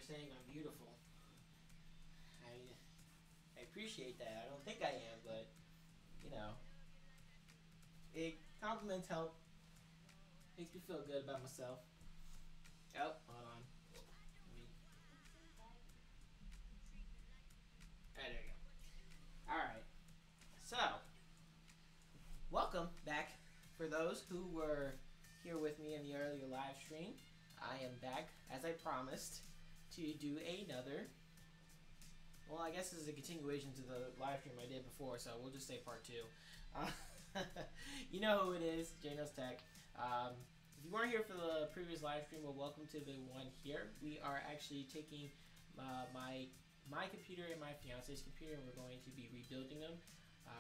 saying I'm beautiful. I appreciate that. I don't think I am, but you know, compliments help. Makes me feel good about myself. Oh, hold on. Alright, there you go. Alright. So, welcome back. For those who were here with me in the earlier live stream, I am back, as I promised, to do another. Well, I guess this is a continuation to the live stream I did before, so we'll just say part 2. You know who it is, Janos Tech. If you weren't here for the previous live stream, well, welcome to the one here. We are actually taking my computer and my fiance's computer, and we're going to be rebuilding them.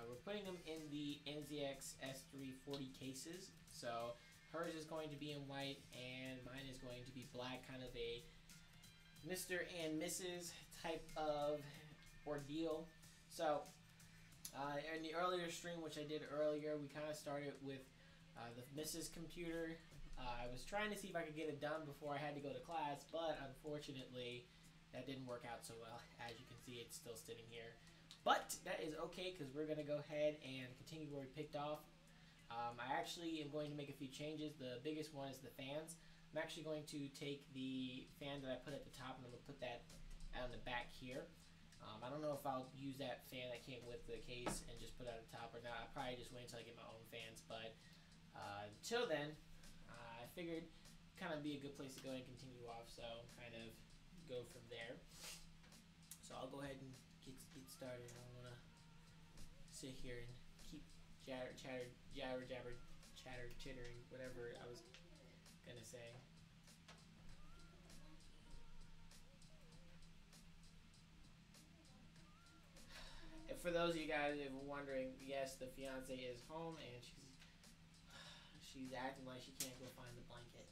We're putting them in the NZXT 40 cases. So hers is going to be in white, and mine is going to be black, kind of a Mr. and Mrs. type of ordeal. So in the earlier stream, which I did earlier, we kind of started with the Mrs. computer. I was trying to see if I could get it done before I had to go to class, but unfortunately that didn't work out so well. As you can see, it's still sitting here. But that is okay, because we're going to go ahead and continue where we picked off. I actually am going to make a few changes. The biggest one is the fans. I'm actually going to take the fan that I put at the top, and I'm going to put that on the back here. I don't know if I'll use that fan that came with the case and just put it at the top or not. I'll probably just wait until I get my own fans. But until then, I figured kind of be a good place to go and continue off. So kind of go from there. So I'll go ahead and get started. I don't want to sit here and keep chittering, whatever I was gonna say. And for those of you guys who were wondering, yes, the fiance is home, and she's acting like she can't go find the blanket.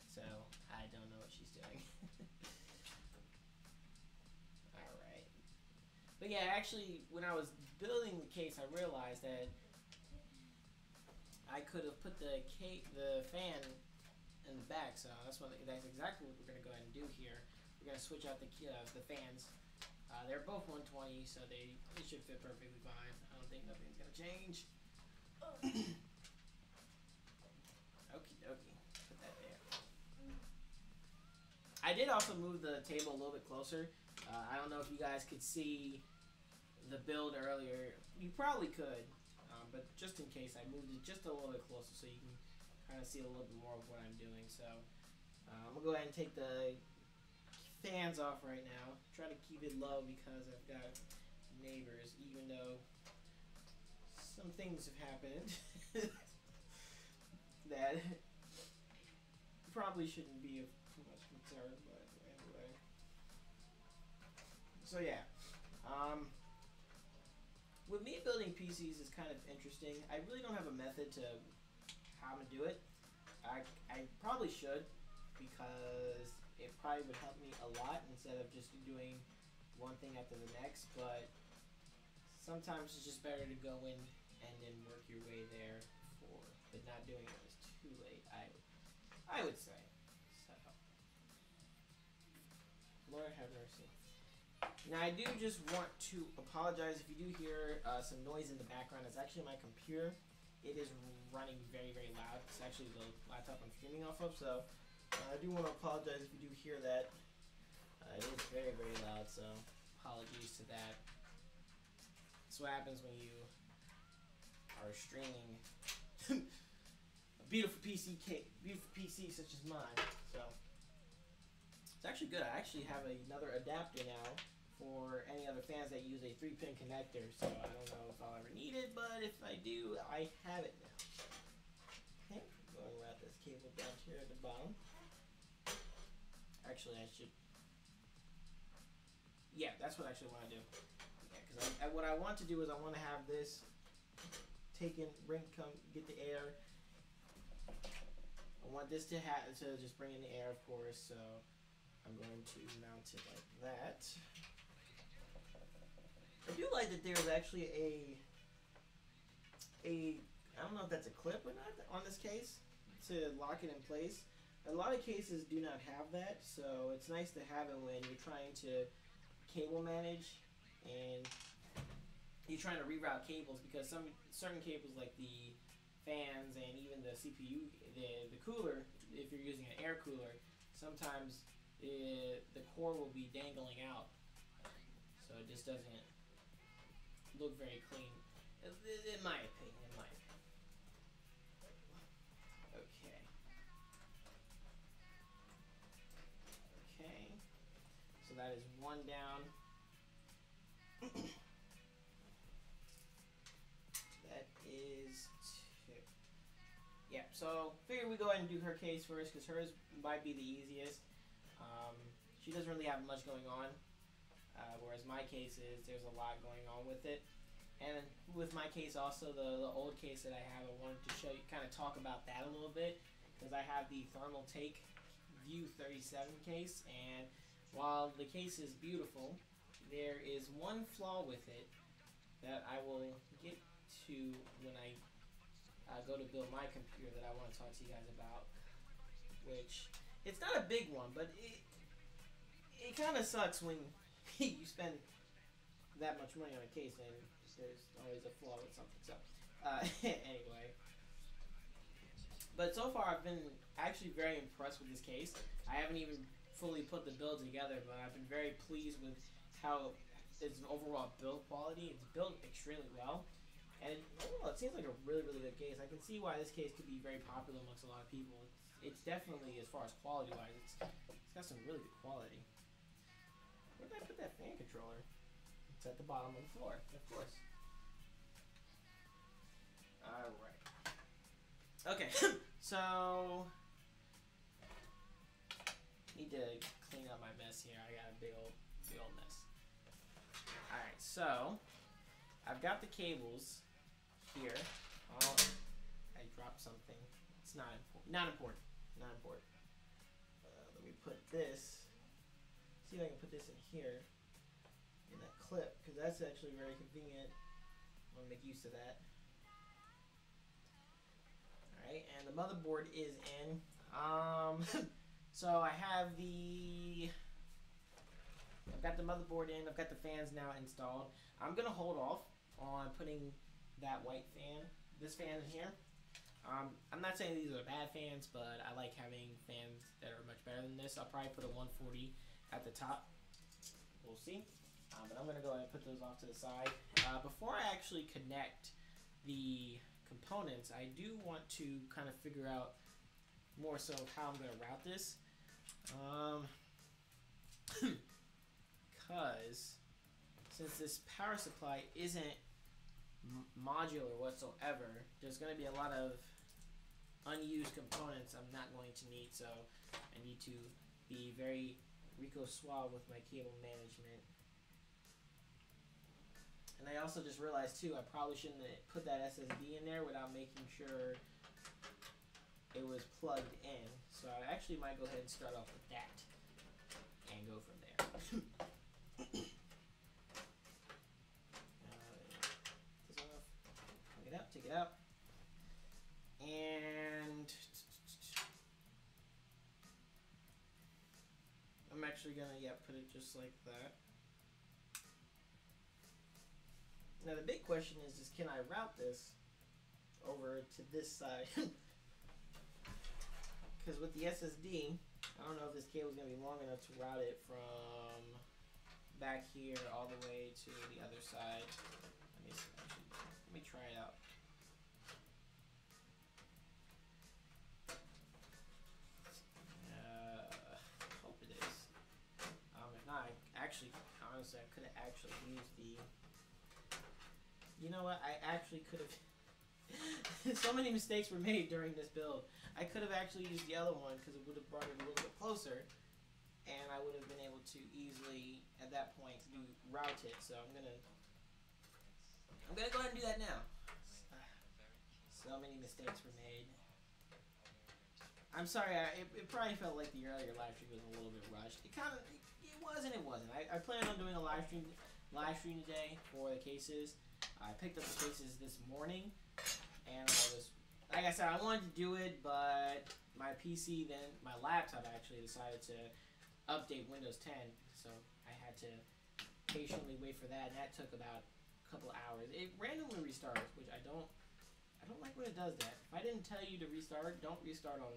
So I don't know what she's doing. Alright. But yeah, actually, when I was building the case, I realized that I could have put the fan in the back. So that's exactly what we're going to go ahead and do here. We're going to switch out the fans. They're both 120, so they should fit perfectly fine. I don't think nothing's going to change. Okie dokie. Put that there. I did also move the table a little bit closer. I don't know if you guys could see the build earlier. You probably could, but just in case, I moved it just a little bit closer so you can kind of see a little bit more of what I'm doing. So I'm going to go ahead and take the fans off right now. Try to keep it low because I've got neighbors, even though some things have happened that probably shouldn't be of too much concern, but anyway. So yeah, with me building PCs is kind of interesting. I really don't have a method to how I'm gonna do it. I probably should, because it probably would help me a lot instead of just doing one thing after the next. But sometimes it's just better to go in and then work your way there, but not doing it is too late. I would say. So, Lord have mercy. Now, I do just want to apologize if you do hear some noise in the background. It's actually my computer. It is running very, very loud. It's actually the laptop I'm streaming off of, so I do want to apologize if you do hear that. It is very, very loud, so apologies to that. That's what happens when you are streaming a beautiful PC such as mine. So it's actually good. I actually have another adapter now for any other fans that use a 3-pin connector. So I don't know if I'll ever need it, but if I do, I have it now. Okay, I'm going to wrap this cable down here at the bottom. Actually, I should. Yeah, that's what I actually want to do. Yeah, because what I want to do is I want to have this taken, get the air. I want this to just bring in the air, of course. So I'm going to mount it like that. I do like that there's actually I don't know if that's a clip or not on this case to lock it in place. A lot of cases do not have that, so it's nice to have it when you're trying to cable manage and you're trying to reroute cables, because some certain cables like the fans and even the CPU, the cooler, if you're using an air cooler, sometimes the cord will be dangling out, so it just doesn't look very clean, in my opinion. Okay. Okay. So that is one down. That is two. Yeah, so figure we go ahead and do her case first, because hers might be the easiest. She doesn't really have much going on, whereas my case there's a lot going on with it. And with my case also, the old case that I have, I wanted to show you, kind of talk about that a little bit, because I have the Thermal Take View 37 case, and while the case is beautiful, there is one flaw with it that I will get to when I go to build my computer that I want to talk to you guys about, which, it's not a big one, but it kind of sucks when you spend that much money on a case and there's always a flaw with something. So, anyway. But so far, I've been actually very impressed with this case. I haven't even fully put the build together, but I've been very pleased with how its overall build quality. It's built extremely well. And overall, it seems like a really, really good case. I can see why this case could be very popular amongst a lot of people. It's definitely, as far as quality-wise, it's got some really good quality. Where did I put that fan controller? It's at the bottom of the floor, of course. Alright. Okay, so need to clean up my mess here. I got a big old mess. Alright, so I've got the cables here. Oh, I dropped something. It's not important. Not important. Let me put this. See if I can put this in here, in that clip, because that's actually very convenient. I'm gonna make use of that. Alright, and the motherboard is in. So I've got the motherboard in, I've got the fans now installed. I'm gonna hold off on putting that white fan, this fan in here. I'm not saying these are bad fans, but I like having fans that are much better than this. I'll probably put a 140 at the top. We'll see. But I'm going to go ahead and put those off to the side. Before I actually connect the components, I do want to kind of figure out more so how I'm going to route this. Because since this power supply isn't modular whatsoever, there's going to be a lot of unused components I'm not going to need, so I need to be very Rico Suave with my cable management. And I also just realized too, I probably shouldn't have put that SSD in there without making sure it was plugged in. So I actually might go ahead and start off with that and go from there. Take it out. And I'm actually gonna put it just like that. Now the big question is can I route this over to this side? Because with the SSD, I don't know if this cable is gonna be long enough to route it from back here all the way to the other side. Let me try it out. Honestly, I could have actually used the... You know what? I actually could have... So many mistakes were made during this build. I could have actually used the other one because it would have brought it a little bit closer, and I would have been able to easily, at that point, route it. So I'm gonna go ahead and do that now. So many mistakes were made. I'm sorry. It probably felt like the earlier live stream was a little bit rushed. It was and it wasn't. I planned on doing a live stream today for the cases. I picked up the cases this morning, and I was, like I said, I wanted to do it, but my PC, then my laptop actually decided to update Windows 10, so I had to patiently wait for that, and that took about a couple hours. It randomly restarts, which I don't like when it does that. If I didn't tell you to restart, don't restart on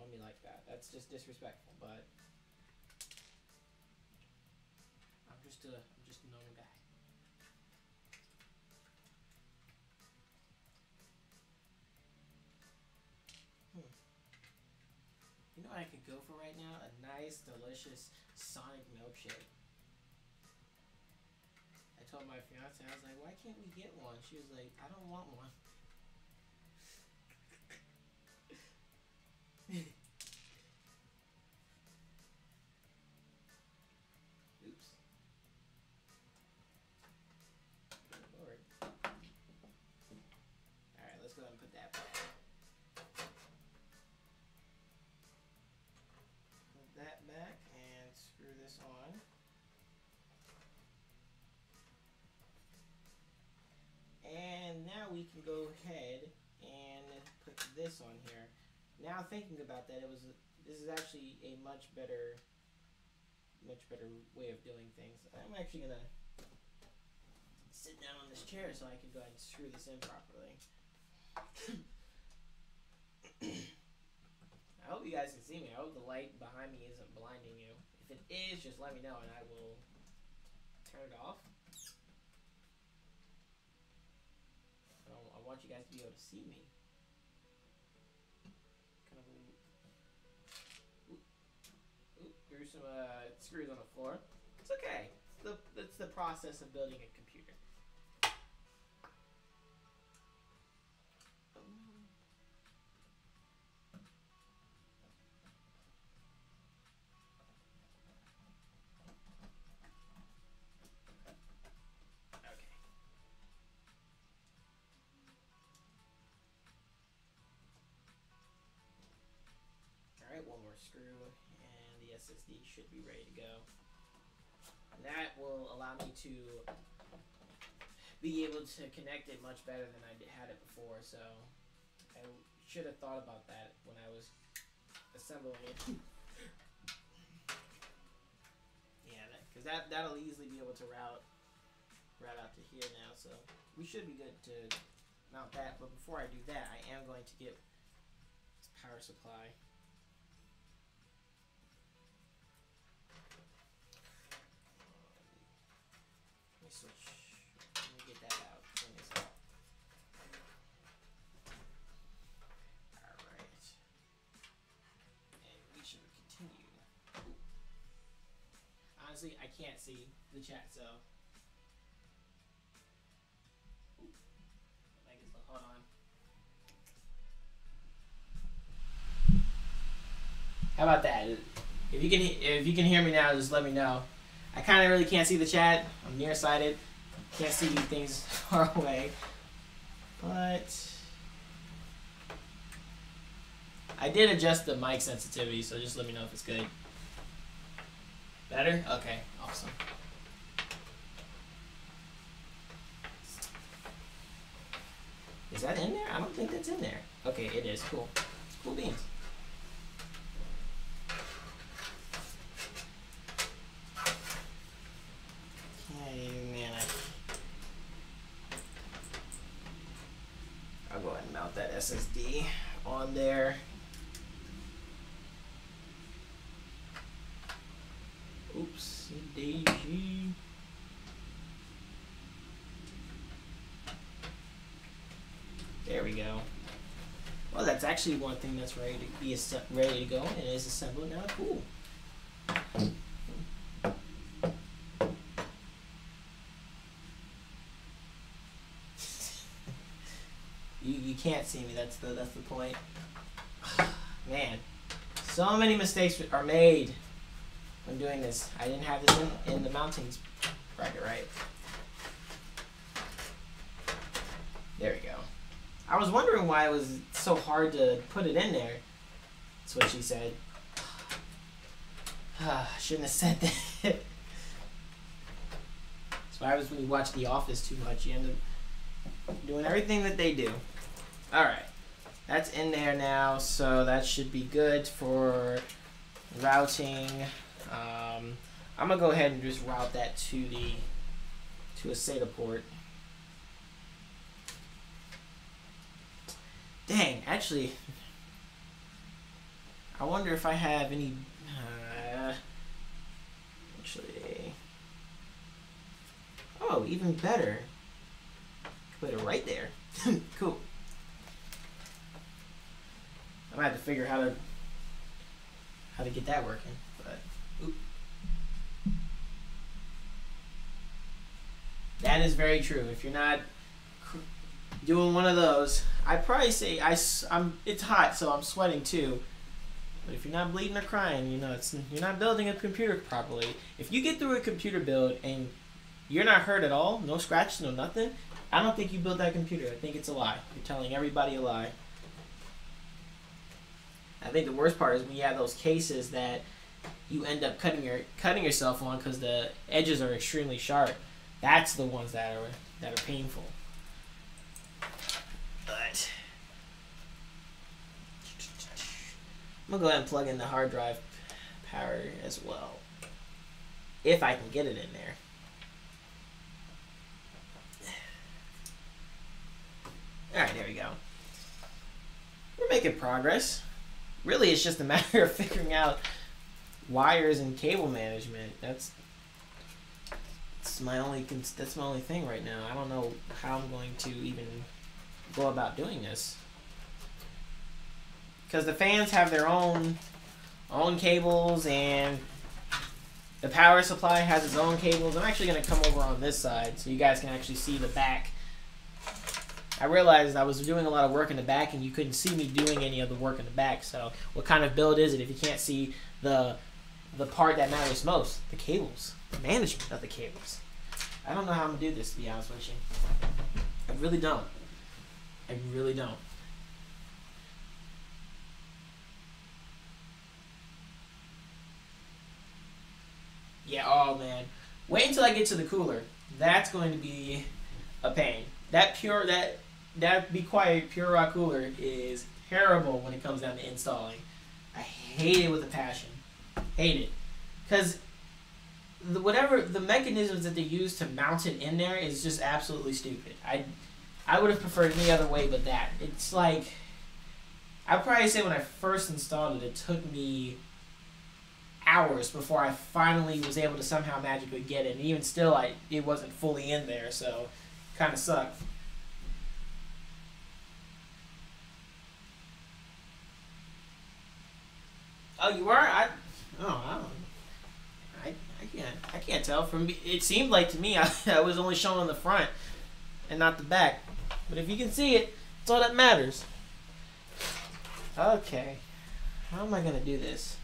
me like that. That's just disrespectful. But I'm just a normal guy. You know what I could go for right now? A nice, delicious Sonic milkshake. I told my fiance, I was like, why can't we get one? She was like, I don't want one. Oops. Good Lord. Alright, let's go ahead and put that back. Put that back and screw this on. And now we can go ahead and put this on here. Now thinking about that, this is actually a much better way of doing things. I'm actually gonna sit down on this chair so I can go ahead and screw this in properly. I hope you guys can see me. I hope the light behind me isn't blinding you. If it is, just let me know and I will turn it off. I want you guys to be able to see me. Kind of threw some screws on the floor. It's okay. It's the process of building a computer. One more screw and the SSD should be ready to go. And that will allow me to be able to connect it much better than I had it before, so I should have thought about that when I was assembling it. Yeah, because that'll easily be able to route out to here now, so we should be good to mount that. But before I do that, I am going to get this power supply. Let me get that out. Bring this out. Alright. And we should continue. Honestly, I can't see the chat, so. I guess hold on. How about that? If you can hear me now, just let me know. I kind of really can't see the chat. I'm nearsighted. Can't see things far away. But I did adjust the mic sensitivity, so just let me know if it's good. Better? Okay, awesome. Is that in there? I don't think that's in there. Okay, it is. Cool. Cool beans. I'll go ahead and mount that SSD on there. Oops, daisy. There we go. Well, that's actually one thing that's ready to go, and it is assembled now. Cool. You can't see me. That's the point. Man, so many mistakes are made when doing this. I didn't have this in the mounting bracket right. There we go. I was wondering why it was so hard to put it in there. That's what she said. I shouldn't have said that. That's why I was when you watch The Office too much. You end up doing everything that they do. Alright. that's in there now, so that should be good for routing. I'm gonna go ahead and just route that to a SATA port. Dang, actually, I wonder if I have any. Actually, oh, even better. Put it right there. Cool. I'm gonna have to figure how to get that working. But oop. That is very true. If you're not doing one of those, I'd probably say it's hot, so I'm sweating too. But if you're not bleeding or crying, you know you're not building a computer properly. If you get through a computer build and you're not hurt at all, no scratches, no nothing, I don't think you built that computer. I think it's a lie. You're telling everybody a lie. I think the worst part is when you have those cases that you end up cutting yourself on because the edges are extremely sharp. That's the ones that are painful. But I'm gonna go ahead and plug in the hard drive power as well, if I can get it in there. All right, there we go. We're making progress. Really, it's just a matter of figuring out wires and cable management. That's my only thing right now. I don't know how I'm going to even go about doing this, because the fans have their own cables and the power supply has its own cables. I'm actually going to come over on this side so you guys can actually see the back. I realized I was doing a lot of work in the back and you couldn't see me doing any of the work in the back. So what kind of build is it if you can't see the part that matters most, the cables, the management of the cables? I don't know how I'm going to do this, to be honest with you. I really don't. I really don't. Yeah, oh man. Wait until I get to the cooler. That's going to be a pain. That Be Quiet Pure Rock cooler is terrible when it comes down to installing. I hate it with a passion. Hate it. Because the mechanisms that they use to mount it in there is just absolutely stupid. I would have preferred any other way but that. It's like, I'd probably say when I first installed it, it took me hours before I finally was able to somehow magically get it. And even still, it wasn't fully in there, so kind of sucked. Oh, you are? I can't tell. From me, it seemed like to me I was only shown on the front and not the back. But if you can see it, it's all that matters. Okay, how am I gonna do this?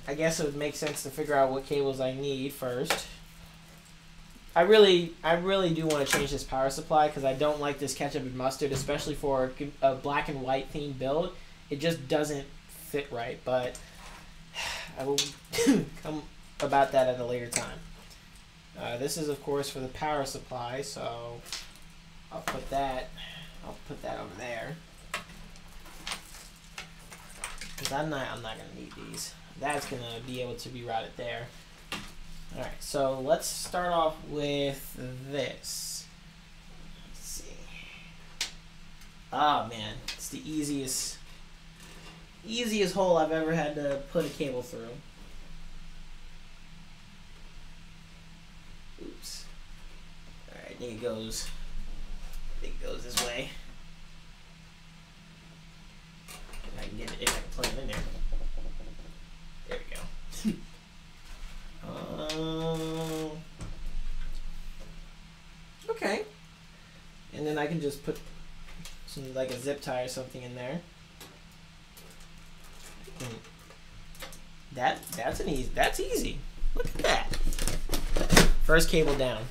I guess it would make sense to figure out what cables I need first. I really do want to change this power supply because I don't like this ketchup and mustard, especially for a black and white themed build. It just doesn't fit right, but I will come about that at a later time. This is of course for the power supply, so I'll put that over there because I'm not gonna need these. That's gonna be able to be routed there. All right, so let's start off with this. Let's see. Oh man, it's the easiest hole I've ever had to put a cable through. Oops. All right, I think it goes this way. If I can get it, if I can plug it in there. There we go. Okay. And then I can just put some, like a zip tie or something in there. That's easy. Look at that. First cable down.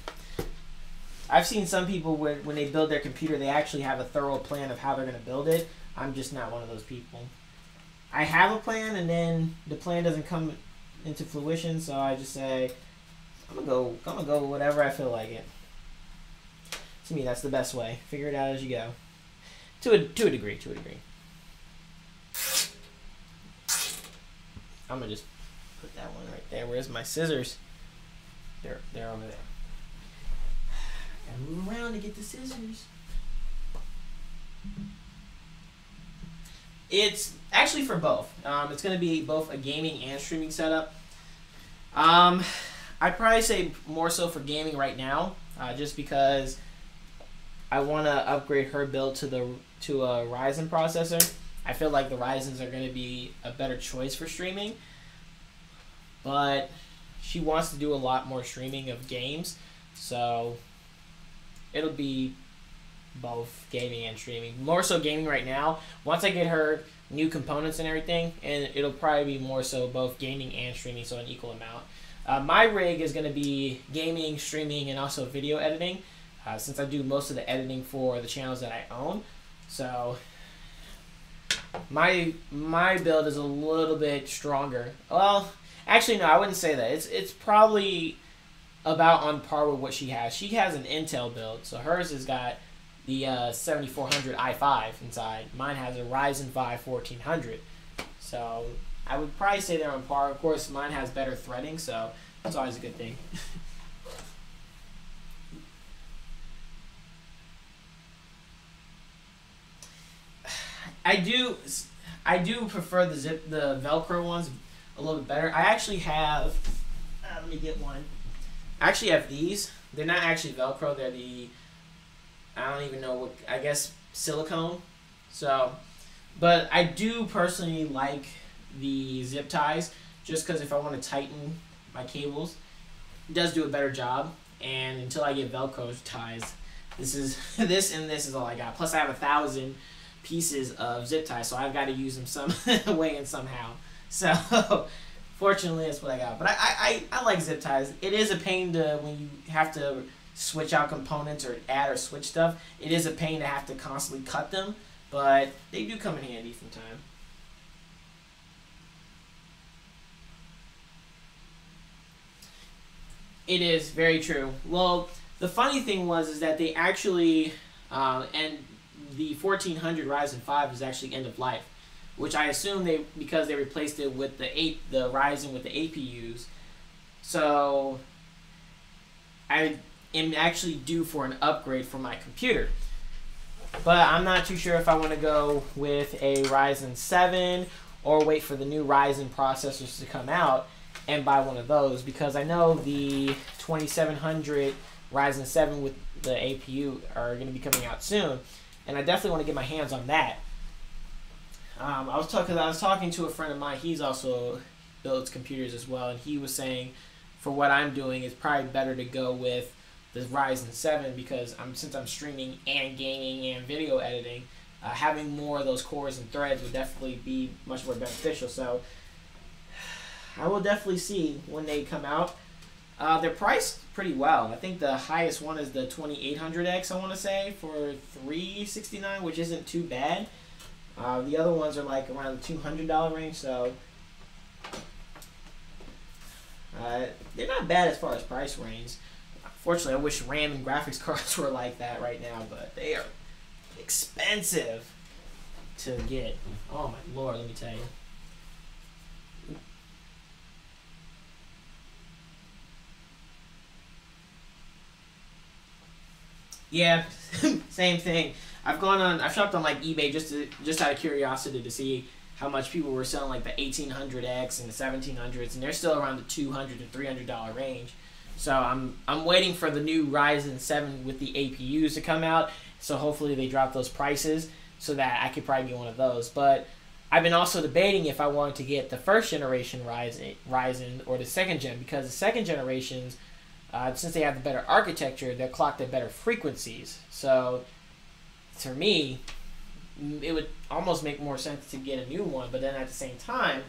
I've seen some people when they build their computer, they actually have a thorough plan of how they're going to build it. I'm just not one of those people. I have a plan, and then the plan doesn't come into fruition, so I just say, I'm gonna go whatever I feel like it. To me, that's the best way. Figure it out as you go. To a degree. I'm gonna just put that one right there. Where's my scissors? They're over there. Gotta move around to get the scissors. It's actually for both. It's going to be both a gaming and streaming setup. I'd probably say more so for gaming right now, just because I want to upgrade her build to a Ryzen processor. I feel like the Ryzens are going to be a better choice for streaming, but she wants to do a lot more streaming of games, so it'll be both gaming and streaming. More so gaming right now. Once I get her new components and everything, and it'll probably be more so both gaming and streaming, so an equal amount. My rig is going to be gaming, streaming, and also video editing, since I do most of the editing for the channels that I own. So my build is a little bit stronger. Well, actually no, I wouldn't say that. It's probably about on par with what she has. She has an Intel build, so hers has got the 7400 i5 inside. Mine has a Ryzen 5 1400. So I would probably say they're on par. Of course, mine has better threading, so that's always a good thing. I do prefer the Velcro ones a little bit better. I actually have, let me get one. I actually have these. They're not actually Velcro. They're the, I don't even know what, I guess silicone. So, but I do personally like the zip ties, just because if I want to tighten my cables, it does do a better job. And until I get Velcro ties, this is this is all I got. Plus I have 1,000 pieces of zip ties, so I've got to use them some way and somehow. So fortunately that's what I got. But I like zip ties. It is a pain to, when you have to switch out components or add or switch stuff, it is a pain to have to constantly cut them, but they do come in handy from time. It is very true. Well, the funny thing is that they actually, and the 1400 Ryzen 5 is actually end of life, which I assume because they replaced it with the Ryzen with the APUs. So I am actually due for an upgrade for my computer. But I'm not too sure if I want to go with a Ryzen 7 or wait for the new Ryzen processors to come out and buy one of those, because I know the 2700 Ryzen 7 with the APU are going to be coming out soon, and I definitely want to get my hands on that. I was talking to a friend of mine. He's also builds computers as well, and he was saying for what I'm doing, it's probably better to go with the Ryzen 7, because since I'm streaming and gaming and video editing, having more of those cores and threads would definitely be much more beneficial. So I will definitely see when they come out. They're priced pretty well. I think the highest one is the 2800X, I want to say, for $369, which isn't too bad. The other ones are like around the $200 range, so they're not bad as far as price range. Fortunately, I wish RAM and graphics cards were like that right now, but they are expensive to get. Oh my lord, let me tell you. Yeah, same thing. I've shopped on like eBay just out of curiosity to see how much people were selling like the 1800X and the 1700s, and they're still around the $200 to $300 range. So I'm waiting for the new Ryzen 7 with the APUs to come out. So hopefully they drop those prices so that I could probably get one of those. But I've been also debating if I wanted to get the first generation Ryzen or the second gen, because the second generations, since they have the better architecture, they're clocked at better frequencies. So for me, it would almost make more sense to get a new one. But then at the same time,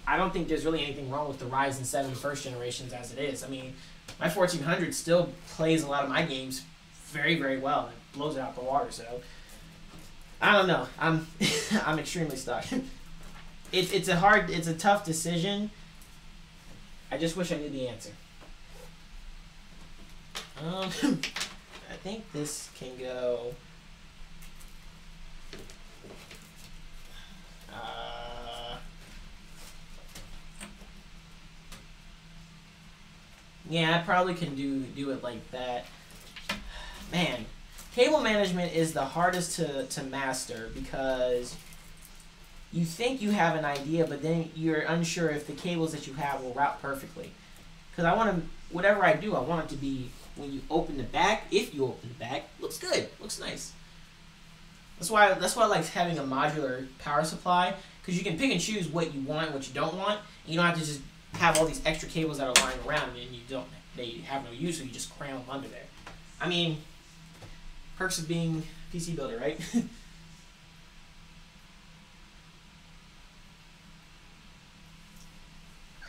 I don't think there's really anything wrong with the Ryzen 7 first generations as it is. I mean, my 1400 still plays a lot of my games very, very well. It blows it out the water. So I don't know. I'm I'm extremely stuck. It's a tough decision. I just wish I knew the answer. I think this can go. Yeah, I probably can do it like that. Man, cable management is the hardest to master because you think you have an idea, but then you're unsure if the cables that you have will route perfectly. Because I want to, whatever I do, I want it to be, when you open the back, if you open the back, looks good, looks nice. That's why I like having a modular power supply, because you can pick and choose what you want, what you don't want, and you don't have to just have all these extra cables that are lying around and they have no use, so you just cram them under there. I mean, perks of being a PC builder, right?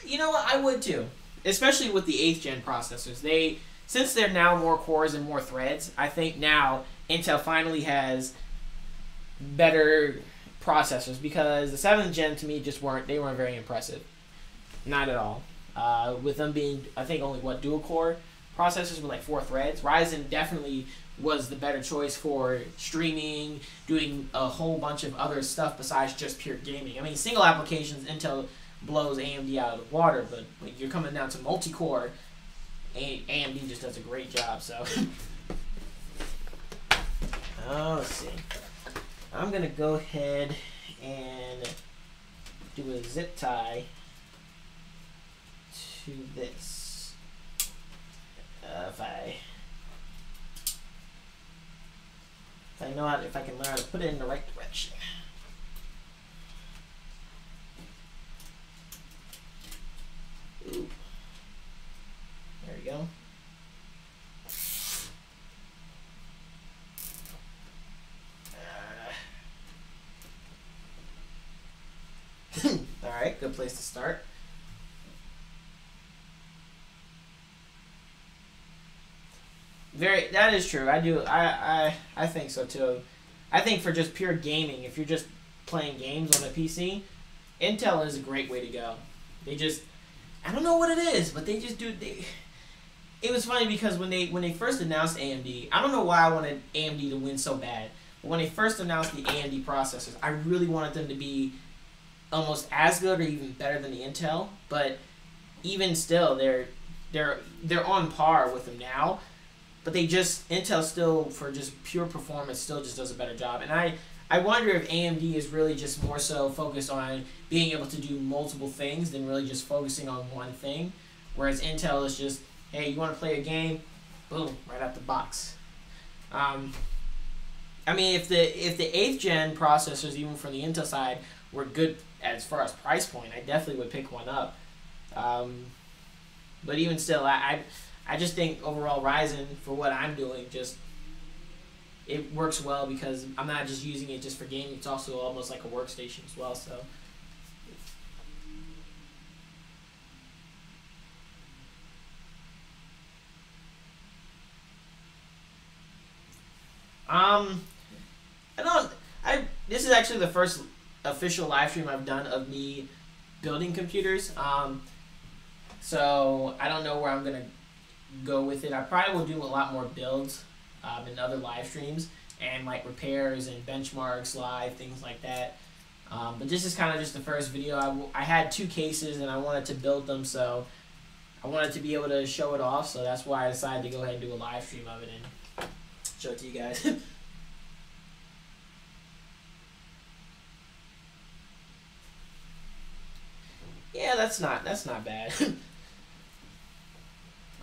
You know what? I would too, especially with the 8th gen processors. Since they're now more cores and more threads, I think now Intel finally has better processors, because the 7th gen to me just weren't very impressive. Not at all. With them being, I think, only dual core processors with like 4 threads. Ryzen definitely was the better choice for streaming, doing a whole bunch of other stuff besides just pure gaming. I mean, single applications, Intel blows AMD out of the water, but when you're coming down to multi-core, AMD just does a great job. So, let's see. I'm gonna go ahead and do a zip tie to this. If I can learn how to put it in the right direction. Ooh. There we go. Alright, good place to start. That is true. I think so too. I think for just pure gaming, if you're just playing games on a PC, Intel is a great way to go. I don't know what it is, but they just do. It was funny because when they first announced AMD, I don't know why I wanted AMD to win so bad, but when they first announced the AMD processors, I really wanted them to be almost as good or even better than the Intel. But even still, they're on par with them now. But Intel still, for just pure performance, still just does a better job. And I wonder if AMD is really just more so focused on being able to do multiple things than really just focusing on one thing. Whereas Intel is just, hey, you want to play a game? Boom, right out the box. I mean, if the 8th gen processors, even from the Intel side, were good as far as price point, I definitely would pick one up. But even still, I just think overall Ryzen, for what I'm doing, it works well because I'm not just using it just for gaming. It's also almost like a workstation as well. So, this is actually the first official live stream I've done of me building computers. So I don't know where I'm gonna go with it. I probably will do a lot more builds in other live streams and like repairs and benchmarks live, things like that. But this is kind of just the first video. I had 2 cases and I wanted to build them, so I wanted to be able to show it off, so that's why I decided to go ahead and do a live stream of it and show it to you guys. Yeah, that's not bad.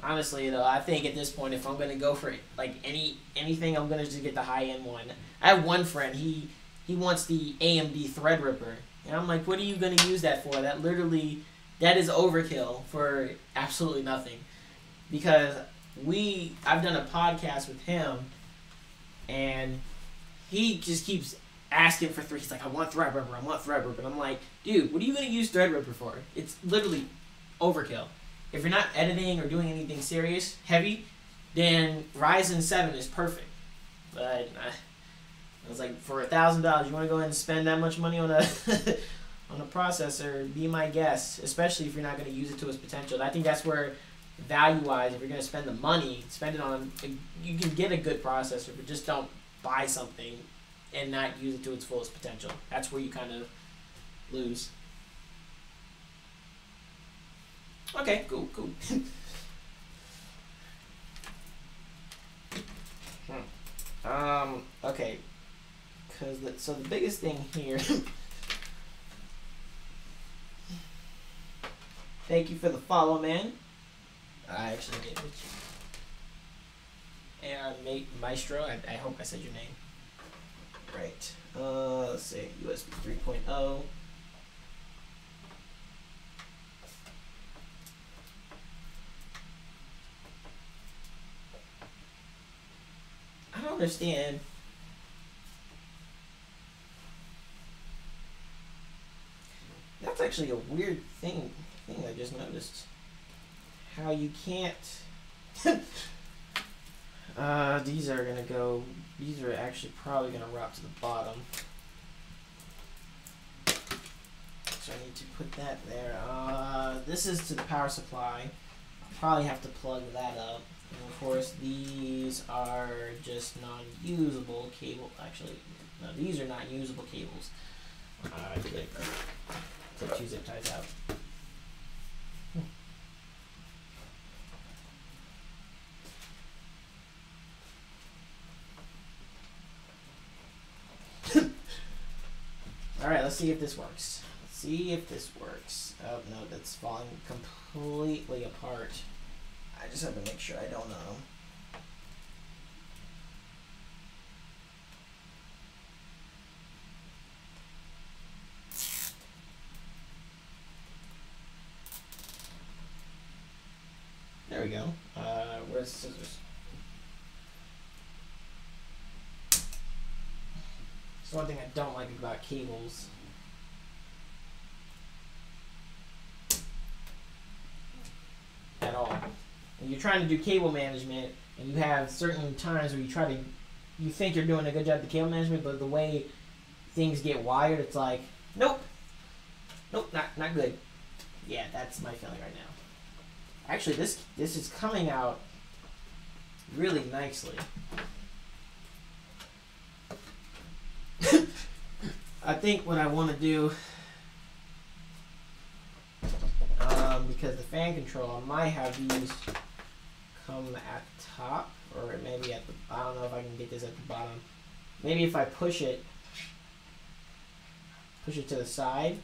Honestly, though, I think at this point, if I'm gonna go for like anything, I'm gonna just get the high-end one. I have one friend. He wants the AMD Threadripper, and I'm like, what are you gonna use that for? That is overkill for absolutely nothing. Because I've done a podcast with him, and he just keeps asking for 3. He's like, I want Threadripper. And I'm like, dude, what are you gonna use Threadripper for? It's literally overkill. If you're not editing or doing anything serious, heavy, then Ryzen 7 is perfect. But I was like, for $1,000, you want to go ahead and spend that much money on a on a processor? Be my guest, especially if you're not going to use it to its potential. I think that's where, value-wise, if you're going to spend the money, spend it on. You can get a good processor, but just don't buy something and not use it to its fullest potential. That's where you kind of lose. Okay, cool. Okay. So the biggest thing here. Thank you for the follow, man. I actually did it. And Maestro, I hope I said your name right. Let's see, USB 3.0. I don't understand. That's actually a weird thing I just noticed. How you can't. These are gonna go. These are actually probably gonna route to the bottom. So I need to put that there. This is to the power supply. I'll probably have to plug that up. And of course, these are just non-usable cable. Actually, no, these are not usable cables. Take 2 zip ties out. Alright, let's see if this works. Oh, no, that's falling completely apart. I just have to make sure I don't know. There we go. Where's the scissors? It's one thing I don't like about cables. At all. When you're trying to do cable management, and you have certain times where you think you're doing a good job at the cable management, but the way things get wired, it's like, nope, not good. Yeah, that's my feeling right now. Actually, this is coming out really nicely. I think what I want to do, because the fan control, I might have these come at the top, or maybe at the, I don't know if I can get this at the bottom. Maybe if I push it to the side,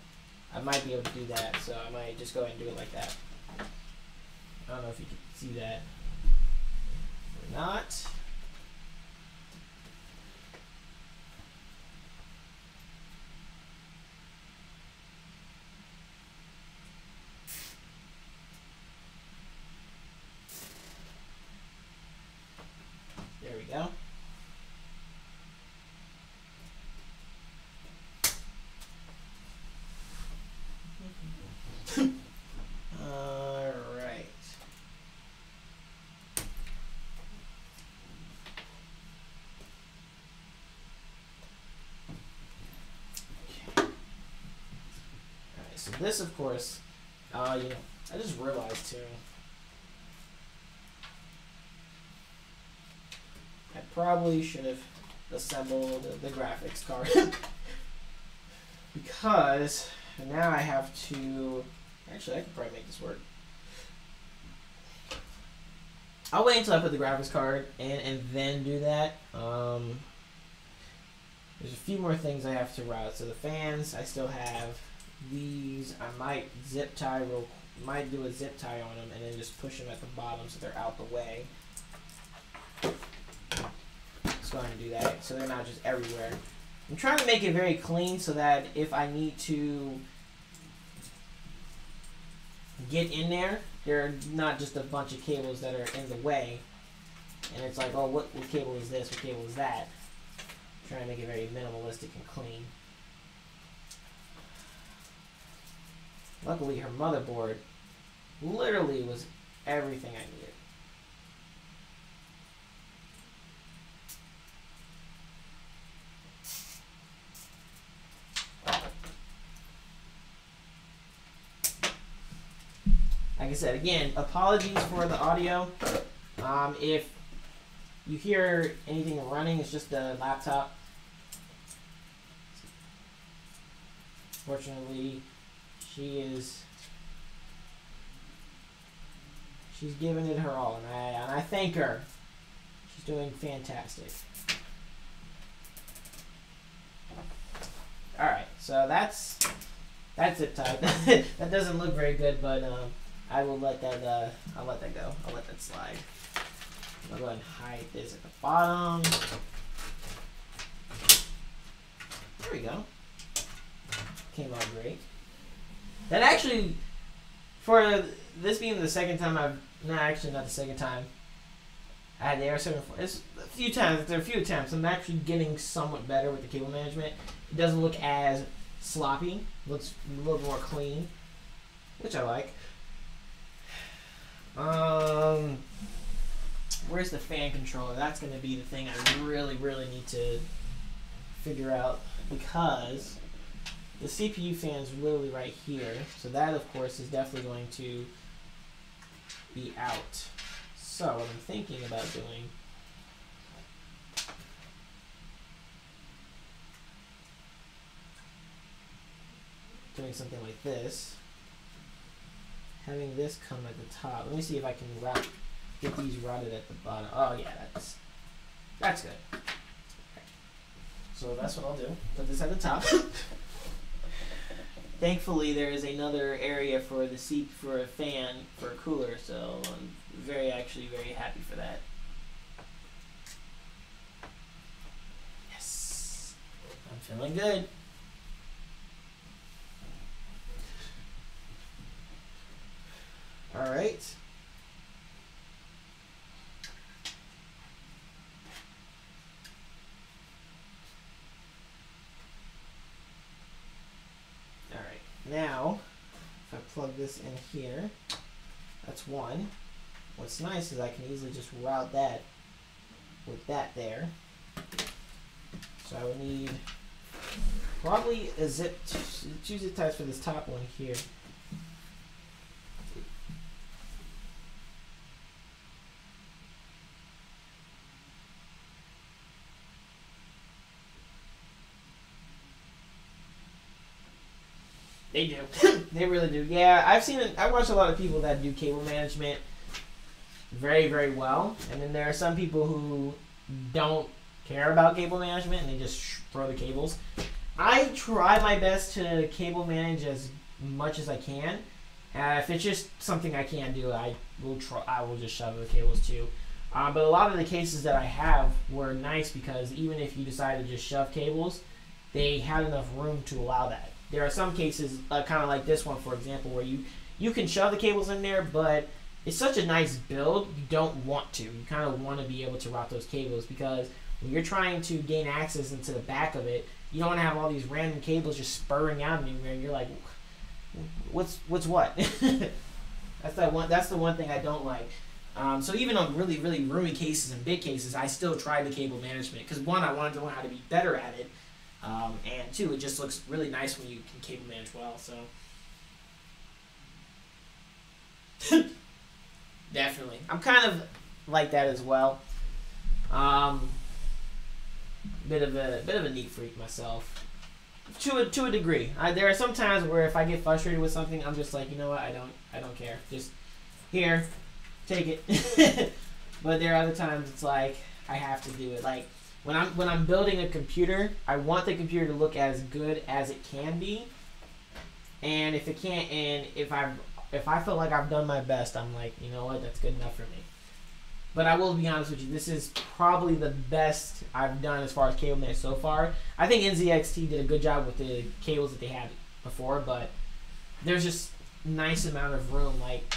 I might be able to do that. So I might just go ahead and do it like that. I don't know if you can see that or not. There we go. All right. Okay. All right. So this, of course, I just realized too. I probably should have assembled the graphics card because now I have to. Actually, I could probably make this work. I'll wait until I put the graphics card in and then do that. There's a few more things I have to route. So the fans, I still have these. I might zip tie might do a zip tie on them and then just push them at the bottom so they're out the way. Let's go ahead and do that so they're not just everywhere. I'm trying to make it very clean so that if I need to get in there, they're not just a bunch of cables that are in the way. And it's like, oh, what cable is this? What cable is that? I'm trying to make it very minimalistic and clean. Luckily, her motherboard literally was everything I needed. Like I said, again, apologies for the audio. If you hear anything running, it's just the laptop. Fortunately, she's giving it her all, and I thank her. She's doing fantastic. All right, so that's it tight. That doesn't look very good, but I will let that I'll let that go. I'll let that slide. I'll go ahead and hide this at the bottom. There we go. Came out great. That actually, for this being the second time not the second time I had the AR-74. It's a few times. There are a few attempts. I'm actually getting somewhat better with the cable management. It doesn't look as sloppy. It looks a little more clean, which I like. Where's the fan controller? That's going to be the thing I really need to figure out, because the CPU fan is literally right here. So that, of course, is definitely going to be out. So what I'm thinking about doing something like this. Having this come at the top. Let me see if I can get these routed at the bottom. Oh yeah, that's good. Okay. So that's what I'll do. Put this at the top. Thankfully, there is another area for the seat for a fan for a cooler, so I'm actually very happy for that. Yes, I'm feeling good. All right. Now, if I plug this in here, that's one. What's nice is I can easily just route that with that there. So I would need probably a two zip ties for this top one here. They do. They really do. Yeah, I watch a lot of people that do cable management very well, and then there are some people who don't care about cable management and they just throw the cables. I try my best to cable manage as much as I can. If it's just something I can't do, I will just shove the cables too. But a lot of the cases that I have were nice, because even if you decide to just shove cables, they had enough room to allow that. There are some cases, kind of like this one, for example, where you can shove the cables in there, but it's such a nice build, you don't want to. You kind of want to be able to route those cables, because when you're trying to gain access into the back of it, you don't want to have all these random cables just spurring out anywhere, and you're like, what's what? That's the one thing I don't like. So even on really roomy cases and big cases, I still try the cable management, because one, I wanted to learn how to be better at it. And two, it just looks really nice when you can cable manage well. So definitely, I'm kind of like that as well. Bit of a neat freak myself, to a degree. There are some times where if I get frustrated with something, I'm just like, you know what, I don't care. Just here, take it. But there are other times it's like I have to do it. Like when I'm building a computer, I want the computer to look as good as it can be. And if it can't, and if I feel like I've done my best, I'm like, you know what, that's good enough for me. But I will be honest with you, this is probably the best I've done as far as cable management so far. I think NZXT did a good job with the cables that they had before, but there's just nice amount of room. Like,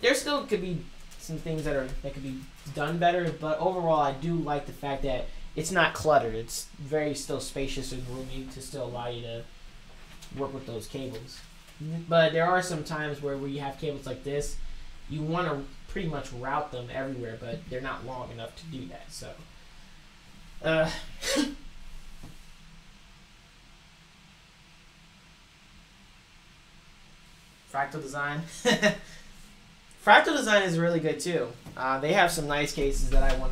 there still could be some things that could be done better, but overall I do like the fact that it's not cluttered. It's very still spacious and roomy to still allow you to work with those cables. But there are some times where you have cables like this, you want to pretty much route them everywhere, but they're not long enough to do that. So Fractal Design. Fractal Design is really good too. They have some nice cases that I want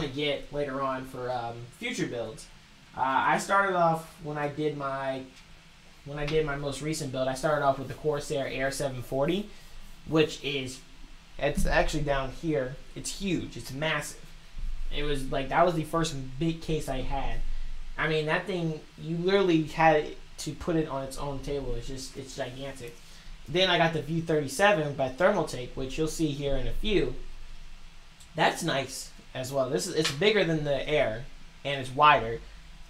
to get later on for future builds. I started off when I did my most recent build. I started off with the Corsair Air 740, which is, it's actually down here. It's huge. It's massive. It was like that was the first big case I had. I mean, that thing, you literally had to put it on its own table. It's gigantic. Then I got the View 37 by Thermaltake, which you'll see here in a few. That's nice as well. It's bigger than the Air, and it's wider.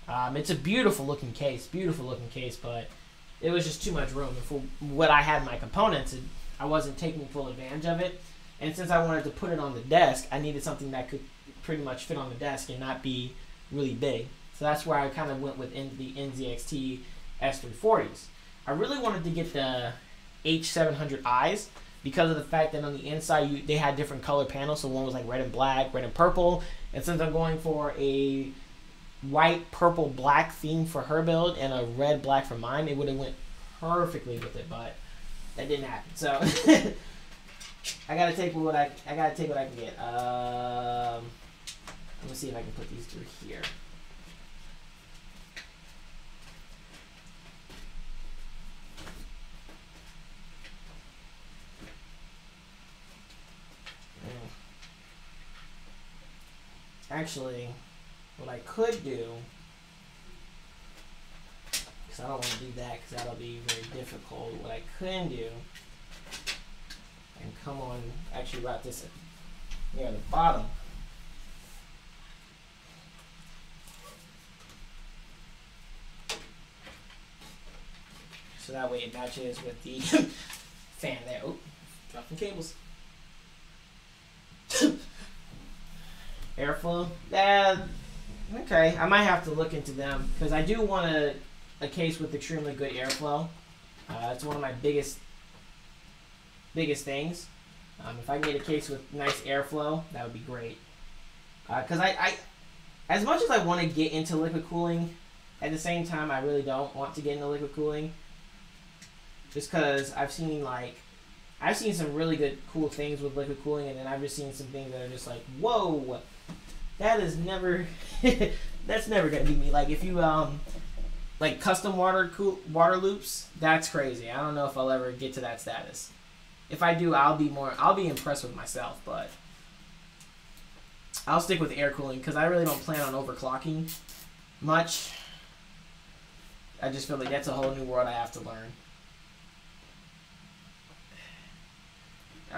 It's a beautiful looking case, but it was just too much room. And for what I had in my components, I wasn't taking full advantage of it. And since I wanted to put it on the desk, I needed something that could pretty much fit on the desk and not be really big. So that's where I kind of went with the NZXT S340s. I really wanted to get the H700Is because of the fact that on the inside they had different color panels. So one was like red and black, red and purple. And since I'm going for a white, purple, black theme for her build and a red, black for mine, it would have went perfectly with it, but that didn't happen. So I gotta take what I can get. Let me see if I can put these through here. Actually, what I could do, because I don't want to do that because that'll be very difficult. What I can do, and come on, actually write this here at the bottom. So that way it matches with the fan there. Oh, dropping cables. Airflow. Okay, I might have to look into them because I do want a case with extremely good airflow. It's one of my biggest things. If I can get a case with nice airflow, that would be great. Because I, as much as I want to get into liquid cooling, at the same time I really don't want to get into liquid cooling. Just because I've seen some really good cool things with liquid cooling, and then I've just seen some things that are just like, whoa, that is never, that's never gonna be me. Like if you like custom water loops, that's crazy. I don't know if I'll ever get to that status. If I do, I'll be impressed with myself, but I'll stick with air cooling because I really don't plan on overclocking much. I just feel like that's a whole new world I have to learn.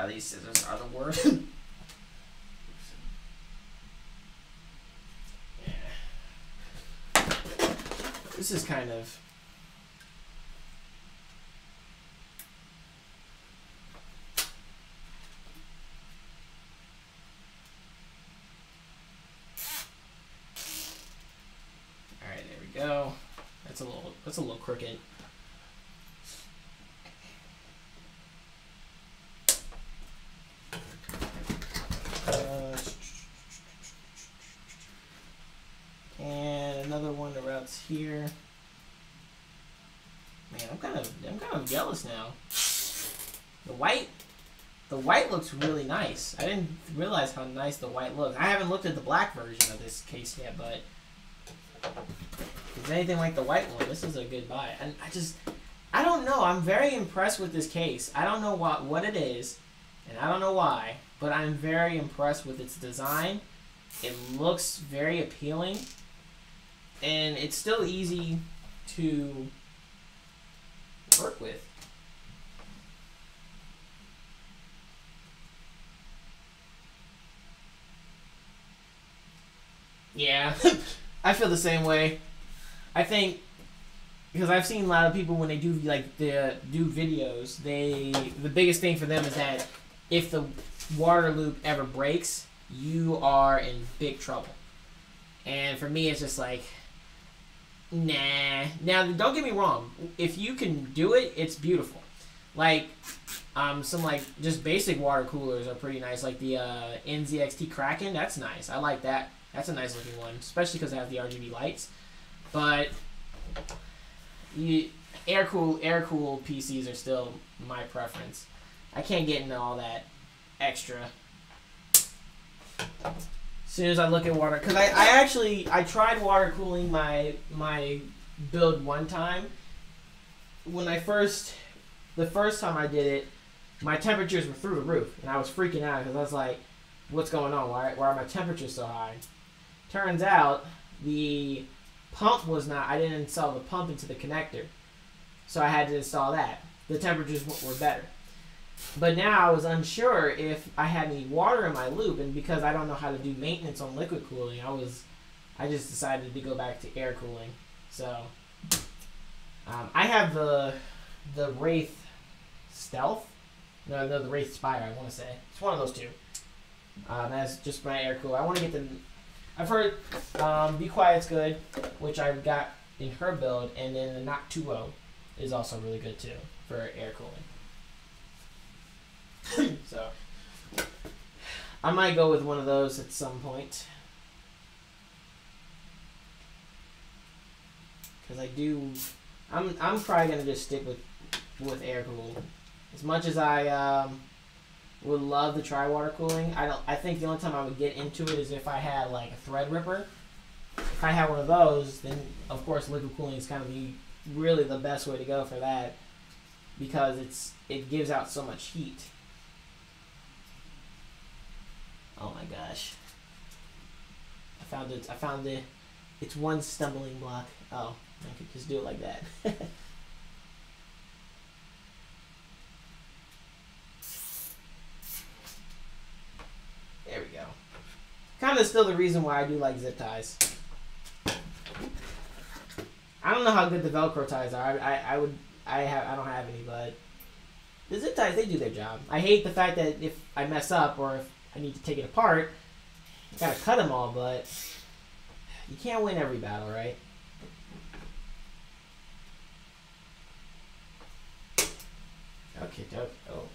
These scissors are the worst. Yeah. This is kind of... Alright, there we go. That's a little crooked. And another one that routes here. Man, I'm kind of jealous now. The white looks really nice. I didn't realize how nice the white looks. I haven't looked at the black version of this case yet, but if it's anything like the white one, this is a good buy. And I don't know. I'm very impressed with this case. I don't know what it is, and I don't know why, but I'm very impressed with its design. It looks very appealing, and it's still easy to work with. Yeah, I feel the same way. I think because I've seen a lot of people when they do do videos, the biggest thing for them is that if the water loop ever breaks, you are in big trouble. And for me, it's just like, nah. Now, don't get me wrong. If you can do it, it's beautiful. Like, some just basic water coolers are pretty nice. Like the NZXT Kraken, that's nice. I like that. That's a nice looking one, especially because it has the RGB lights. But air cooled PCs are still my preference. I can't get into all that extra. As soon as I look at water, because I tried water cooling my build one time. When the first time I did it, my temperatures were through the roof, and I was freaking out because I was like, what's going on? Why are my temperatures so high? Turns out the pump was not. I didn't install the pump into the connector, so I had to install that. The temperatures were better. But now I was unsure if I had any water in my loop, and because I don't know how to do maintenance on liquid cooling, I just decided to go back to air cooling. So I have the Wraith Stealth. No, the Wraith Spire, I want to say. It's one of those two. That's just my air cooler. I want to get the... I've heard Be Quiet's good, which I've got in her build, and then the Knock 2.0 is also really good too for air cooling. So I might go with one of those at some point. Because I'm probably going to just stick with air cooling. As much as I would love to try water cooling, I think the only time I would get into it is if I had like a Threadripper. If I had one of those, then of course liquid cooling is kind of really the best way to go for that, because it gives out so much heat. Oh my gosh. I found it's one stumbling block. Oh, I could just do it like that. There we go. Kind of still the reason why I do like zip ties. I don't know how good the Velcro ties are. I don't have any, but the zip ties, they do their job. I hate the fact that if I mess up or if I need to take it apart, I gotta cut them all, but you can't win every battle, right? Okay, oh.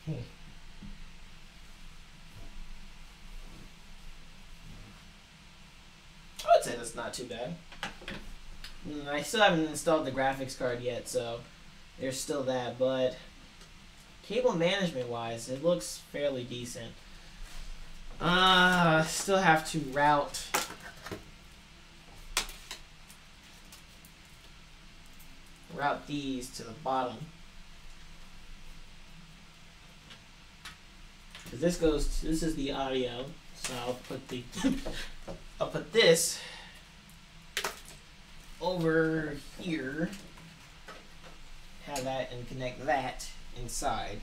I would say that's not too bad. I still haven't installed the graphics card yet, so there's still that, but cable management wise, it looks fairly decent. Still have to route these to the bottom. This is the audio, so I'll put this over here, have that, and connect that inside.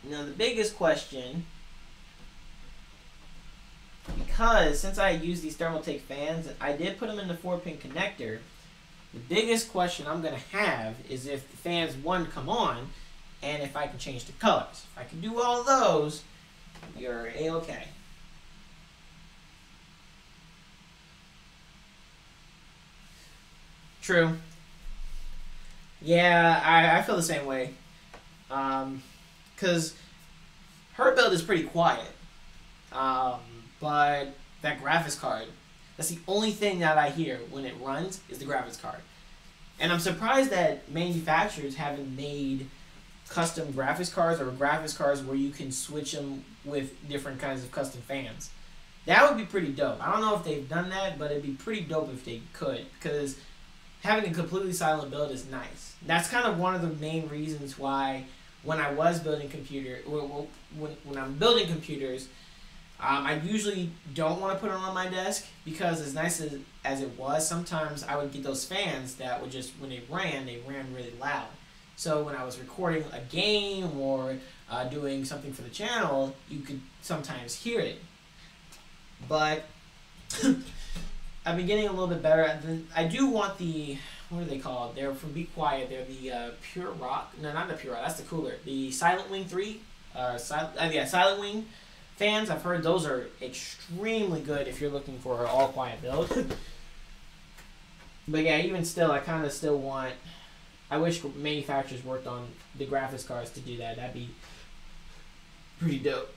Now the biggest question, because since I use these Thermaltake fans, I did put them in the 4-pin connector. The biggest question I'm going to have is if the fans, one, come on, and if I can change the colors. If I can do all of those, you're A-okay. True. Yeah, I feel the same way. Because her build is pretty quiet. But that graphics card, that's the only thing that I hear when it runs is the graphics card. And I'm surprised that manufacturers haven't made custom graphics cards or graphics cards where you can switch them with different kinds of custom fans. That would be pretty dope. I don't know if they've done that, but it'd be pretty dope if they could, because having a completely silent build is nice. That's kind of one of the main reasons why when I was building when I'm building computers, I usually don't want to put it on my desk, because as nice as it was, sometimes I would get those fans that would just, when they ran really loud. So when I was recording a game or doing something for the channel, you could sometimes hear it. But I've been getting a little bit better. I do want the, what are they called? They're from Be Quiet. They're the Pure Rock. No, not the Pure Rock. That's the cooler. The Silent Wing 3. Silent Wing fans. I've heard those are extremely good if you're looking for an all-quiet build. But yeah, even still, I kind of still want... I wish manufacturers worked on the graphics cards to do that. That'd be pretty dope.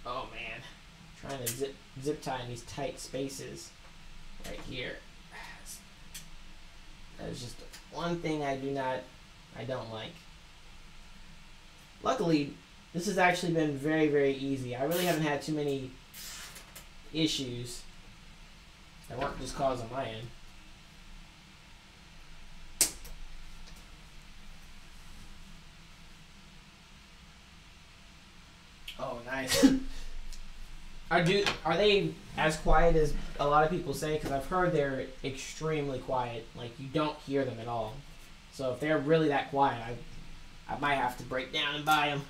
Oh man, trying to zip tie in these tight spaces right here. That is just one thing I don't like. Luckily, this has actually been very, very easy. I really haven't had too many issues that weren't just caused on my end. nice. Are they as quiet as a lot of people say? Because I've heard they're extremely quiet. Like, you don't hear them at all. So if they're really that quiet, I might have to break down and buy them.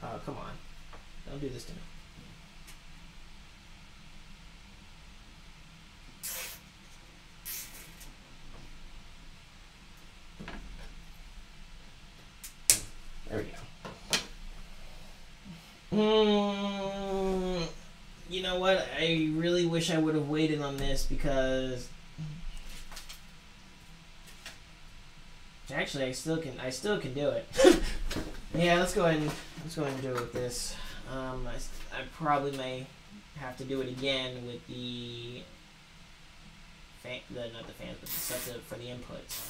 Oh, come on. Don't do this to me. There we go. You know what? I really wish I would have waited on this because actually I still can do it. Yeah, let's go ahead and do it with this. I probably may have to do it again with not the fans, but the stuff for the inputs.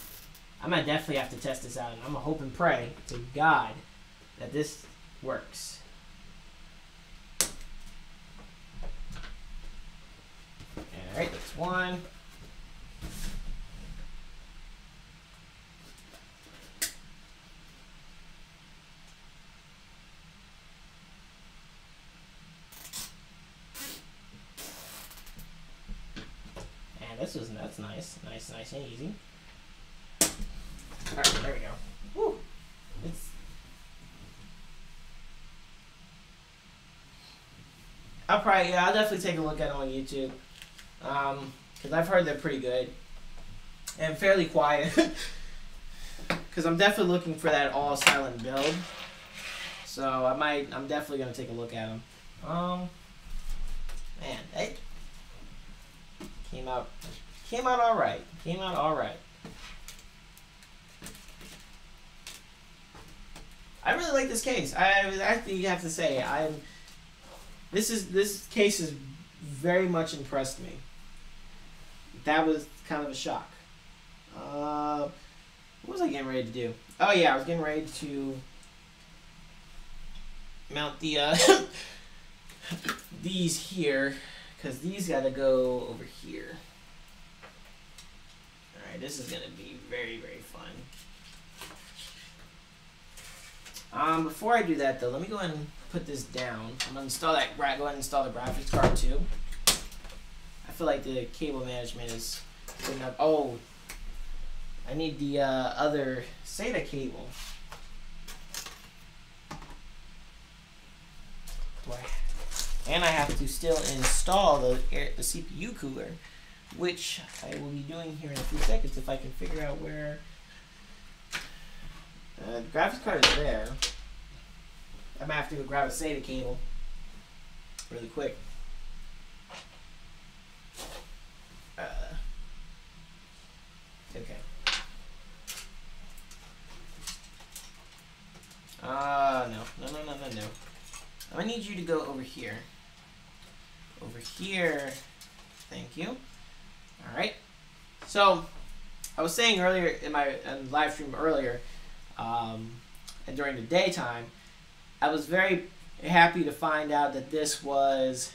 I'm gonna definitely have to test this out, and I'm gonna hope and pray to God that this works. Alright, that's one. And that's nice. Nice and easy. Alright, there we go. Woo! I'll definitely take a look at it on YouTube. Because I've heard they're pretty good. And fairly quiet. Because I'm definitely looking for that all silent build. So I'm definitely going to take a look at them. Man, they came out alright. Came out alright. I really like this case. I actually have to say, this case has very much impressed me. That was kind of a shock. What was I getting ready to do? Oh yeah, I was getting ready to mount the these here, because these gotta go over here. Alright, this is gonna be very, very fun. Before I do that though, let me go ahead and put this down. I'm gonna install that. Go ahead and install the graphics card too. I feel like the cable management is good enough. Oh, I need the other SATA cable. And I have to still install the CPU cooler, which I will be doing here in a few seconds if I can figure out where the graphics card is there. I might have to go grab a SATA cable really quick. Okay. No. I need you to go over here. Over here. Thank you. All right. So, I was saying earlier in my live stream earlier, and during the daytime, I was very happy to find out that this was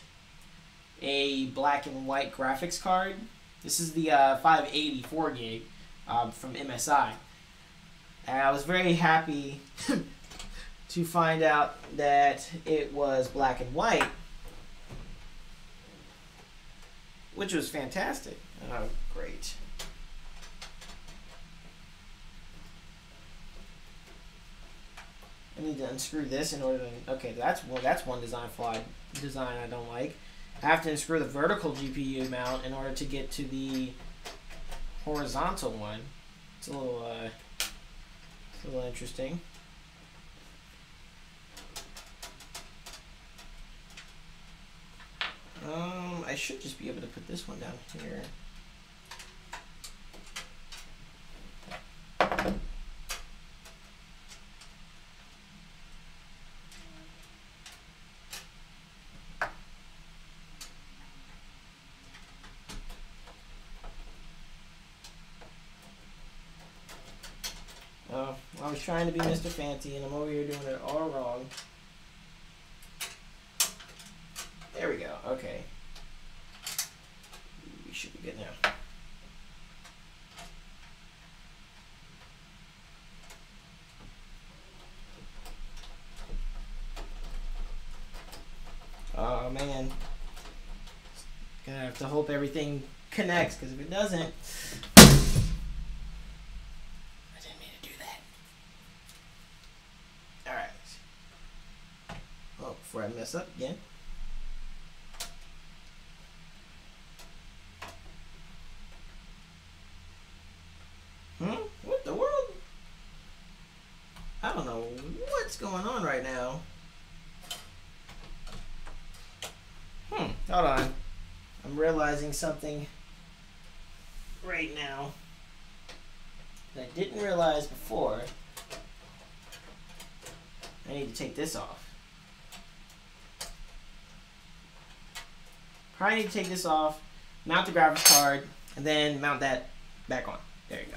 a black and white graphics card. This is the 580 4 gig from MSI. And I was very happy to find out that it was black and white, which was fantastic. Oh, great. I need to unscrew this in order to... Okay, that's one design flaw I don't like. I have to unscrew the vertical GPU mount in order to get to the horizontal one. It's a little interesting. I should just be able to put this one down here. Oh, I was trying to be Mr. Fancy and I'm over here doing it all wrong. There we go. Okay. We should be good now. Oh man. Gonna have to hope everything connects, because if it doesn't, I didn't mean to do that. Alright. Oh, before I mess up again. What the world? I don't know what's going on right now. Hold on. I'm realizing something right now that I didn't realize before. I need to take this off. Probably need to take this off, mount the graphics card, and then mount that back on. There you go.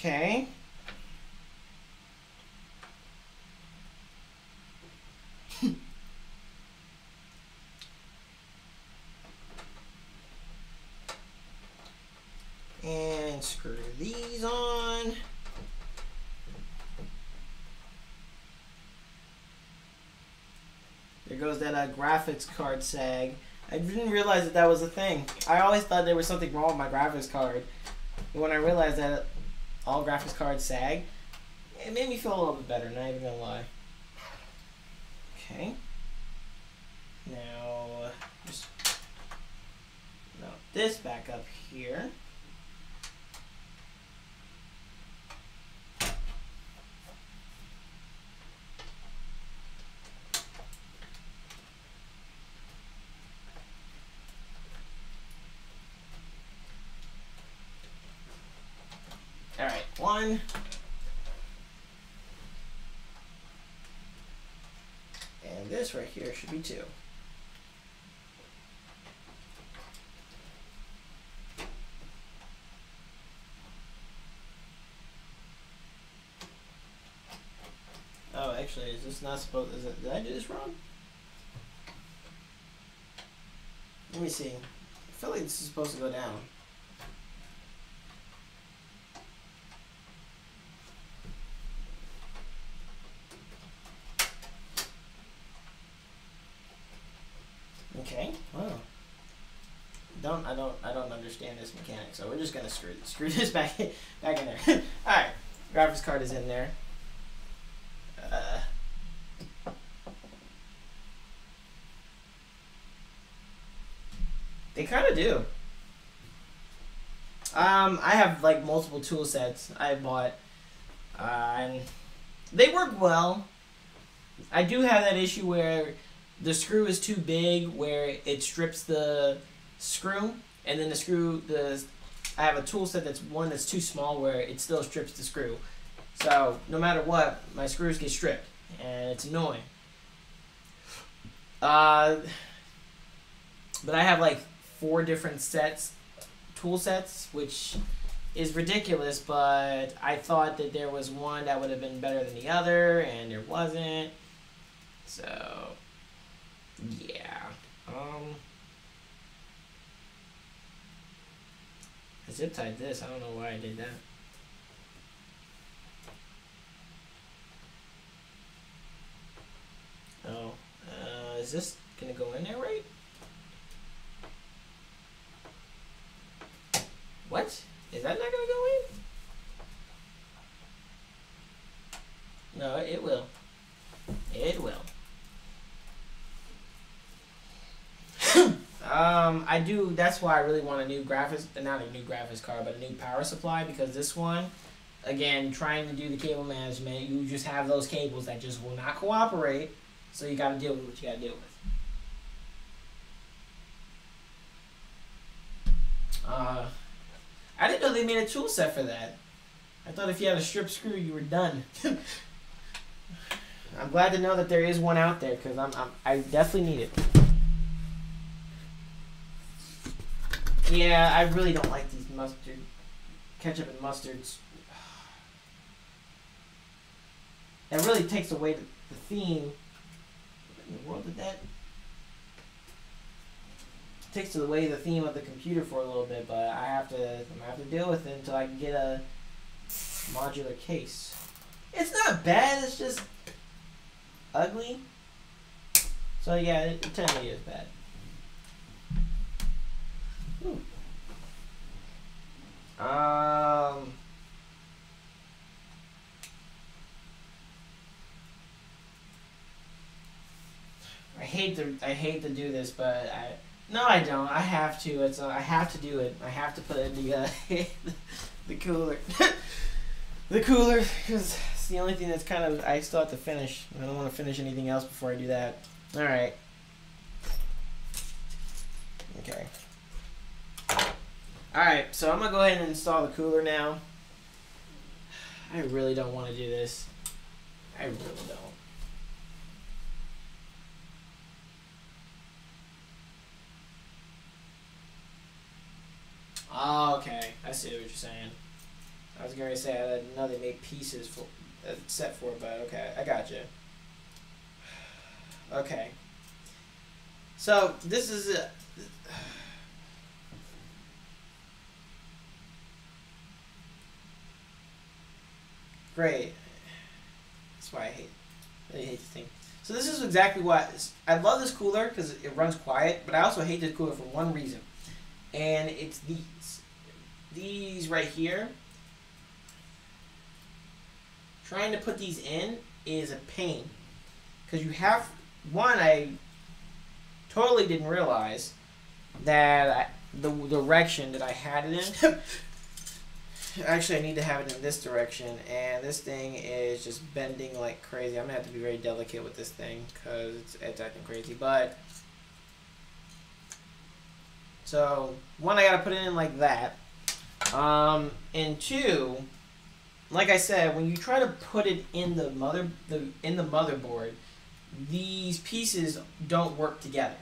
Okay. And screw these on. There goes that graphics card sag. I didn't realize that was a thing. I always thought there was something wrong with my graphics card. But when I realized that all graphics cards sag, it made me feel a little bit better, not even gonna lie. Okay. Now, just mount this back up here. Alright, one. And this right here should be two. Oh, actually, is this not supposed, did I do this wrong? Let me see. I feel like this is supposed to go down. Okay, well, I don't understand this mechanic, so we're just gonna screw this back in there. All right, graphics card is in there. They kind of do. I have like multiple tool sets I bought, and they work well. I do have that issue where the screw is too big, where it strips the screw, and then I have a tool set that's too small, where it still strips the screw. So no matter what, my screws get stripped, and it's annoying. But I have like 4 different tool sets, which is ridiculous, but I thought that there was one that would have been better than the other, and there wasn't. So yeah. I zip tied this. I don't know why I did that. Oh, is this gonna go in there right? What? Is that not gonna go in? No, it will. It will. That's why I really want not a new graphics card, but a new power supply, because this one, again, trying to do the cable management, you just have those cables that just will not cooperate, so you gotta deal with what you gotta deal with. I didn't know they made a tool set for that. I thought if you had a strip screw, you were done. I'm glad to know that there is one out there, because I definitely need it. Yeah, I really don't like these ketchup and mustards. That really takes away the theme. What in the world did that? takes away the theme of the computer for a little bit, but I'm gonna have to deal with it until I can get a modular case. It's not bad, it's just ugly. So yeah, it technically is bad. Ooh. I hate to do this, but no, I don't. I have to. I have to do it. I have to put it in the the cooler, the cooler, because it's the only thing that's kind of I still have to finish. I don't want to finish anything else before I do that. All right. Okay. All right. So I'm gonna go ahead and install the cooler now. I really don't want to do this. I really don't. Oh, okay. I see what you're saying. I was going to say I didn't know they make pieces for set for it, but okay, I got you. Okay. So this is great. That's why I hate this thing. So this is exactly what I love this cooler because it runs quiet, but I also hate this cooler for one reason. And it's these right here. Trying to put these in is a pain because you have one. I totally didn't realize that the direction that I had it in. Actually, I need to have it in this direction, and this thing is just bending like crazy. I'm gonna have to be very delicate with this thing because it's acting crazy. But so one, I gotta put it in like that, and two, like I said, when you try to put it in the motherboard, these pieces don't work together.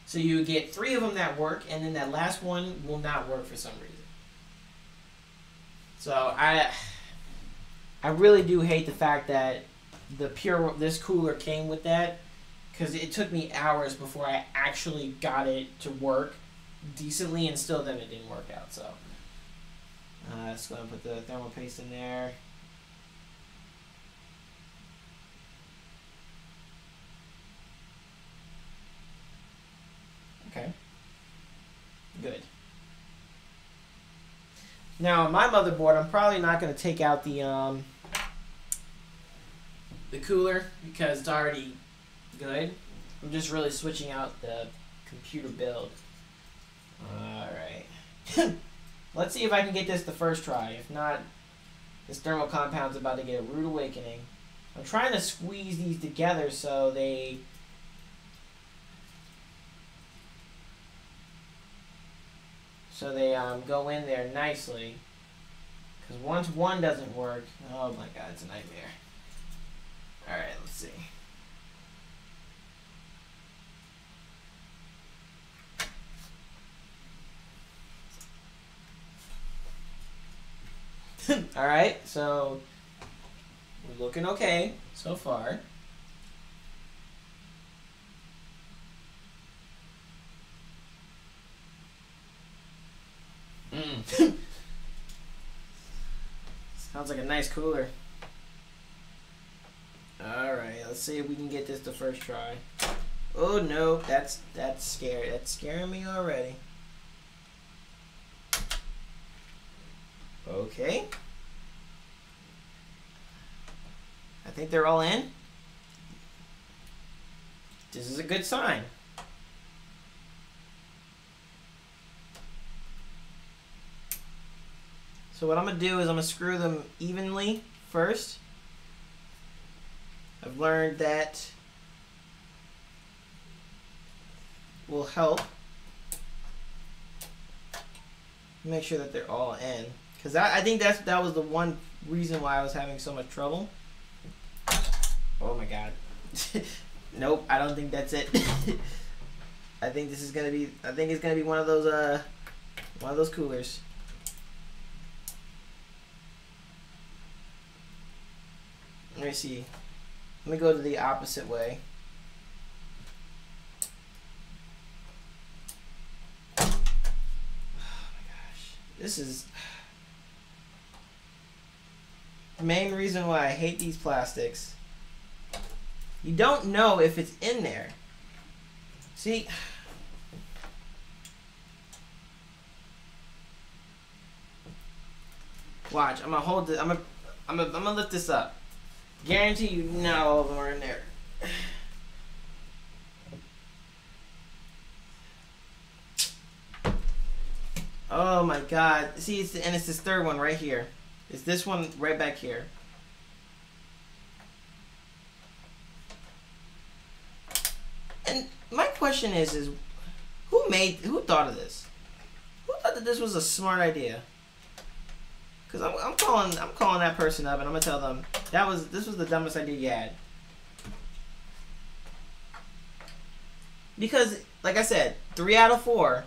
So you get 3 of them that work, and then that last one will not work for some reason. So I really do hate the fact that this cooler came with that, because it took me hours before I actually got it to work decently, and still then it didn't work out. So just going to put the thermal paste in there. Okay, good. Now on my motherboard, I'm probably not going to take out the cooler because it's already good. I'm just really switching out the computer build. Alright. Let's see if I can get this the first try. If not, this thermal compound's about to get a rude awakening. I'm trying to squeeze these together so they go in there nicely. Because once one doesn't work, oh my god, it's a nightmare. Alright, let's see. Alright, so we're looking okay so far. Sounds like a nice cooler. Alright, let's see if we can get this the first try. Oh no, that's scary. That's scaring me already. Okay. I think they're all in. This is a good sign. So what I'm going to do is I'm going to screw them evenly first. I've learned that will help. Make sure that they're all in. Because I think that was the one reason why I was having so much trouble. Oh my god. Nope, I don't think that's it. I think this is gonna be. I think it's gonna be one of those coolers. Let me see. Let me go to the opposite way. This is the main reason why I hate these plastics. You don't know if it's in there. See? Watch, I'm gonna hold it. I'm gonna lift this up. Guarantee you, not all of them are in there. Oh my God! See, it's this third one right here. It's this one right back here. And my question is who thought of this? Who thought that this was a smart idea? Because I'm calling that person up and I'm gonna tell them this was the dumbest idea you had. Because, like I said, 3 out of 4,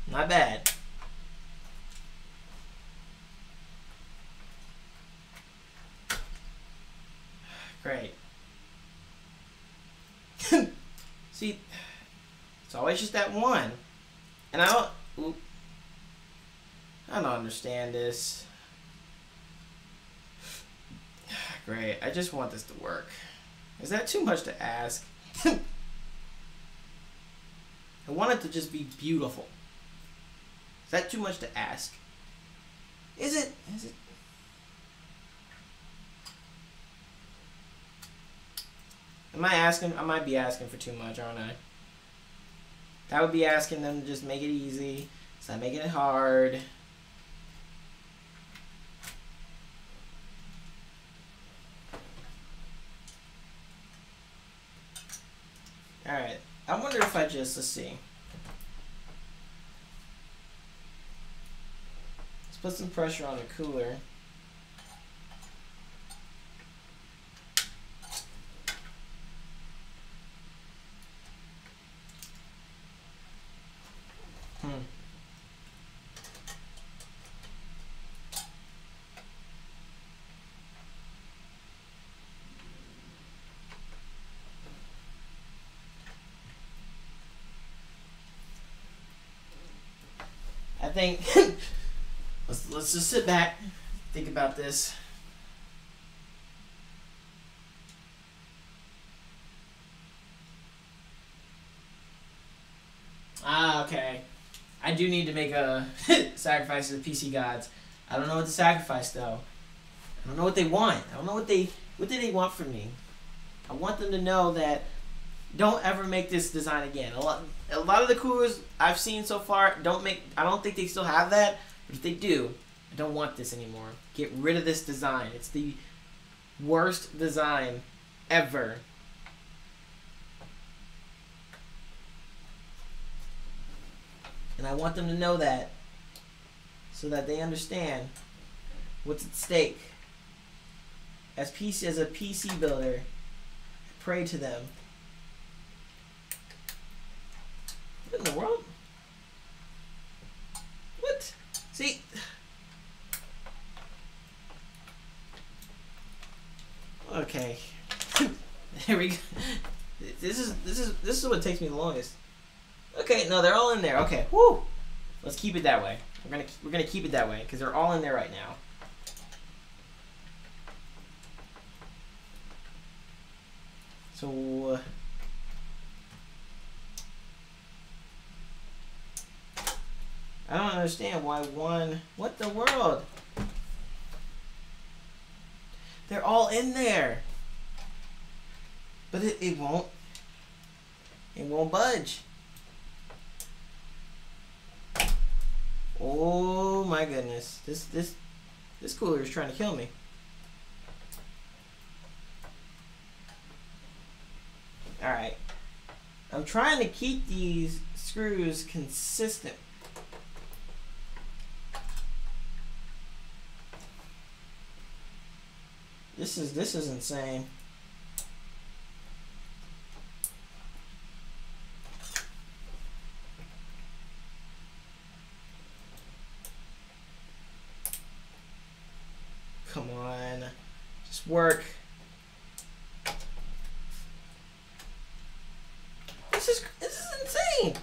not bad. Great. See, it's always just that one, and I don't understand this. Great, I just want this to work. Is that too much to ask? I want it to just be beautiful. Is that too much to ask? Is it? Am I asking? I might be asking for too much, aren't I? That would be asking them to just make it easy. Stop making it hard. Alright. I wonder if I just, let's see. Let's put some pressure on the cooler. I think let's just sit back, think about this. Okay. I do need to make a sacrifice to the PC gods. I don't know what to sacrifice though. I don't know what they want. I don't know what do they want from me. I want them to know that don't ever make this design again. A lot of the coolers I've seen so far I don't think they still have that, but if they do, I don't want this anymore. Get rid of this design. It's the worst design ever. And I want them to know that so that they understand what's at stake. As a PC builder, I pray to them. What in the world? What? See? Okay. There we go. This is what takes me the longest. Okay, no, they're all in there. Okay, whoo. Let's keep it that way. We're gonna keep it that way because they're all in there right now. So I don't understand why one. What the world? They're all in there, but it won't. It won't budge. Oh my goodness! This cooler is trying to kill me. All right, I'm trying to keep these screws consistent. This is insane. Come on, just work. This is insane.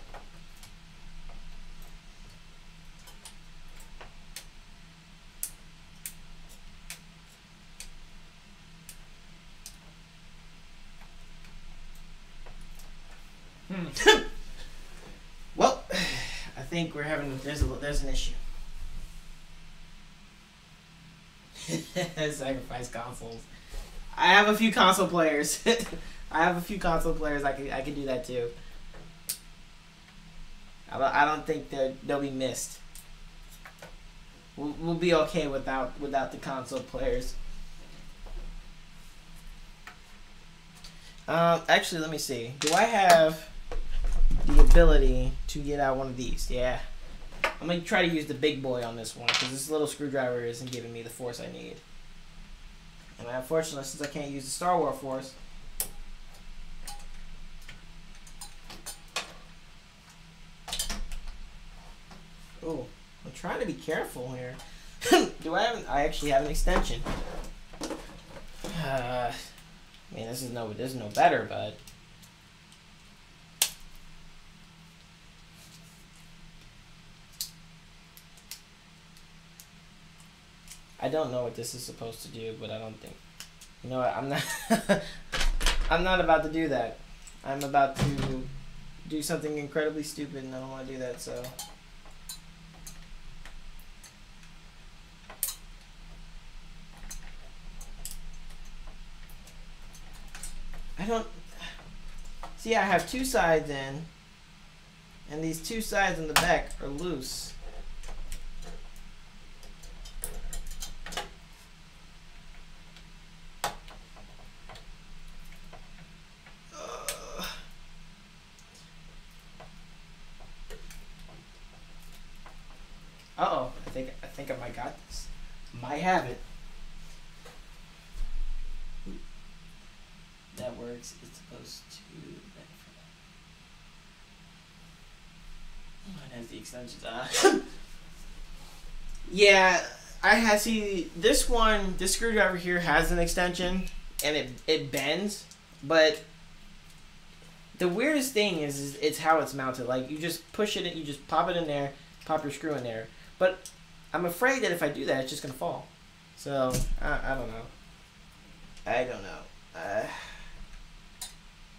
Well, I think we're having there's an issue. Sacrifice consoles. I have a few console players. I have a few console players. I could do that too. I don't think they'll be missed. We'll be okay without the console players. Actually, let me see. Do I have the ability to get out one of these? Yeah. I'm going to try to use the big boy on this one because this little screwdriver isn't giving me the force I need. And unfortunately, since I can't use the Star Wars force, oh, I'm trying to be careful here. I actually have an extension. I mean, this is no better, but I don't know what this is supposed to do, but I don't think. You know what? I'm not. I'm not about to do that. I'm about to do something incredibly stupid, and I don't want to do that. So. I don't. See, I have two sides in, and these two sides in the back are loose. Uh-oh, I think I might got this. Might have it. That works. It's supposed to. Mine has the extensions. Yeah, I have. See, this screwdriver here has an extension, and it bends, but the weirdest thing is it's how it's mounted. Like, you just push it, you just pop it in there, pop your screw in there. But I'm afraid that if I do that, it's just gonna fall. So I don't know. I don't know.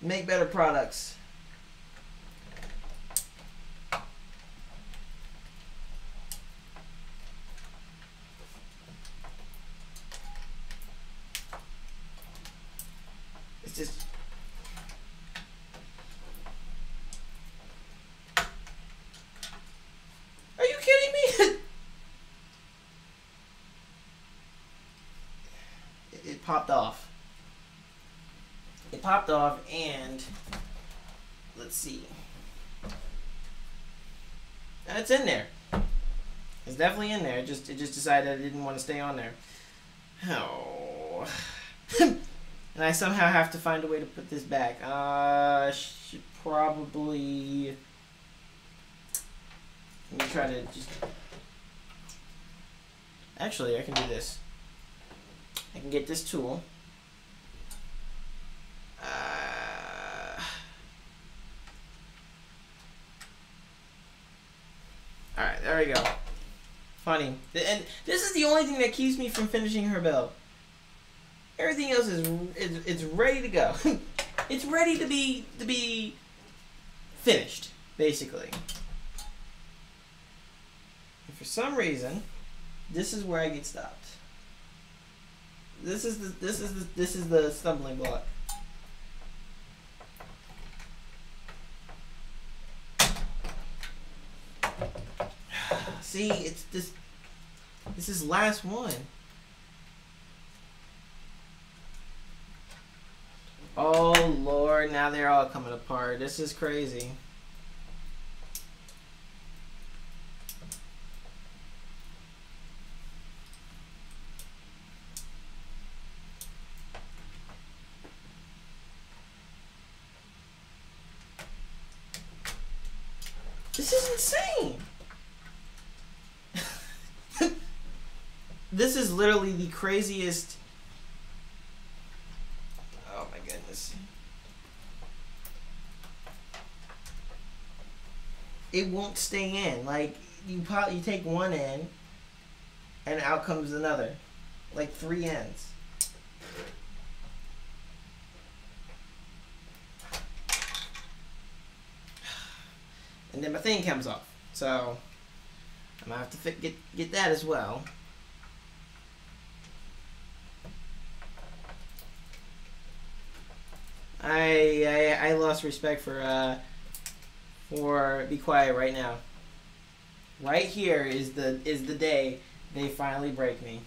Make better products. It's just. Are you kidding me? It popped off. It popped off, and let's see. And it's in there. It's definitely in there. It just decided I didn't want to stay on there. Oh. And I somehow have to find a way to put this back. Should probably. Let me try to just. Actually, I can do this. I can get this tool. Alright, there we go. Funny. And this is the only thing that keeps me from finishing her build. Everything else is it's ready to go. It's ready to be finished, basically. And for some reason, this is where I get stopped. This is the stumbling block. See, it's this is last one. Oh Lord, now they're all coming apart. This is crazy. This is insane. This is literally the craziest. Oh my goodness. It won't stay in. Like, you take one end and out comes another. Like 3 ends. and then my thing comes off. So I'm gonna have to get that as well. I lost respect for Be Quiet right now. Right here is the day they finally break me.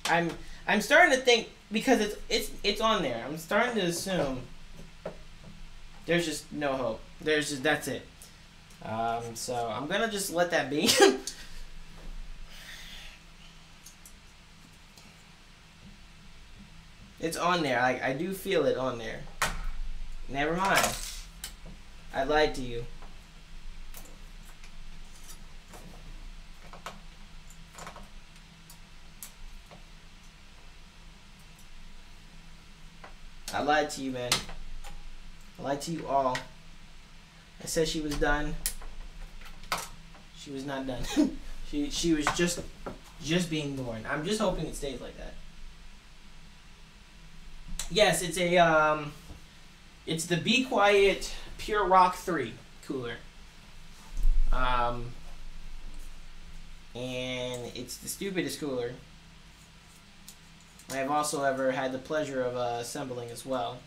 I'm starting to think, because it's on there, I'm starting to assume there's just no hope. That's it. So I'm gonna just let that be. It's on there. I do feel it on there. Never mind. I lied to you. I lied to you, man. I lied to you all. I said she was done. She was not done. she was just being born. I'm just hoping it stays like that. Yes, it's the Be Quiet Pure Rock 3 cooler. And it's the stupidest cooler I have also ever had the pleasure of assembling as well.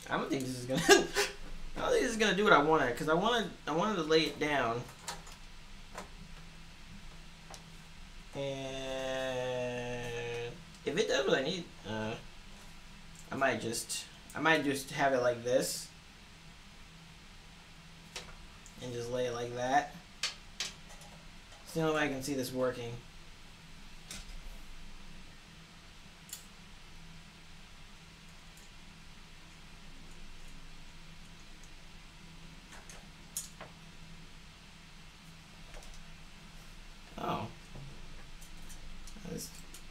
I don't think this is gonna. I don't think this is gonna do what I wanted, because I wanted to lay it down, and if it does what I need, I might just have it like this, and just lay it like that. It's the only way I can see this working. Oh.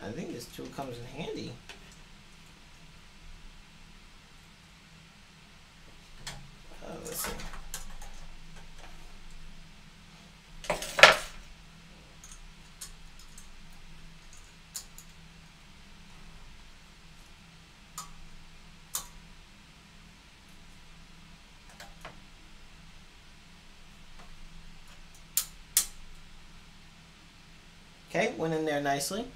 I think this tool comes in handy. Let's see. Okay, went in there nicely.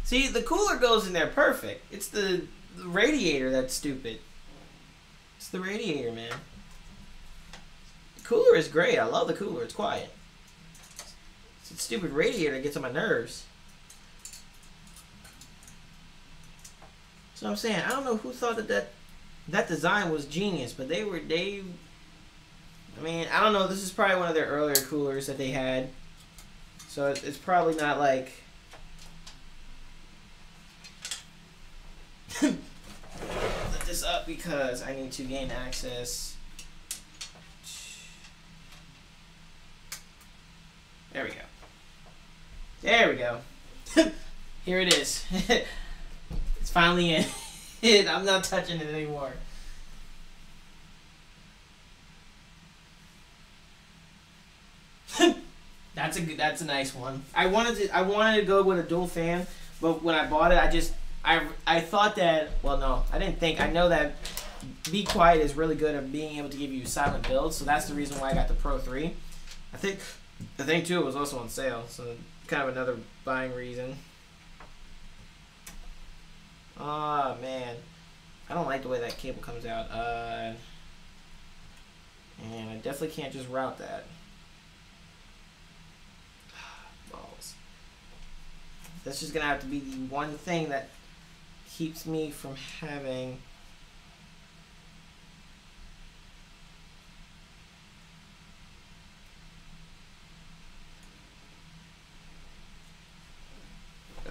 See, the cooler goes in there perfect. It's the radiator that's stupid. It's the radiator, man. The cooler is great. I love the cooler. It's quiet. It's the stupid radiator that gets on my nerves. So I'm saying, I don't know who thought that design was genius, but I mean, I don't know. This is probably one of their earlier coolers that they had. So it's probably not like... Let this up because I need to gain access. There we go. There we go. Here it is. It's finally in. I'm not touching it anymore. That's a nice one. I wanted to go with a dual fan, but when I bought it, I thought that, well, no, I didn't think. I know that Be Quiet is really good at being able to give you silent builds, so that's the reason why I got the Pro 3. I think too, it was also on sale, so kind of another buying reason. Oh man, I don't like the way that cable comes out. And I definitely can't just route that. Balls. That's just gonna have to be the one thing that keeps me from having.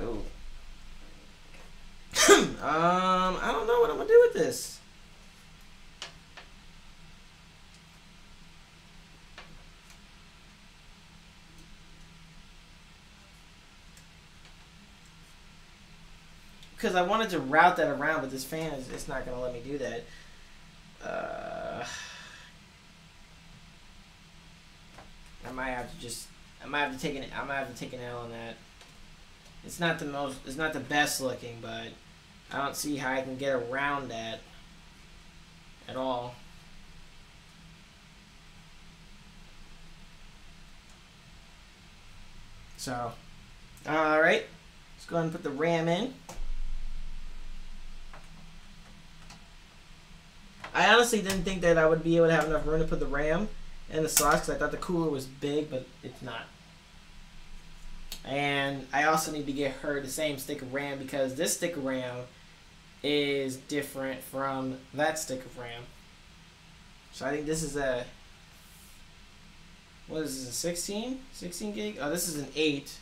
Oh. I don't know what I'm gonna do with this. Because I wanted to route that around, but this fan it's not gonna let me do that. might have to just, I might have to take an L on that. It's not the best looking, but I don't see how I can get around that at all. So, alright, let's go ahead and put the RAM in. I honestly didn't think that I would be able to have enough room to put the RAM in the slots because I thought the cooler was big, but it's not. And I also need to get her the same stick of RAM because this stick of RAM is different from that stick of RAM. So I think this is a, what is this, a 16? 16 gig? Oh, this is an 8.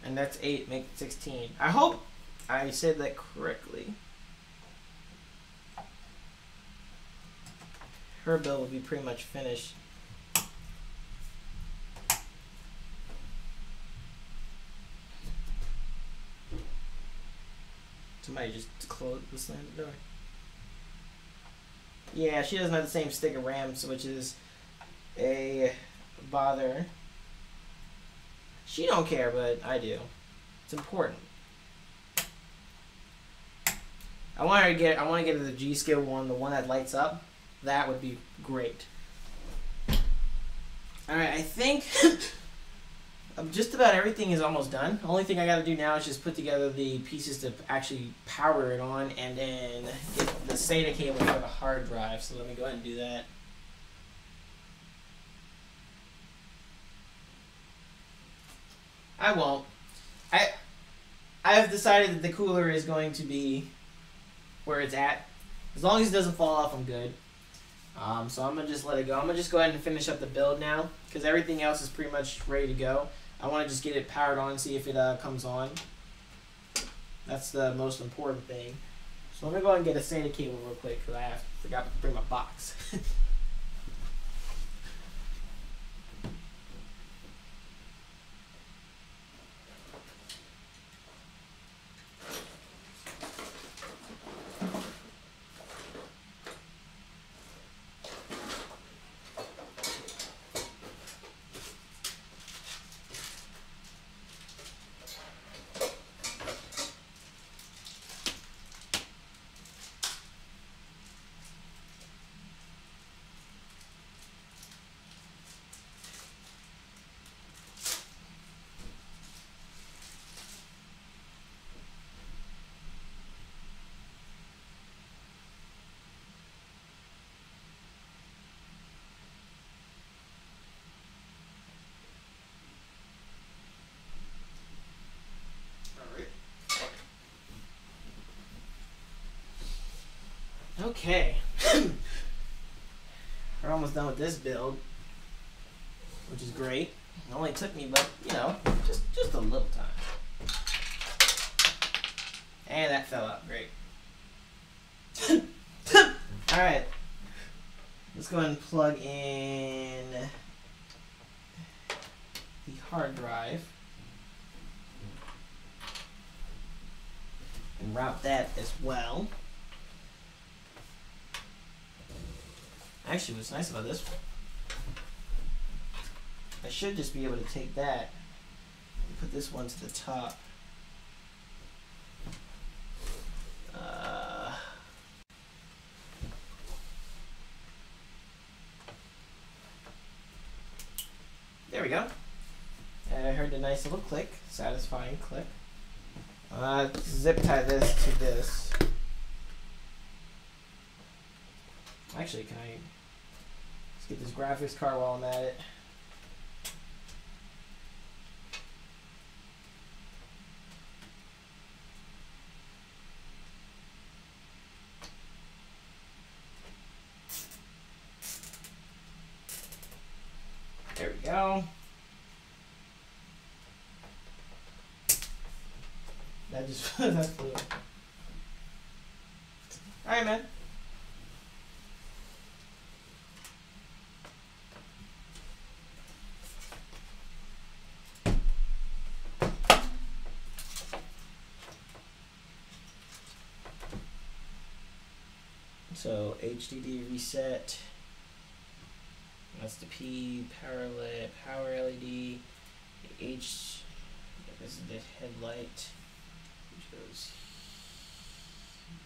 And that's 8, make it 16. I hope I said that correctly. Her build will be pretty much finished. Somebody just closed the slam the door. Yeah, she doesn't have the same stick of RAM, which is a bother. She don't care, but I do. It's important. I want to get her the G-Skill one, the one that lights up. That would be great. Alright, I think just about everything is almost done. The only thing I gotta do now is just put together the pieces to actually power it on and then get the SATA cable for the hard drive. So let me go ahead and do that. I won't. I have decided that the cooler is going to be where it's at. As long as it doesn't fall off, I'm good. So I'm going to just let it go. I'm going to just go ahead and finish up the build now because everything else is pretty much ready to go. I want to just get it powered on and see if it comes on. That's the most important thing. So let me go ahead and get a SATA cable real quick because I forgot to bring my box. Okay. We're almost done with this build, which is great. It only took me, but you know, just a little time. And that fell out great. All right. Let's go ahead and plug in the hard drive and route that as well. Actually, what's nice about this one, I should just be able to take that and put this one to the top. There we go. And I heard a nice little click, satisfying click. Zip tie this to this. Actually, can I... Let's get this graphics card while I'm at it. There we go. That just... that flew. Alright, man. So HDD reset. That's the P power LED. The H, this is the headlight, which goes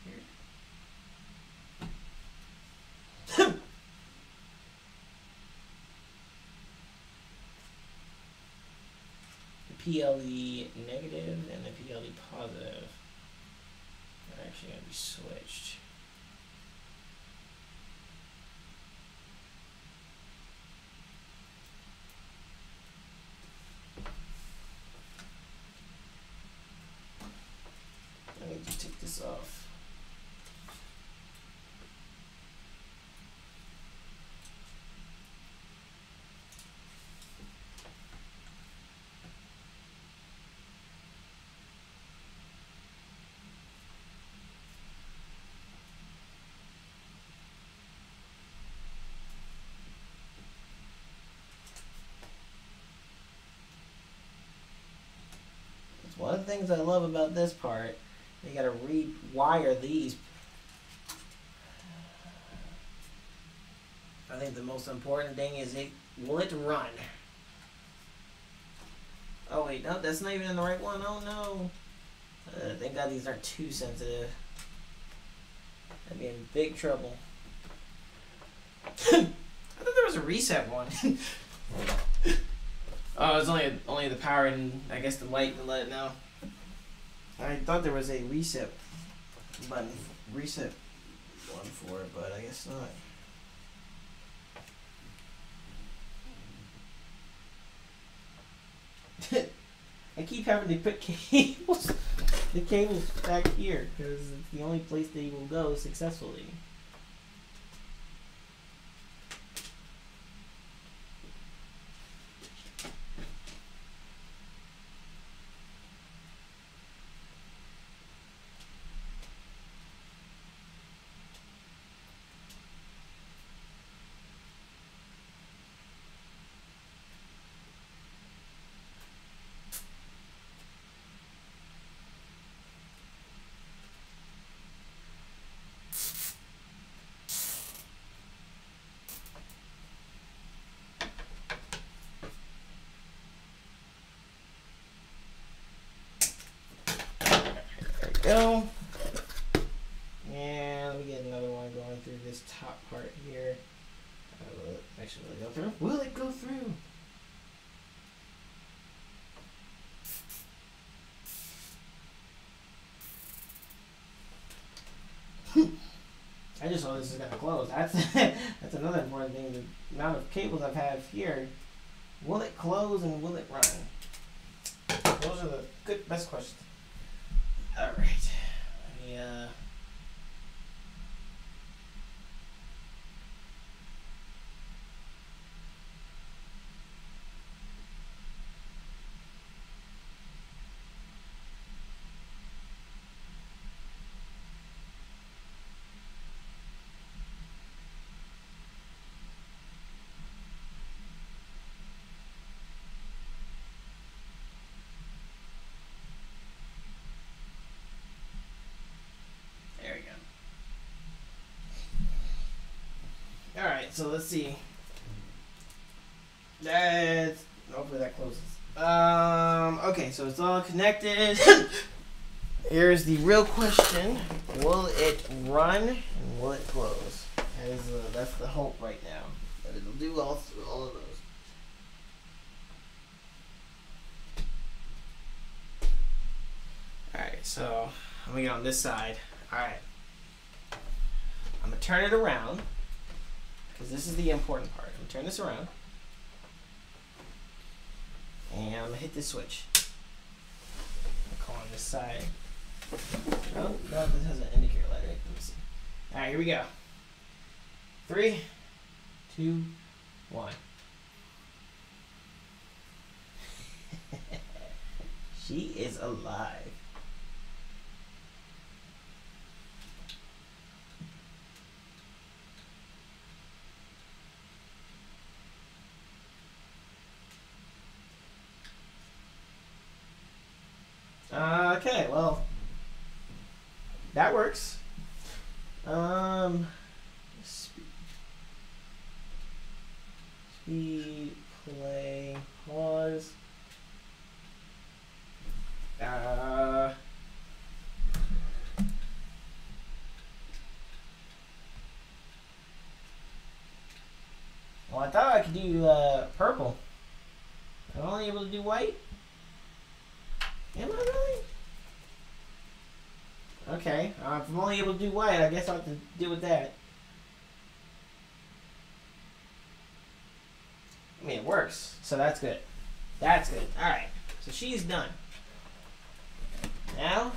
here. The PLE negative and the PLE positive are actually going to be switched. I need to take this off. One of the things I love about this part, you gotta rewire these. I think the most important thing is will it run? Oh wait, no, that's not even in the right one. Oh no. Thank God these aren't too sensitive. I'd be in big trouble. I thought there was a reset one. Oh, it's only the power and I guess the light to let it know. I thought there was a reset button, reset one for it, but I guess not. I keep having to put the cables back here because it's the only place they will go successfully. Go. And let me get another one going through this top part here. Will it actually go through? Will it go through? I just saw this is gonna close. That's that's another important thing. The amount of cables I've had here. Will it close and will it run? Those are the best questions. All right. Let me Alright, so let's see. Hopefully that closes. Okay, so it's all connected. Here's the real question. Will it run and will it close? That's the hope right now. That it'll do all of those. Alright, so I'm gonna get on this side. Alright. I'm gonna turn it around. Because this is the important part. I'm going to turn this around. And I'm going to hit this switch. I'll call on this side. Oh, no, this has an indicator light, right? Let me see. Alright, here we go. 3, 2, 1. She is alive. Okay, well, that works. Speed, play, pause. Well, I thought I could do purple. I'm only able to do white? Am I really? Okay, if I'm only able to do white, I guess I'll have to deal with that. I mean, it works, so that's good. That's good. Alright, so she's done. Now,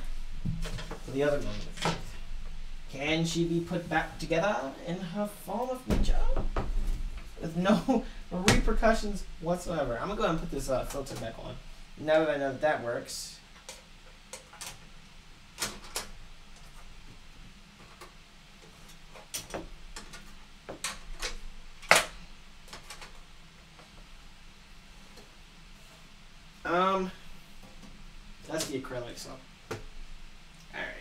for the other moment of truth. Can she be put back together in her form of nature? With no repercussions whatsoever. I'm going to go ahead and put this filter back on. Now that I know that that works. That's the acrylic, so. Alright.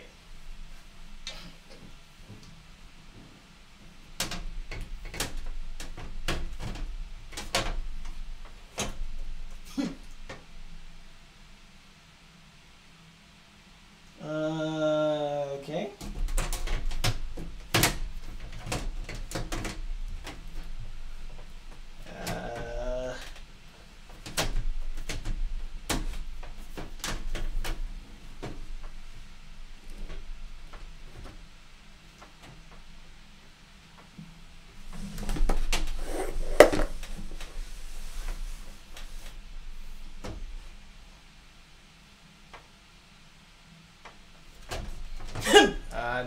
Okay.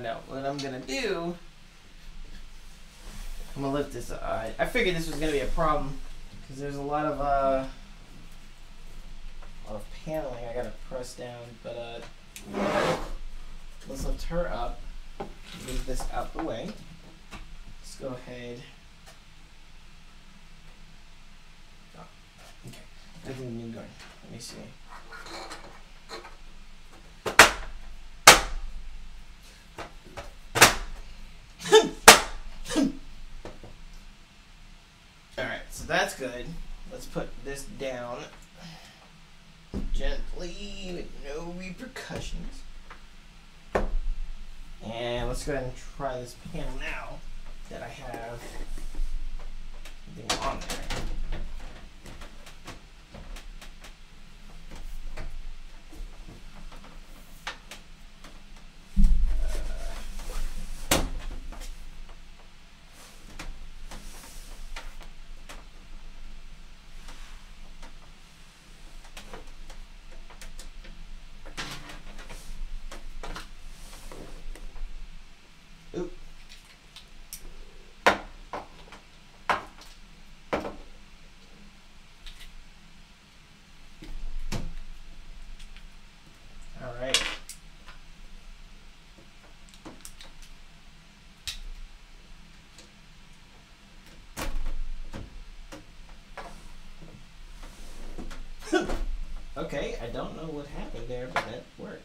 No. What I'm gonna do, I'm gonna lift this. I figured this was gonna be a problem because there's a lot of paneling I gotta press down. But let's lift her up. Move this out the way. Let's go ahead. Oh, okay. I didn't need going. Let me see. Alright, so that's good. Let's put this down gently with no repercussions. And let's go ahead and try this panel now that I have everything on there. Alright. Okay, I don't know what happened there, but that worked.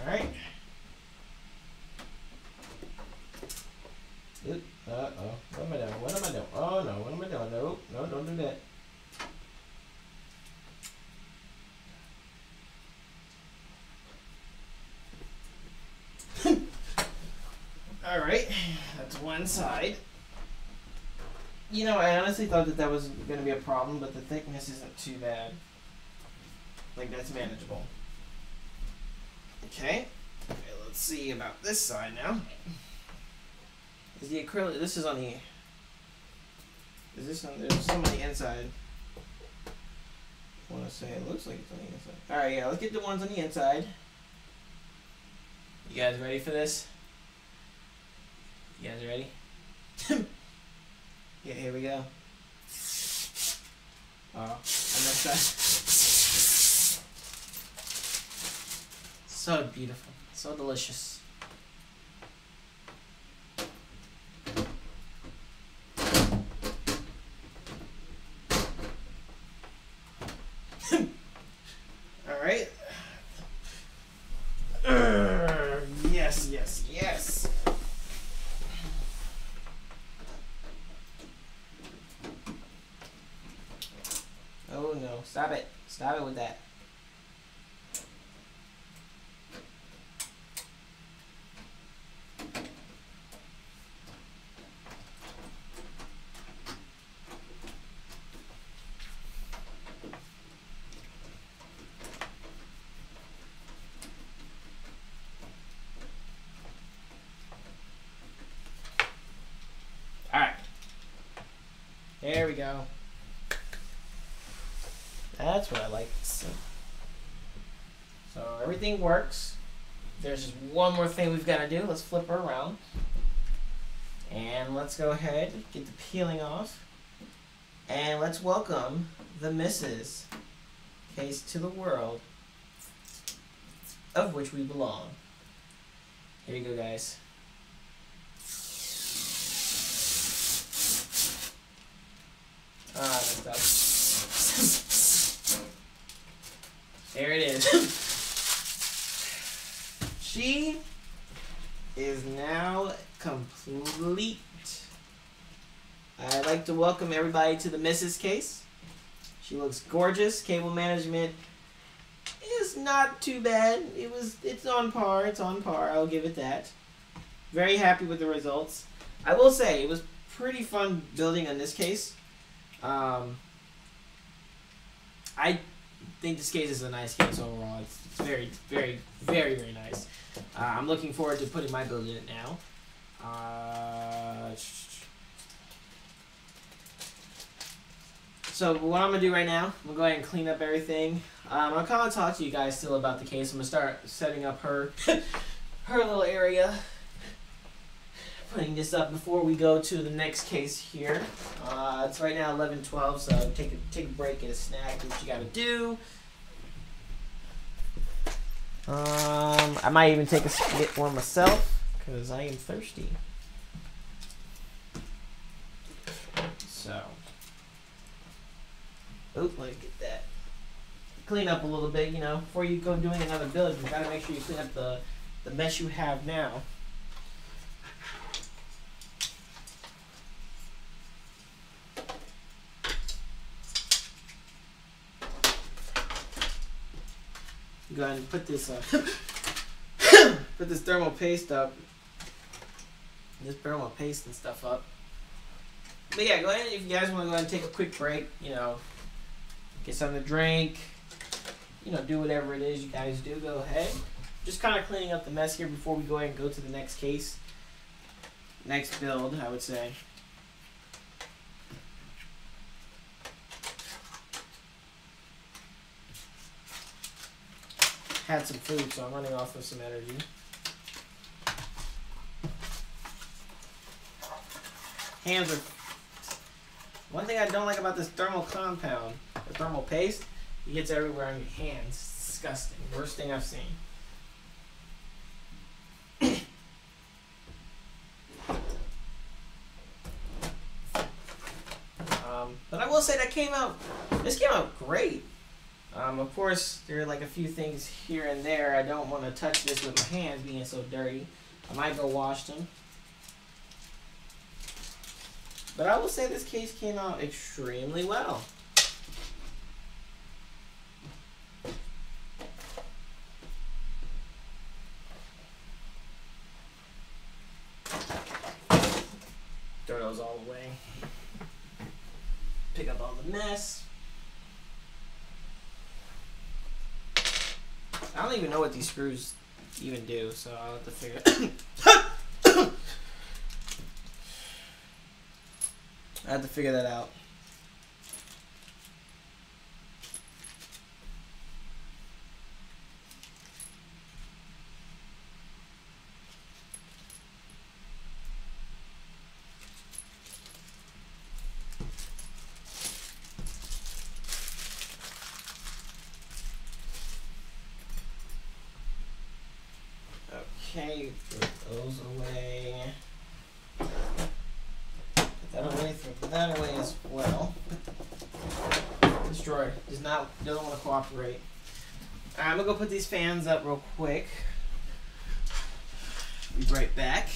Alright. Uh-oh. What am I doing? What am I doing? Oh no, what am I doing? No, no, don't do that. Alright, that's one side. You know, I honestly thought that that was going to be a problem, but the thickness isn't too bad. Like, that's manageable. Okay, let's see about this side now. Is the acrylic, this is on the, is this on, there's some on the inside. I want to say it looks like it's on the inside. Alright, yeah, let's get the ones on the inside. You guys ready for this? You guys ready? Yeah, here we go. Oh, I messed that. So beautiful. So delicious. Alright. Yes, yes, yes. Oh no, stop it. Stop it with that. Alright. There we go. That's what I like to see. So everything works. There's just one more thing we've got to do. Let's flip her around. And let's go ahead, get the peeling off. And let's welcome the Mrs. Case to the world of which we belong. Here you go, guys. Ah, I messed up. There it is. She is now complete. I'd like to welcome everybody to the Mrs. Case. She looks gorgeous. Cable management is not too bad. It's on par. It's on par. I'll give it that. Very happy with the results. I will say it was pretty fun building on this case. I think this case is a nice case overall. It's very, very, very, very nice. I'm looking forward to putting my build in it now. So what I'm going to do right now, I'm going to go ahead and clean up everything. I'll kind of talk to you guys still about the case. I'm going to start setting up her her little area. Putting this up before we go to the next case here. It's right now 11:12, so take a break, get a snack, do what you got to do. I might even get one myself because I am thirsty. So, let me get that. Clean up a little bit, you know, before you go doing another build. You gotta make sure you clean up the mess you have now. Go ahead and put this put this thermal paste up. This thermal paste and stuff up. But yeah, go ahead if you guys want to go ahead and take a quick break, you know, get something to drink, you know, do whatever it is you guys do, go ahead. Just kind of cleaning up the mess here before we go ahead and go to the next case. Next build, I would say. Had some food, so I'm running off of some energy. Hands are... One thing I don't like about this thermal compound, the thermal paste, it gets everywhere on your hands. It's disgusting. Worst thing I've seen. But I will say this came out great. Of course, there are like a few things here and there. I don't want to touch this with my hands being so dirty. I might go wash them. But I will say this case came out extremely well. Throw those all away. Pick up all the mess. I don't even know what these screws even do, so I'll have to figure it I have to figure that out. that away as well. This drawer doesn't want to cooperate. Alright, I'm gonna go put these fans up real quick. Be right back.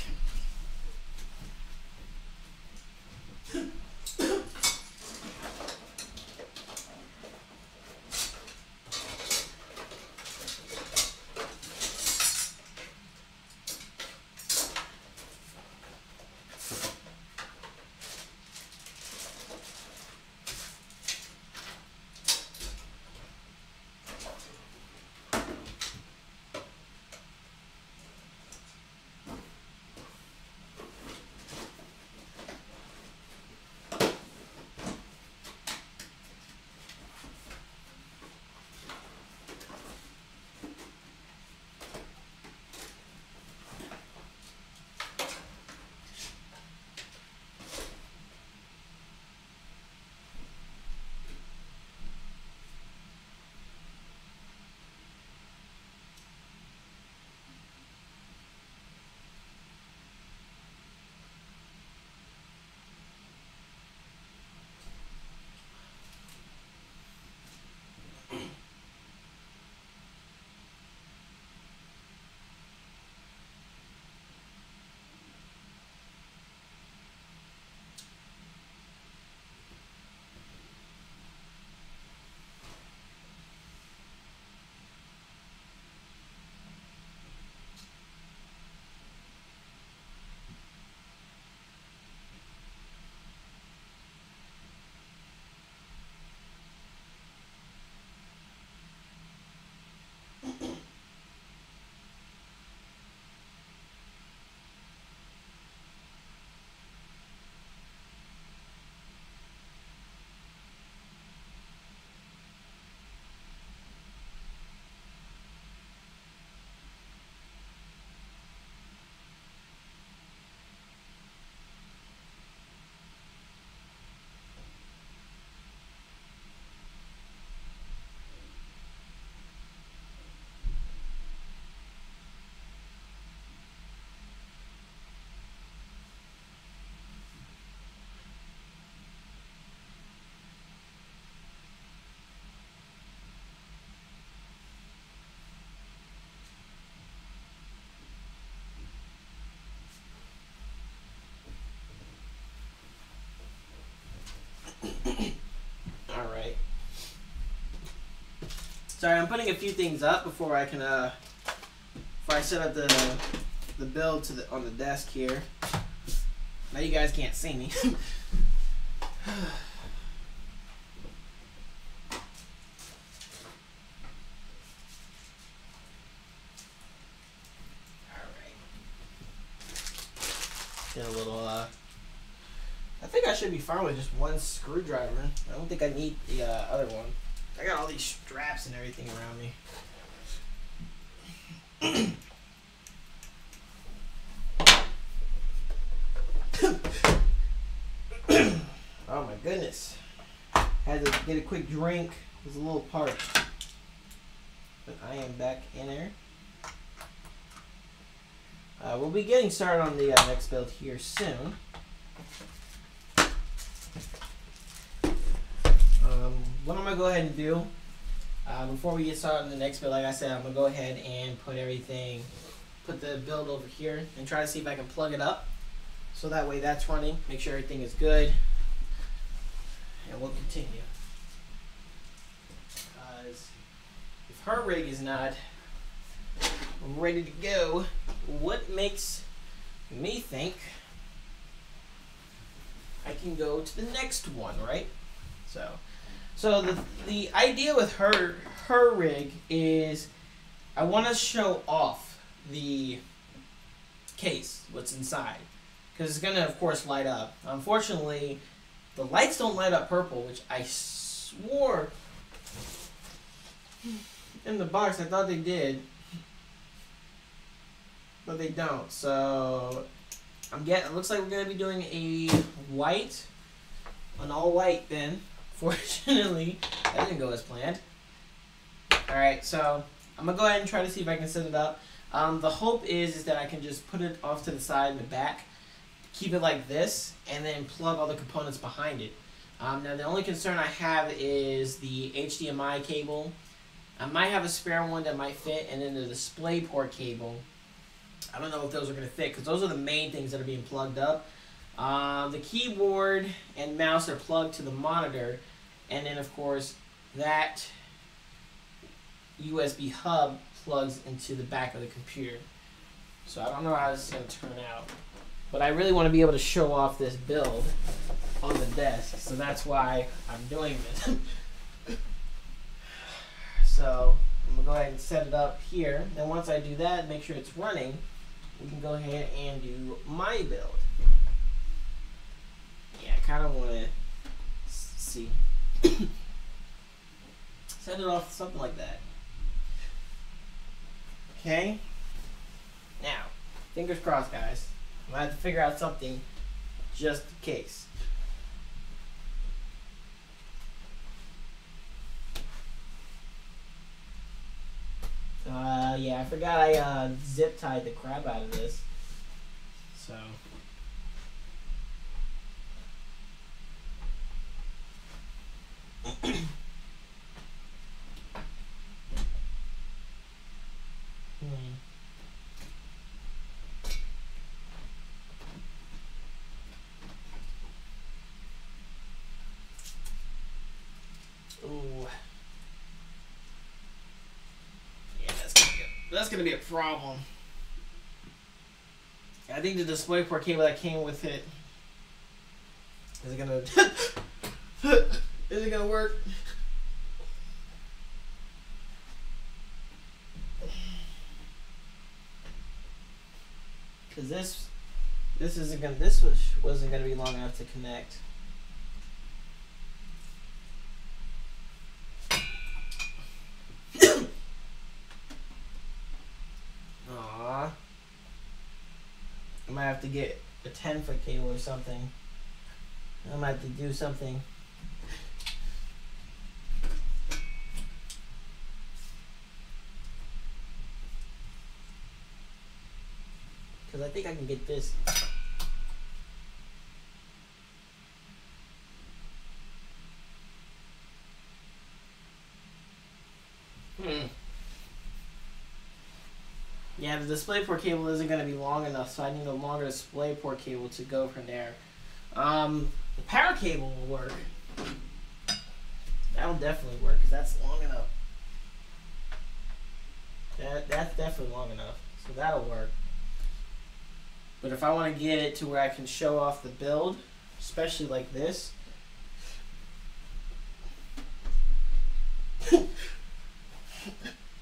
Alright. Sorry, I'm putting a few things up before I can before I set up the build on the desk here. Now you guys can't see me. Get a little I think I should be fine with just one screwdriver. I don't think I need the other one. I got all these straps and everything around me. Oh my goodness. Had to get a quick drink. It was a little parched. But I am back in there. We'll be getting started on the next build here soon. What I'm going to go ahead and do, before we get started on the next build, like I said, I'm going to go ahead and put the build over here and try to see if I can plug it up. So that way that's running, make sure everything is good, and we'll continue. Because if her rig is not ready to go, what makes me think I can go to the next one, right? So the idea with her rig is I want to show off the case, what's inside, because it's going to, of course, light up. Unfortunately, the lights don't light up purple, which I swore in the box I thought they did, but they don't. So it looks like we're going to be doing an all white then. Fortunately, that didn't go as planned. Alright, so I'm going to go ahead and try to see if I can set it up. The hope is that I can just put it off to the side in the back keep it like this and then plug all the components behind it. Now the only concern I have is the HDMI cable. I might have a spare one that might fit, and then the display port cable. I don't know if those are going to fit because those are the main things that are being plugged up. The keyboard and mouse are plugged to the monitor, and then of course that USB hub plugs into the back of the computer. So I don't know how this is going to turn out, but I really want to be able to show off this build on the desk, so that's why I'm doing this. So I'm going to go ahead and set it up here, and once I do that, make sure it's running, we can go ahead and do my build. Yeah, I kind of want to see. Set it off something like that. Okay. Now, fingers crossed, guys. I'm going to have to figure out something just in case. Yeah, I forgot I zip tied the crap out of this. So. Ooh. Yeah, that's gonna be a problem. I think the DisplayPort cable that came with it is it gonna work? Cause this wasn't gonna be long enough to connect. Aww. I might have to get a 10-foot cable or something. I might have to do something. Because I think I can get this. Yeah, the DisplayPort cable isn't going to be long enough, so I need a longer DisplayPort cable to go from there. The power cable will work. That'll definitely work, because that's long enough. That's definitely long enough, so that'll work. But if I want to get it to where I can show off the build, especially like this,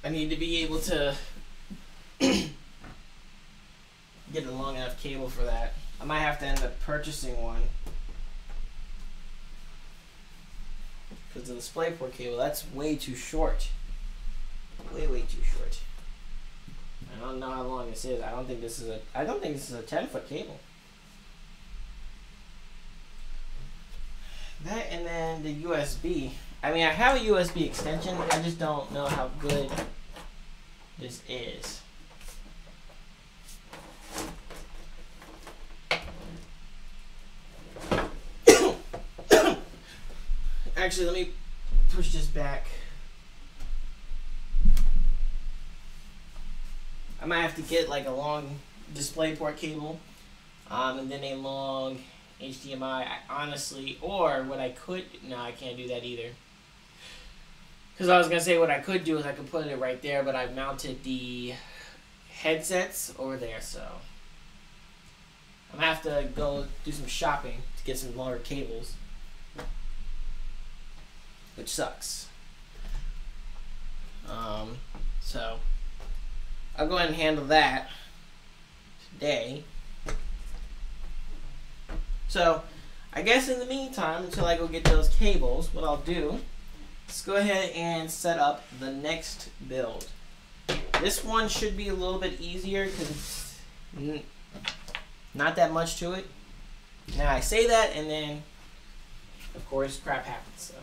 I need to be able to get a long enough cable for that. I might have to end up purchasing one. Because the DisplayPort cable, that's way too short. Way too short. I don't know how long this is. I don't think this is a 10-foot cable. That and then the USB. I mean, I have a USB extension. I just don't know how good this is. Actually, let me push this back. I might have to get like a long DisplayPort cable, and then a long HDMI. Honestly, or what I could, no, I can't do that either. Because I was gonna say what I could do is I could put it right there, but I've mounted the headsets over there, so I'm gonna have to go do some shopping to get some longer cables, which sucks. So I'll go ahead and handle that today. So I guess in the meantime, until I go get those cables, what I'll do is go ahead and set up the next build. This one should be a little bit easier because it's not that much to it. Now I say that, and then of course crap happens. So,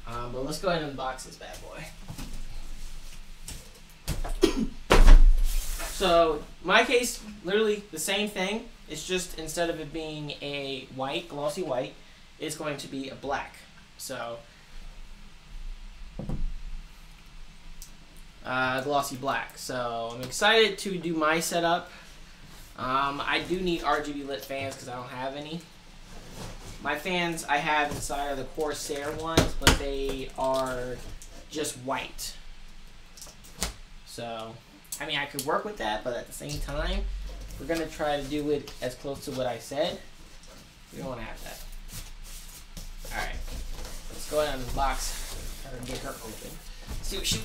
but let's go ahead and unbox this bad boy. So my case, literally the same thing. It's just instead of it being a white, glossy white, it's going to be a black. So glossy black. So I'm excited to do my setup. I do need RGB lit fans because I don't have any. My fans I have inside are the Corsair ones, but they are just white. So, I mean, I could work with that, but at the same time, we're going to try to do it as close to what I said. We don't want to have that. Alright, let's go ahead and unbox her and get her open. See what she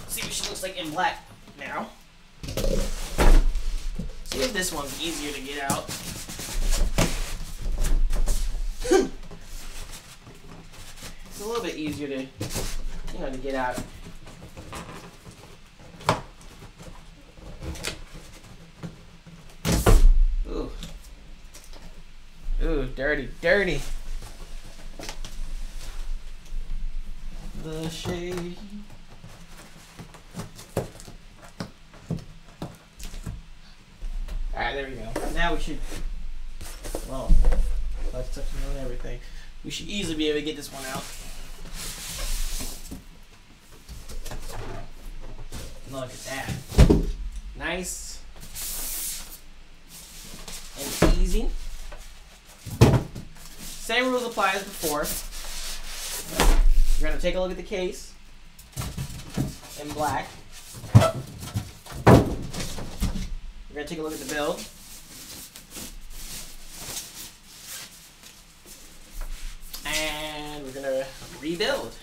looks like in black now. See if this one's easier to get out. It's a little bit easier to, to get out. Ooh. Ooh, dirty, dirty. The shade. Alright, there we go. Now we should, well, let's touch on everything. We should easily be able to get this one out. Look at that. Nice and easy. Same rules apply as before. We're going to take a look at the case in black. We're going to take a look at the build. And we're going to rebuild.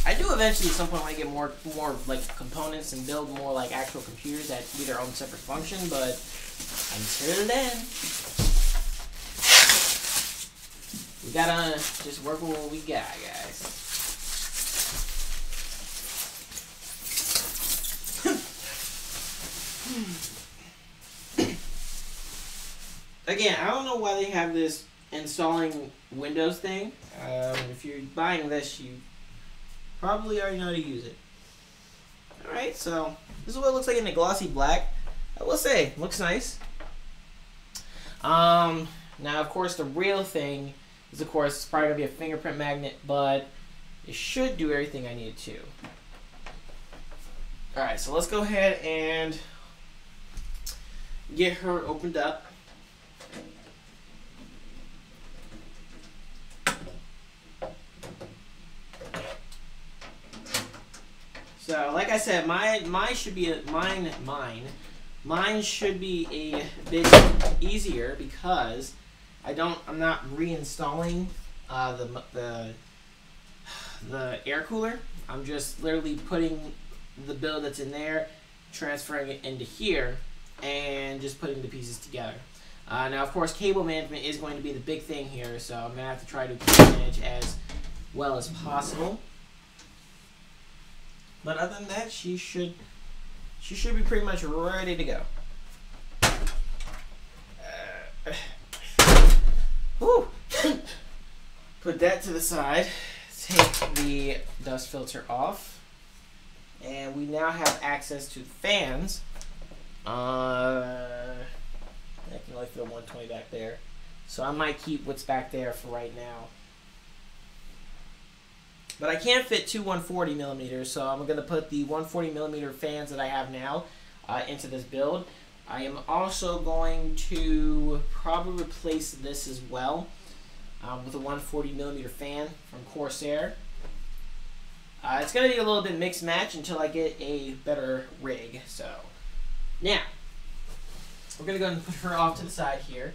I do eventually at some point want to get more like components and build more like actual computers that do their own separate function, but until then, we gotta just work with what we got, guys. Again, I don't know why they have this installing Windows thing. If you're buying this, you probably already know how to use it. Alright, so this is what it looks like in the glossy black. I will say, looks nice. Now, of course, the real thing is, of course, it's probably going to be a fingerprint magnet, but it should do everything I need it to. Alright, so let's go ahead and get her opened up. So, like I said, mine should be should be a bit easier because I'm not reinstalling the air cooler. I'm just literally putting the build that's in there, transferring it into here, and just putting the pieces together. Now, of course, cable management is going to be the big thing here, so I'm gonna have to try to manage as well as possible. But other than that, she should be pretty much ready to go. Whew. Put that to the side. Take the dust filter off, and we now have access to the fans. I can only fit 120 back there, so I might keep what's back there for right now. But I can't fit two 140 millimeters, so I'm going to put the 140 millimeter fans that I have now into this build. I am also going to probably replace this as well with a 140 millimeter fan from Corsair. It's going to be a little bit mixed match until I get a better rig. So now we're going to go ahead and put her off to the side here,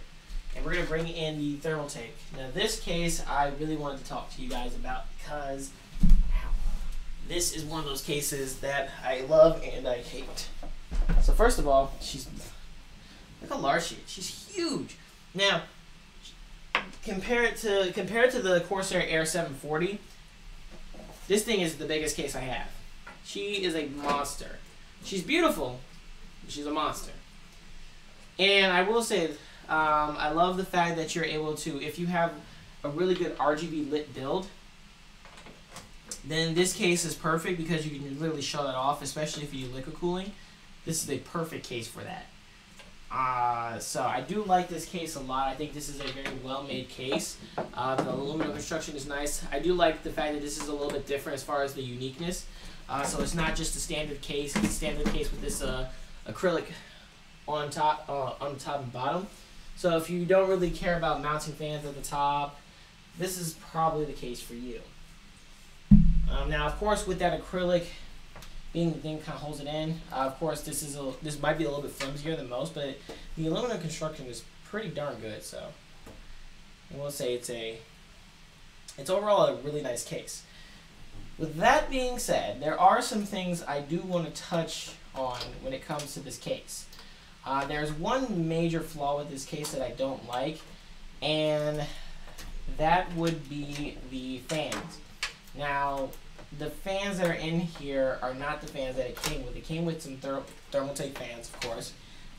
and we're going to bring in the thermal tank. Now, this case I really wanted to talk to you guys about because this is one of those cases that I love and I hate. So first of all, look how large she is. She's huge. Now, compare it to the Corsair Air 740. This thing is the biggest case I have. She is a monster. She's beautiful, but she's a monster. And I will say, I love the fact that you're able to, if you have a really good RGB lit build, then this case is perfect because you can literally shut it off, especially if you do liquid cooling. this is a perfect case for that. So I do like this case a lot. I think this is a very well-made case. The aluminum construction is nice. I do like the fact that this is a little bit different as far as the uniqueness. So it's not just a standard case. It's a standard case with this acrylic on top and bottom. So if you don't really care about mounting fans at the top, this is probably the case for you. Now, of course, with that acrylic being the thing kind of holds it in. Of course, this might be a little bit flimsier than most, but the aluminum construction is pretty darn good. So I will say it's overall a really nice case. With that being said, there are some things I do want to touch on when it comes to this case. There's one major flaw with this case that I don't like, and that would be the fans. Now, the fans that are in here are not the fans that it came with. It came with some thermal-tape fans, of course,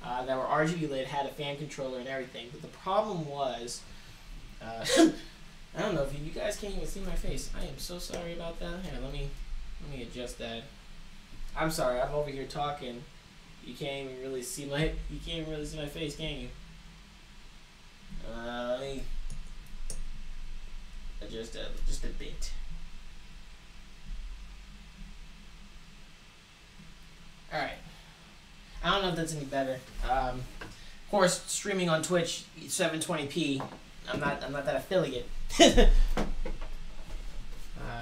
that were RGB lit, had a fan controller and everything. But the problem was, I don't know if you guys can't even see my face. I am so sorry about that. Here, let me adjust that. I'm sorry. I'm over here talking. You can't even really see my face, can you? Let me adjust that just a bit. All right. I don't know if that's any better. Of course, streaming on Twitch 720p. I'm not that affiliate.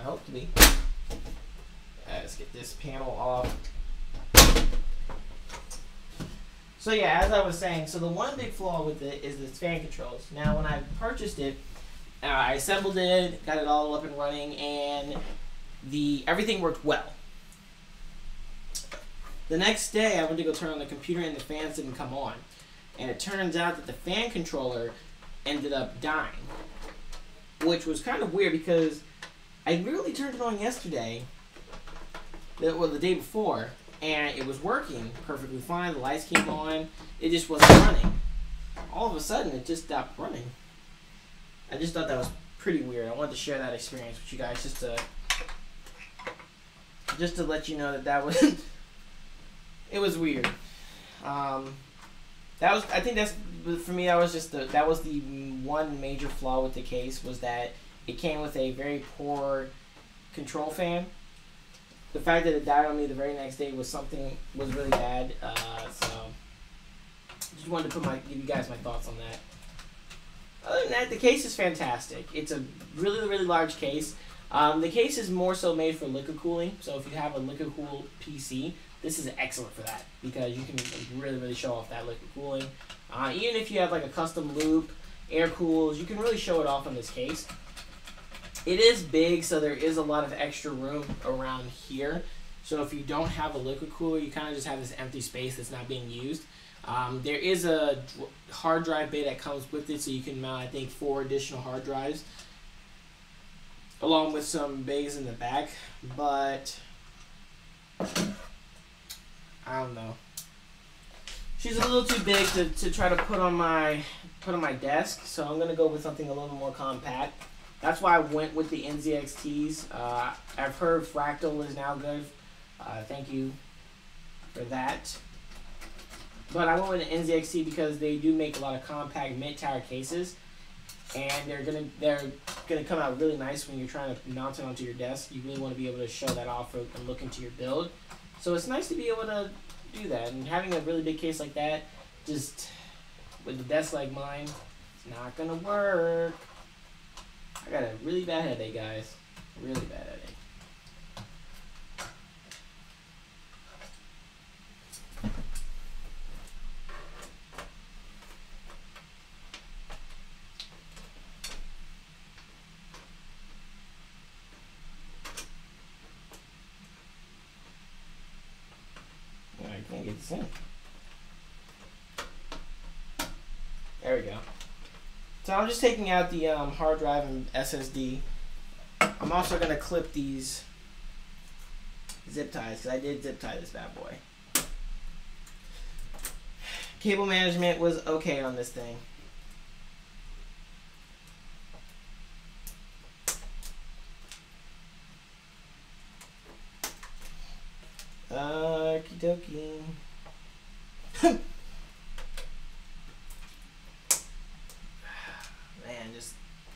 Hopefully. Let's get this panel off. So yeah, as I was saying, so the one big flaw with it is its fan controls. Now, when I purchased it, I assembled it, got it all up and running, and everything worked well. The next day, I went to go turn on the computer, and the fans didn't come on. And it turns out that the fan controller ended up dying, which was kind of weird because I really turned it on yesterday, the day before, and it was working perfectly fine. The lights came on. It just wasn't running. All of a sudden, it just stopped running. I just thought that was pretty weird. I wanted to share that experience with you guys just to let you know that was it was weird. I think that's for me. That was the one major flaw with the case, was that it came with a very poor control fan. The fact that it died on me the very next day was really bad. So just wanted to give you guys my thoughts on that. Other than that, the case is fantastic. It's a really, really large case. The case is more so made for liquid cooling. So if you have a liquid cooled PC, this is excellent for that, because you can really, really show off that liquid cooling. Even if you have like a custom loop, air cools, you can really show it off on this case. It is big, so there is a lot of extra room around here. So if you don't have a liquid cooler, you kind of just have this empty space that's not being used. There is a hard drive bay that comes with it, so you can mount, I think, 4 additional hard drives, along with some bays in the back. But I don't know. She's a little too big to try to put on my desk, so I'm gonna go with something a little more compact. That's why I went with the NZXTs. I've heard Fractal is now good. Thank you for that. But I went with the NZXT because they do make a lot of compact mid-tower cases, and they're gonna come out really nice when you're trying to mount it onto your desk. You really want to be able to show that off and look into your build. So it's nice to be able to do that. And having a really big case like that, just with a desk like mine, it's not gonna work. I got a really bad headache, guys. Really bad headache. I can't get this in. There we go. So I'm just taking out the hard drive and SSD. I'm also going to clip these zip ties, because I did zip tie this bad boy. Cable management was okay on this thing. Okie dokie.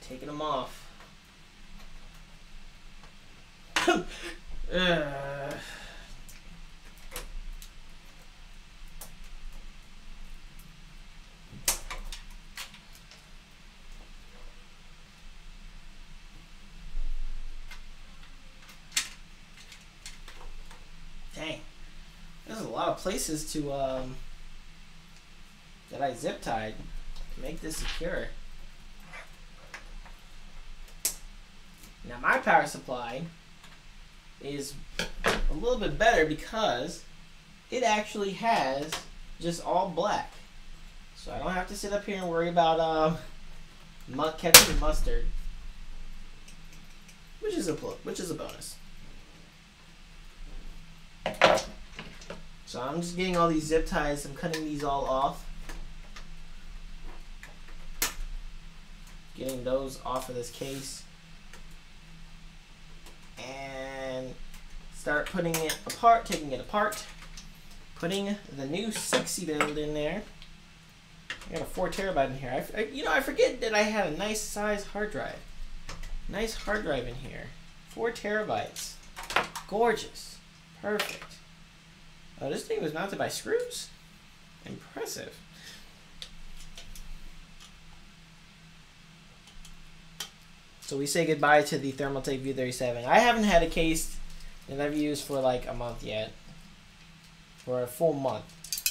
taking them off. Dang. There's a lot of places to that I zip tied to make this secure. Now my power supply is a little bit better because it actually has just all black. So I don't have to sit up here and worry about ketchup and mustard, which is a bonus. So I'm just getting all these zip ties. I'm cutting these all off. Getting those off of this case. And start putting it apart, taking it apart. Putting the new 60 build in there. I got a 4 terabyte in here. I forget that I had a nice size hard drive. Nice hard drive in here. 4 terabytes. Gorgeous. Perfect. Oh, this thing was mounted by screws? Impressive. So we say goodbye to the Thermaltake V37. I haven't had a case that I've used for like a month yet. For a full month.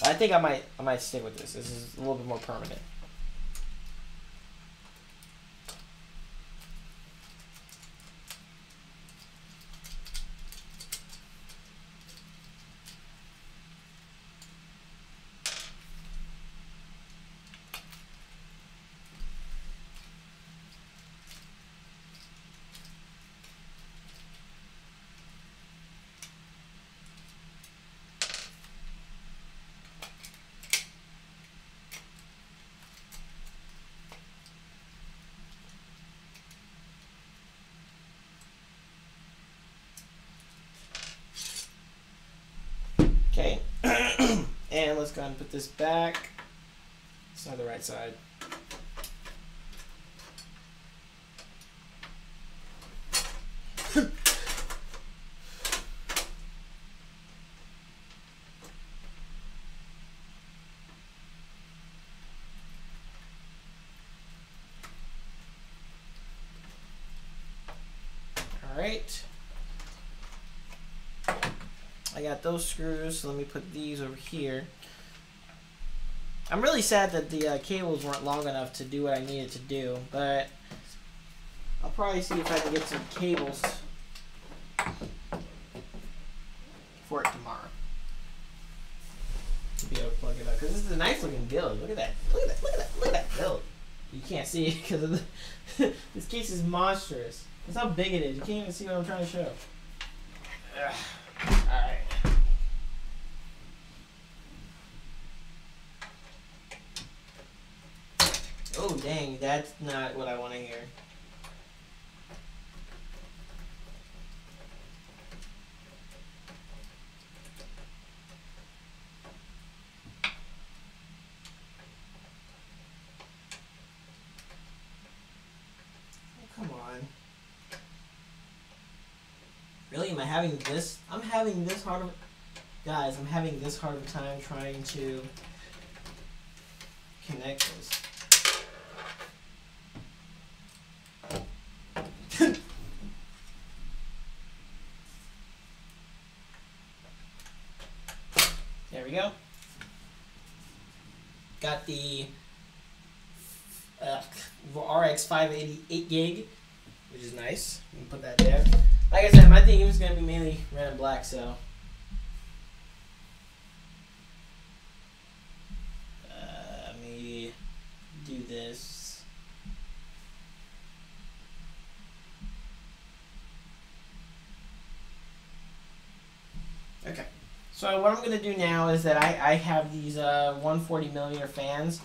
I think I might stick with this. This is a little bit more permanent. Okay, and let's go ahead and put this back. It's not the right side. All right. I got those screws, so let me put these over here. I'm really sad that the cables weren't long enough to do what I needed to do, but I'll probably see if I can get some cables for it tomorrow to be able to plug it up. Because this is a nice looking build. Look at that. Look at that. Look at that. Look at that build. You can't see it because of the this case is monstrous. That's how big it is. You can't even see what I'm trying to show. Alright. Oh dang, that's not what I want to hear. Oh, come on. Really? Am I having this? I'm having this hard of... Guys, I'm having this hard of a time trying to connect this. There we go. Got the RX 588 gig, which is nice. You can put that there. Like I said, my theme is going to be mainly red and black, so. Let me do this. Okay. So what I'm going to do now is that I have these 140mm fans.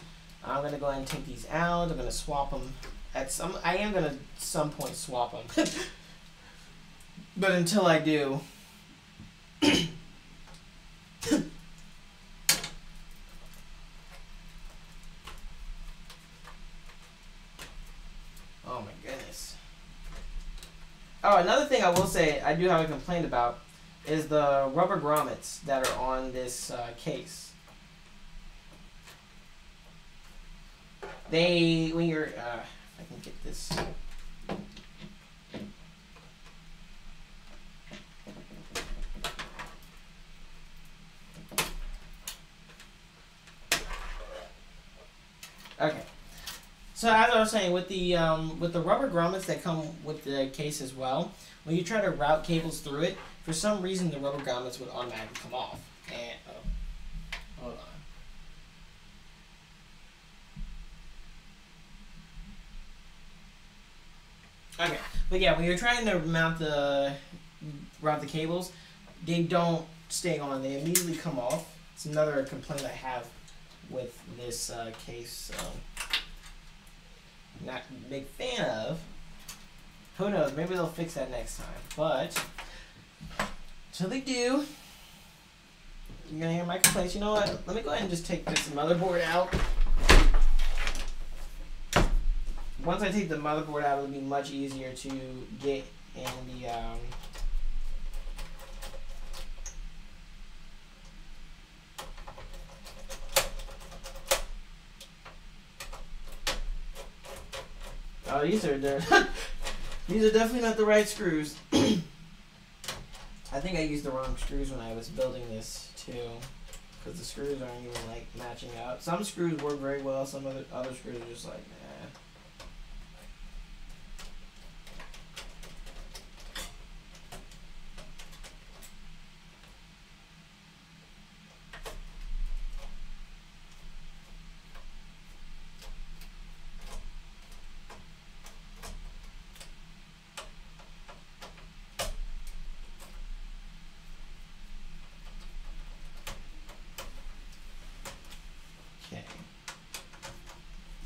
I'm going to go ahead and take these out. I'm going to swap them. I am going to at some point swap them. But until I do, oh my this. Oh, another thing I will say I do have a complaint about is the rubber grommets that are on this case. When you're, if I can get this. Okay. So as I was saying, with the rubber grommets that come with the case as well, when you try to route cables through it, for some reason the rubber grommets would automatically come off. And hold on. Okay, but yeah, when you're trying to route the cables, they don't stay on. They immediately come off. It's another complaint I have with this case. So not a big fan of. Who knows? Maybe they'll fix that next time. But until they do, you're gonna hear my complaints. You know what? Let me go ahead and just take this motherboard out. Once I take the motherboard out, it'll be much easier to get in the oh, these are these are definitely not the right screws. I think I used the wrong screws when I was building this too, because the screws aren't even like matching up. Some screws work very well. Some other screws are just like nah.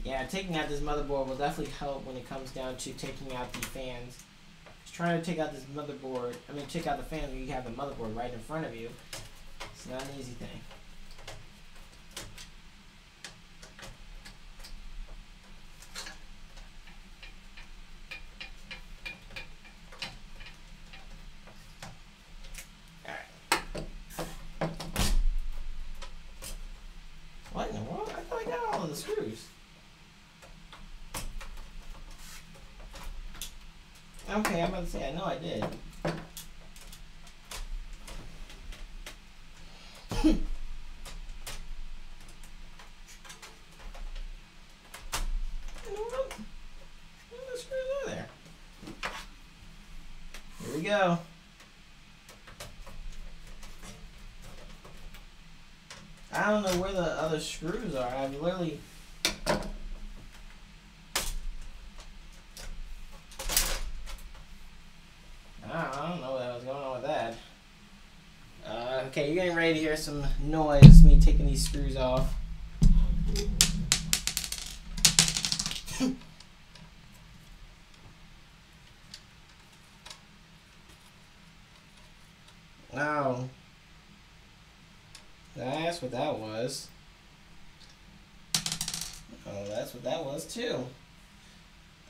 Yeah, taking out this motherboard will definitely help when it comes down to taking out the fans. Just trying to take out this motherboard, take out the fan when you have the motherboard right in front of you. It's not an easy thing. Alright. What in the world? I thought I got all of the screws. Okay, I'm about to say, I know I did. The screws are there. Here we go. I don't know where the other screws are. I've literally... I don't know what was going on with that. Okay, you're getting ready to hear some noise, me taking these screws off. Oh. That's what that was. Oh, that's what that was too.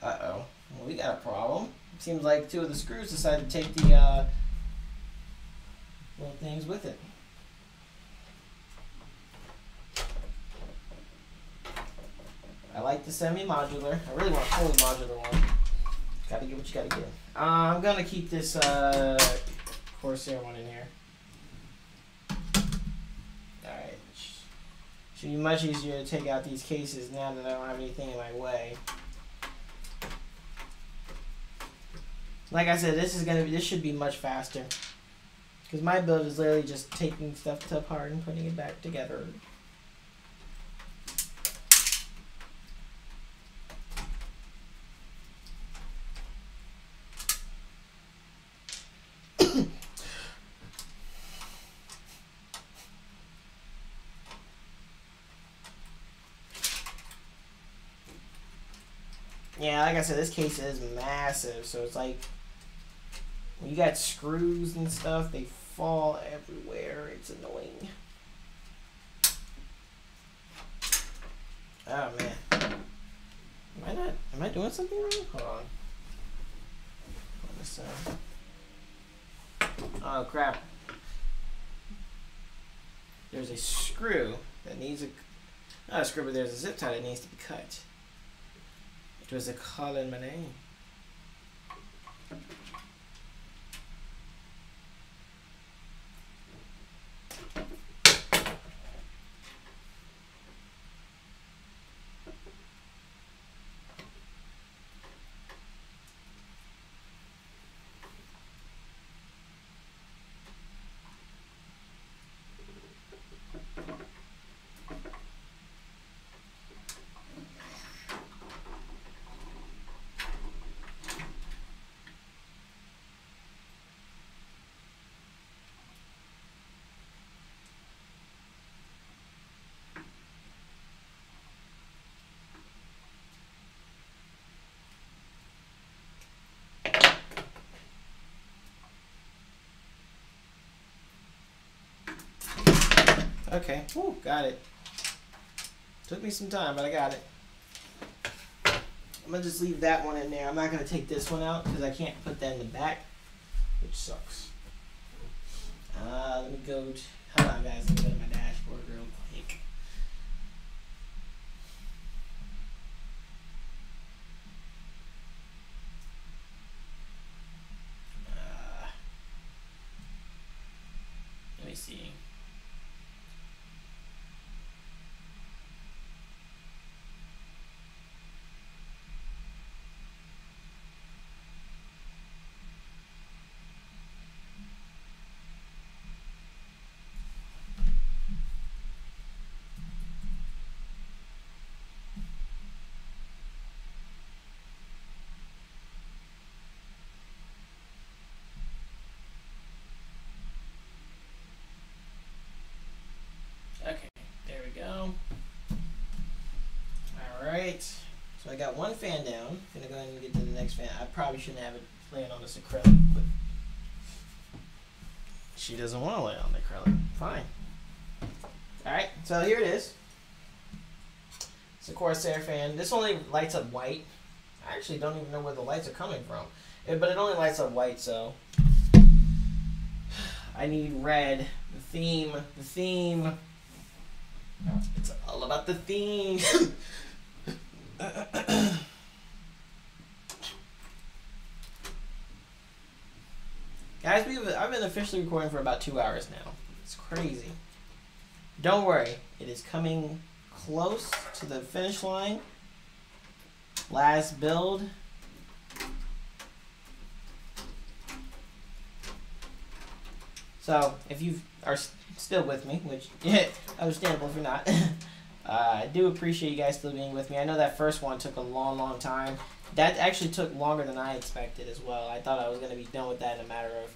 Uh-oh. Well, we got a problem. Seems like two of the screws decided to take the little things with it. I like the semi-modular. I really want a fully modular one. Gotta get what you gotta get. I'm gonna keep this Corsair one in here. Alright. Should be much easier to take out these cases now that I don't have anything in my way. Like I said, this should be much faster. Because my build is literally just taking stuff apart and putting it back together. Yeah, like I said, this case is massive, so it's like when you got screws and stuff, they fall everywhere. It's annoying. Oh man. Am I doing something wrong? Hold on. So. Oh crap. There's a screw that needs not a screw, but there's a zip tie that needs to be cut. It was a call in my name. Okay, woo, got it. Took me some time, but I got it. I'm gonna just leave that one in there. I'm not gonna take this one out because I can't put that in the back, which sucks. Let me go to, hold on guys, let me go to my dashboard real quick. Let me see. Okay, there we go. Alright, so I got one fan down. Gonna go ahead and get to the next fan. I probably shouldn't have it laying on this acrylic, but she doesn't want to lay on the acrylic. Fine. Alright, so here it is. It's a Corsair fan. This only lights up white. I actually don't even know where the lights are coming from. But it only lights up white, so I need red. The theme. It's all about the theme. Guys, I've been officially recording for about 2 hours now. It's crazy. Don't worry, it is coming close to the finish line. Last build. So, if you are still with me, which, understandable if you're not, I do appreciate you guys still being with me. I know that first one took a long, long time. That actually took longer than I expected as well. I thought I was going to be done with that in a matter of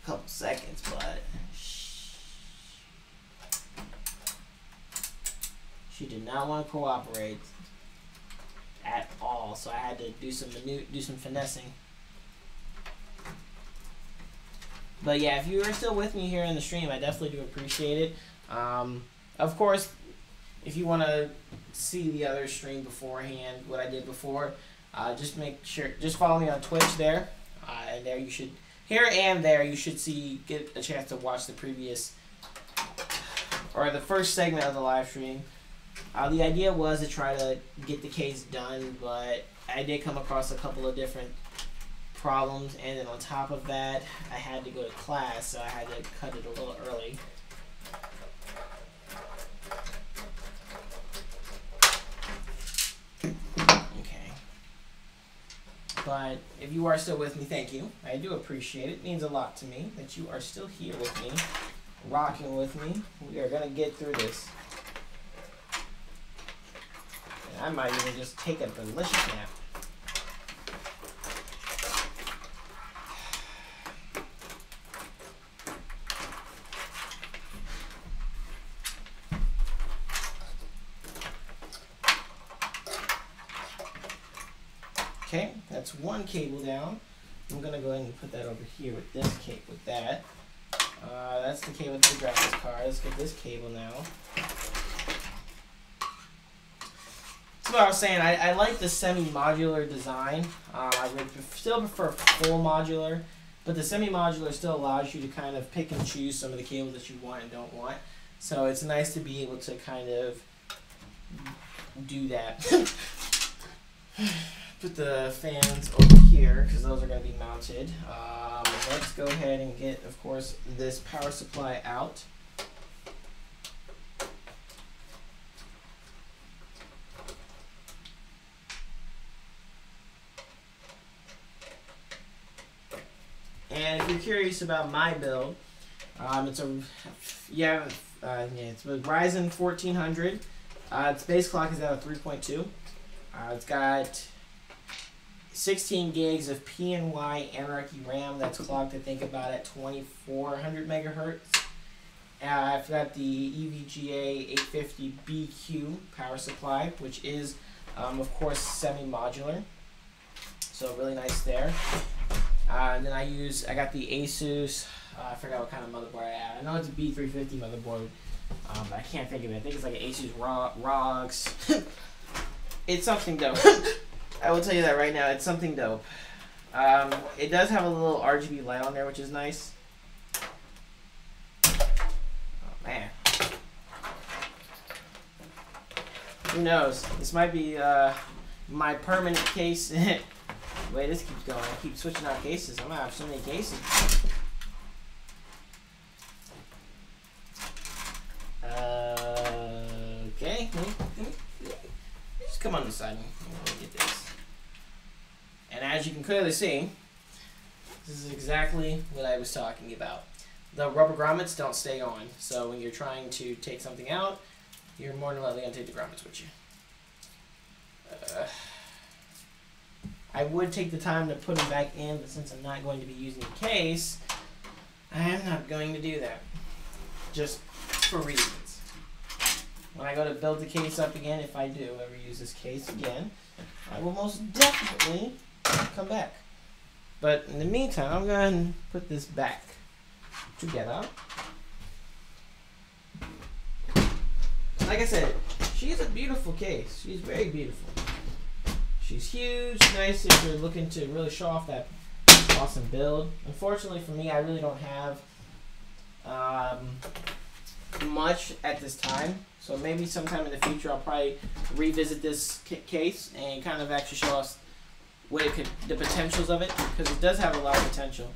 a couple seconds, but she did not want to cooperate at all, so I had to do some finessing. But yeah, if you are still with me here in the stream, I definitely do appreciate it. Of course, if you want to see the other stream beforehand, what I did before, just make sure, just follow me on Twitch there. And there you should, here and there, you should get a chance to watch the previous, or the first segment of the live stream. The idea was to try to get the case done, but I did come across a couple of different problems, and then on top of that, I had to go to class, so I had to cut it a little early. Okay. But if you are still with me, thank you. I do appreciate it. It means a lot to me that you are still here with me, rocking with me. We are going to get through this. And I might even just take a delicious nap. Okay, that's one cable down. I'm gonna go ahead and put that over here with this cable, with that. That's the cable to the graphics card. Let's get this cable now. That's what I was saying. I like the semi-modular design. I would still prefer full modular, but the semi-modular still allows you to kind of pick and choose some of the cables that you want and don't want. So it's nice to be able to kind of do that. Put the fans over here because those are going to be mounted. Let's go ahead and get, of course, this power supply out. And if you're curious about my build, it's a it's a Ryzen 1400. Its base clock is at a 3.2. It's got 16 gigs of PNY Anarchy RAM that's clocked, I think, about at 2400 megahertz. I've got the EVGA 850BQ power supply, which is, of course, semi-modular. So really nice there. And then I got the Asus, I forgot what kind of motherboard I have. I know it's a B350 motherboard, but I can't think of it. I think it's like an Asus ROGs. It's something dope. I will tell you that right now. It's something dope. It does have a little RGB light on there, which is nice. Oh, man. Who knows? This might be my permanent case. The way this keeps going, I keep switching out cases. I'm gonna have so many cases. Okay. Just come on this side and get this. And as you can clearly see, this is exactly what I was talking about. The rubber grommets don't stay on, so when you're trying to take something out, you're more than likely gonna take the grommets with you. I would take the time to put them back in, but since I'm not going to be using the case, I am not going to do that. Just for reasons. When I go to build the case up again, if I do ever use this case again, I will most definitely come back. But in the meantime, I'm going to put this back together. Like I said, she's a beautiful case. She's very beautiful. She's huge, nice if you're looking to really show off that awesome build. Unfortunately for me, I really don't have much at this time. So maybe sometime in the future, I'll probably revisit this case and kind of actually show us what it could, the potentials of it, because it does have a lot of potential.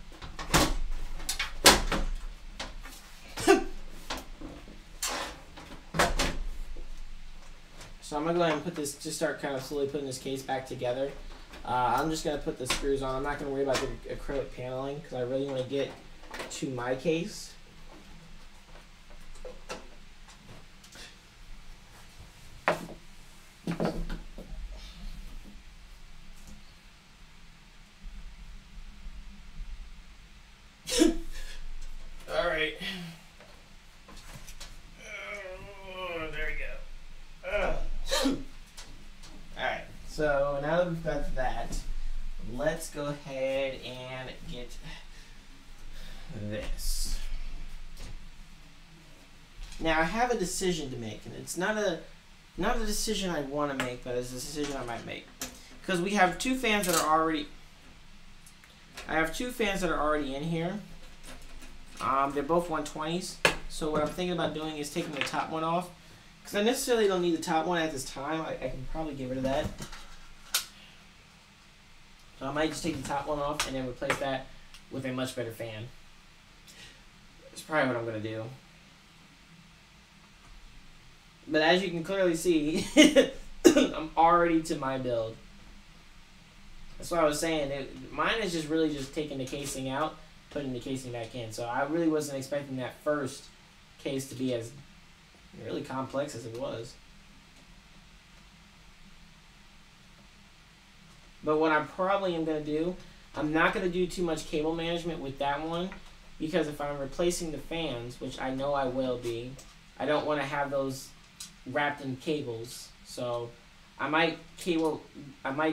So I'm going to go ahead and put this, just start kind of slowly putting this case back together. I'm just going to put the screws on. I'm not going to worry about the acrylic paneling because I really want to get to my case. All right. There we go. Alright, so now that we've got that, let's go ahead and get this. Now I have a decision to make, and it's not a decision I want to make, but it's a decision I might make. Because we have two fans that are already in here. They're both 120s. So what I'm thinking about doing is taking the top one off. Because I necessarily don't need the top one at this time. I can probably get rid of that. So I might just take the top one off and then replace that with a much better fan. That's probably what I'm going to do. But as you can clearly see, I'm already to my build. That's what I was saying. Mine is just really just taking the casing out, putting the casing back in. So I really wasn't expecting that first case to be as really complex as it was. But what I probably am going to do, I'm not going to do too much cable management with that one, because if I'm replacing the fans, which I know I will be, I don't want to have those wrapped in cables. So I might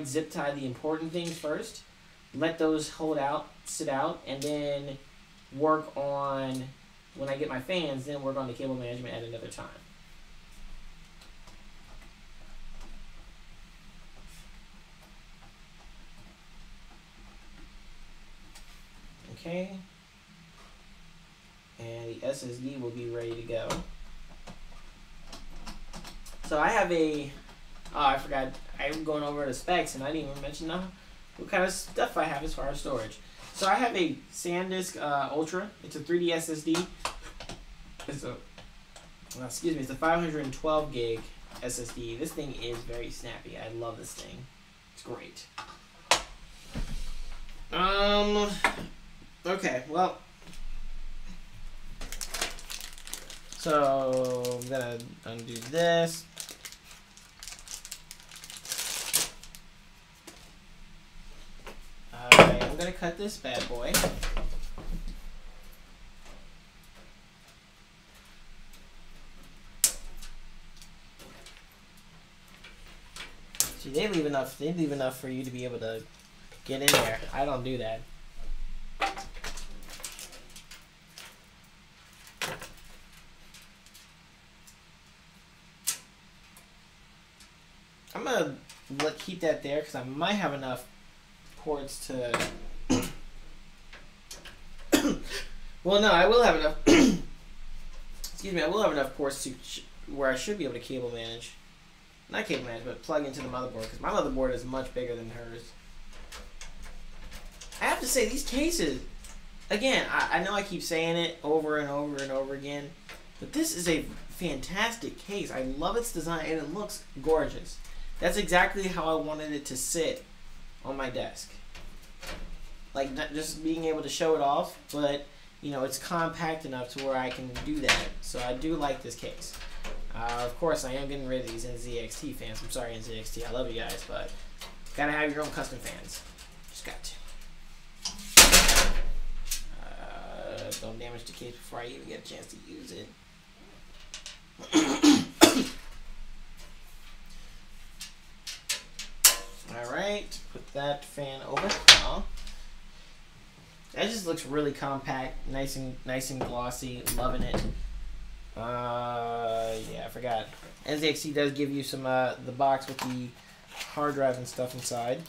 zip tie the important things first, let those sit out, and then work on, when I get my fans, then work on the cable management at another time. Okay. And the SSD will be ready to go. So I have a, oh, I forgot, I'm going over the specs and I didn't even mention what kind of stuff I have as far as storage. So I have a SanDisk Ultra. It's a 3D SSD. It's a, excuse me, it's a 512 gig SSD. This thing is very snappy. I love this thing. It's great. Okay, well, so I'm gonna undo this. Alright, I'm gonna cut this bad boy. See, they leave enough for you to be able to get in there. I don't do that. I'm gonna keep that there because I might have enough ports to. Well, no, I will have enough. Excuse me, I will have enough ports to where I should be able to cable manage. Not cable manage, but plug into the motherboard because my motherboard is much bigger than hers. I have to say, these cases, again, I know I keep saying it over and over and over again, but this is a fantastic case. I love its design and it looks gorgeous. That's exactly how I wanted it to sit on my desk. Like, not just being able to show it off, but, you know, it's compact enough to where I can do that. So I do like this case. Of course, I am getting rid of these NZXT fans. I'm sorry, NZXT. I love you guys, but gotta have your own custom fans. Just got to. Don't damage the case before I even get a chance to use it. Alright, put that fan over. Oh. That just looks really compact, nice and glossy. Loving it. Yeah, I forgot. NZXT does give you some the box with the hard drive and stuff inside.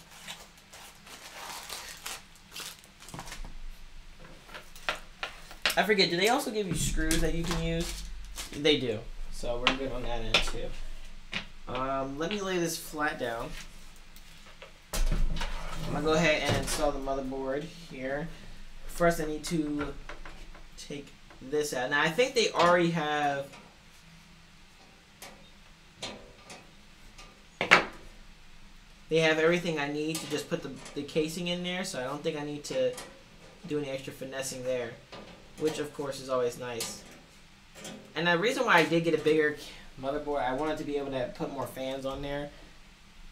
I forget, do they also give you screws that you can use? They do. So we're good on that end too. Let me lay this flat down. I'm gonna go ahead and install the motherboard here. First I need to take this out. Now I think they already have everything I need to just put the casing in there, so I don't think I need to do any extra finessing there, which of course is always nice. And the reason why I did get a bigger motherboard, I wanted to be able to put more fans on there.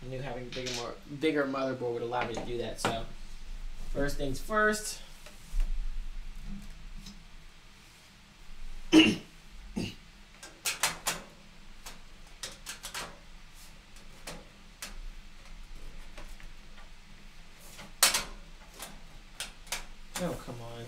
I knew having a bigger motherboard would allow me to do that. So first things first. Oh, come on.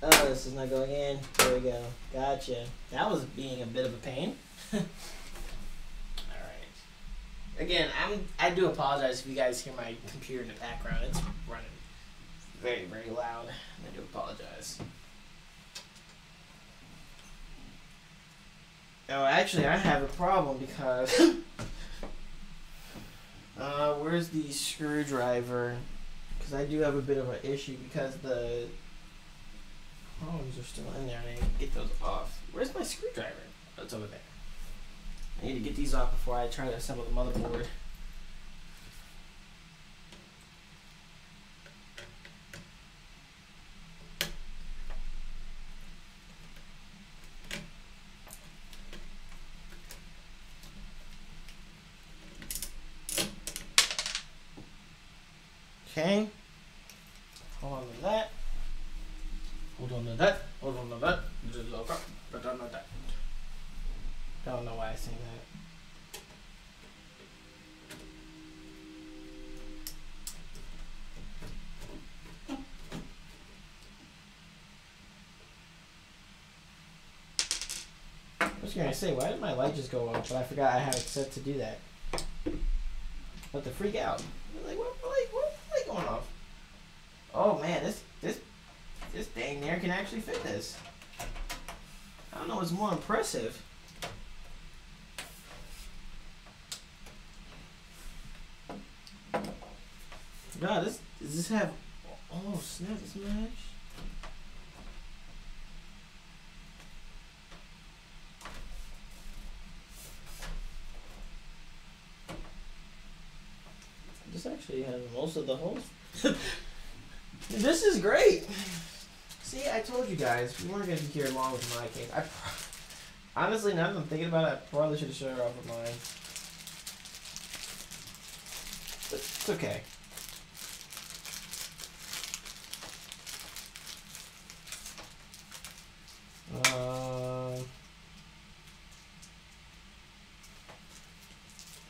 Oh, this is not going in. There we go. Gotcha. That was being a bit of a pain. Again, I do apologize if you guys hear my computer in the background. It's running very, very loud. I do apologize. Oh, actually, I have a problem because where's the screwdriver? Because I do have a bit of an issue because the prongs are still in there. I need to get those off. Where's my screwdriver? Oh, it's over there. I need to get these off before I try to assemble the motherboard. Okay. Hold on to that. Hold on to that. Hold on to that. Hold on to that. Don't know why I say was gonna say, why did my light just go off? But I forgot I had it set to do that. But to freak out, like what light going off? Oh man, this dang near can actually fit this. I don't know what's more impressive. God, does this have? Oh snap! This match. This actually has most of the holes. This is great. See, I told you guys we weren't gonna be here long with my case. Honestly, now that I'm thinking about it, I probably should have showed her off with mine. But it's okay.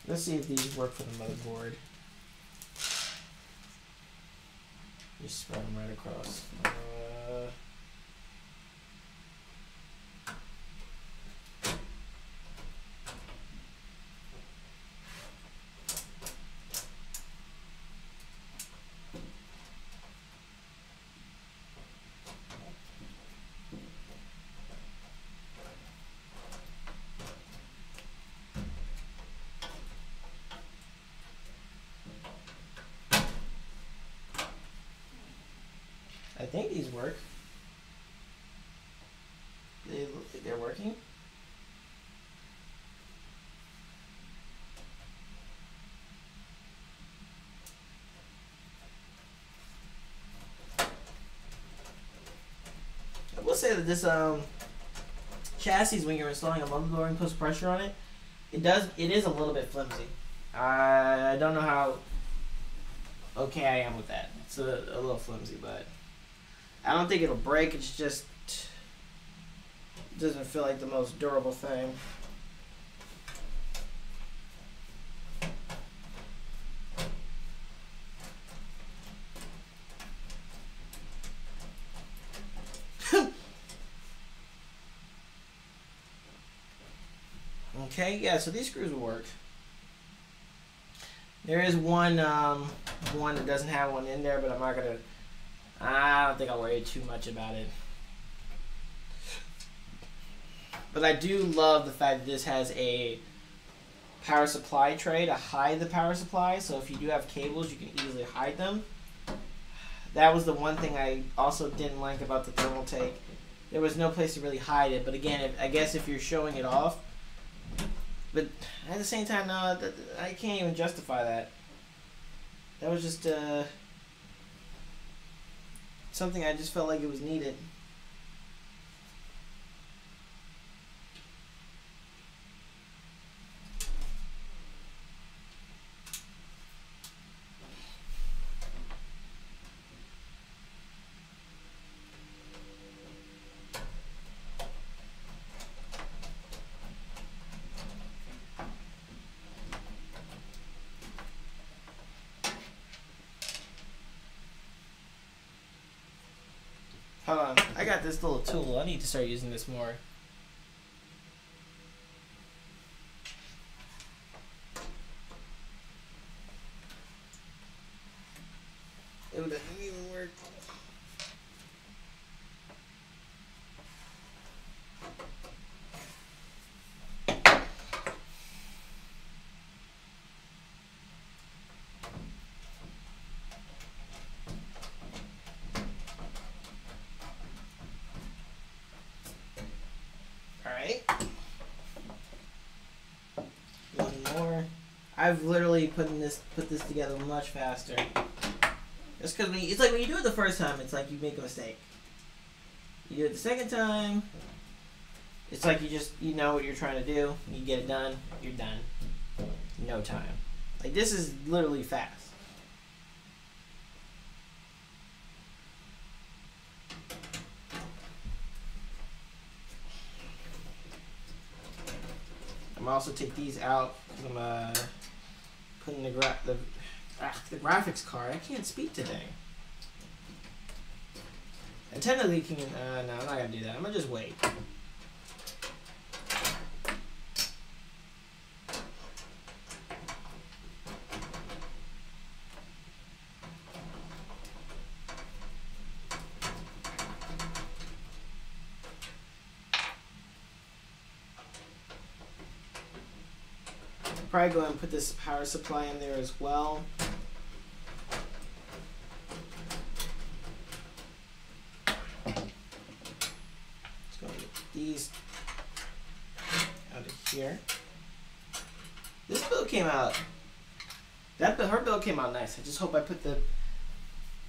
Let's see if these work for the motherboard. Just spread them right across. I think these work. They look like they're working. I will say that this chassis, when you're installing a motherboard and puts pressure on it, it is a little bit flimsy. I don't know how okay I am with that. It's a little flimsy, but I don't think it'll break. It's just doesn't feel like the most durable thing. Okay, yeah, so these screws will work. There is one that doesn't have one in there, but I don't think I'll worry too much about it. But I do love the fact that this has a power supply tray to hide the power supply, so if you do have cables, you can easily hide them. That was the one thing I also didn't like about the thermal take. There was no place to really hide it, but again, I guess if you're showing it off, but at the same time, no, I can't even justify that. That was just something I just felt like it was needed. Hold on, I got this little tool. I need to start using this more. It doesn't even work. I've literally put this together much faster. Just because it's like when you do it the first time, it's like you make a mistake. You do it the second time, it's like you know what you're trying to do, you get it done, you're done. No time. Like this is literally fast. I'm also take these out because I'm putting the graphics card. I can't speak today. I technically can. No, I'm not gonna do that. I'm gonna just wait. probably go ahead and put this power supply in there as well. Let's go and get these out of here. This build came out. Her build came out nice. I just hope I put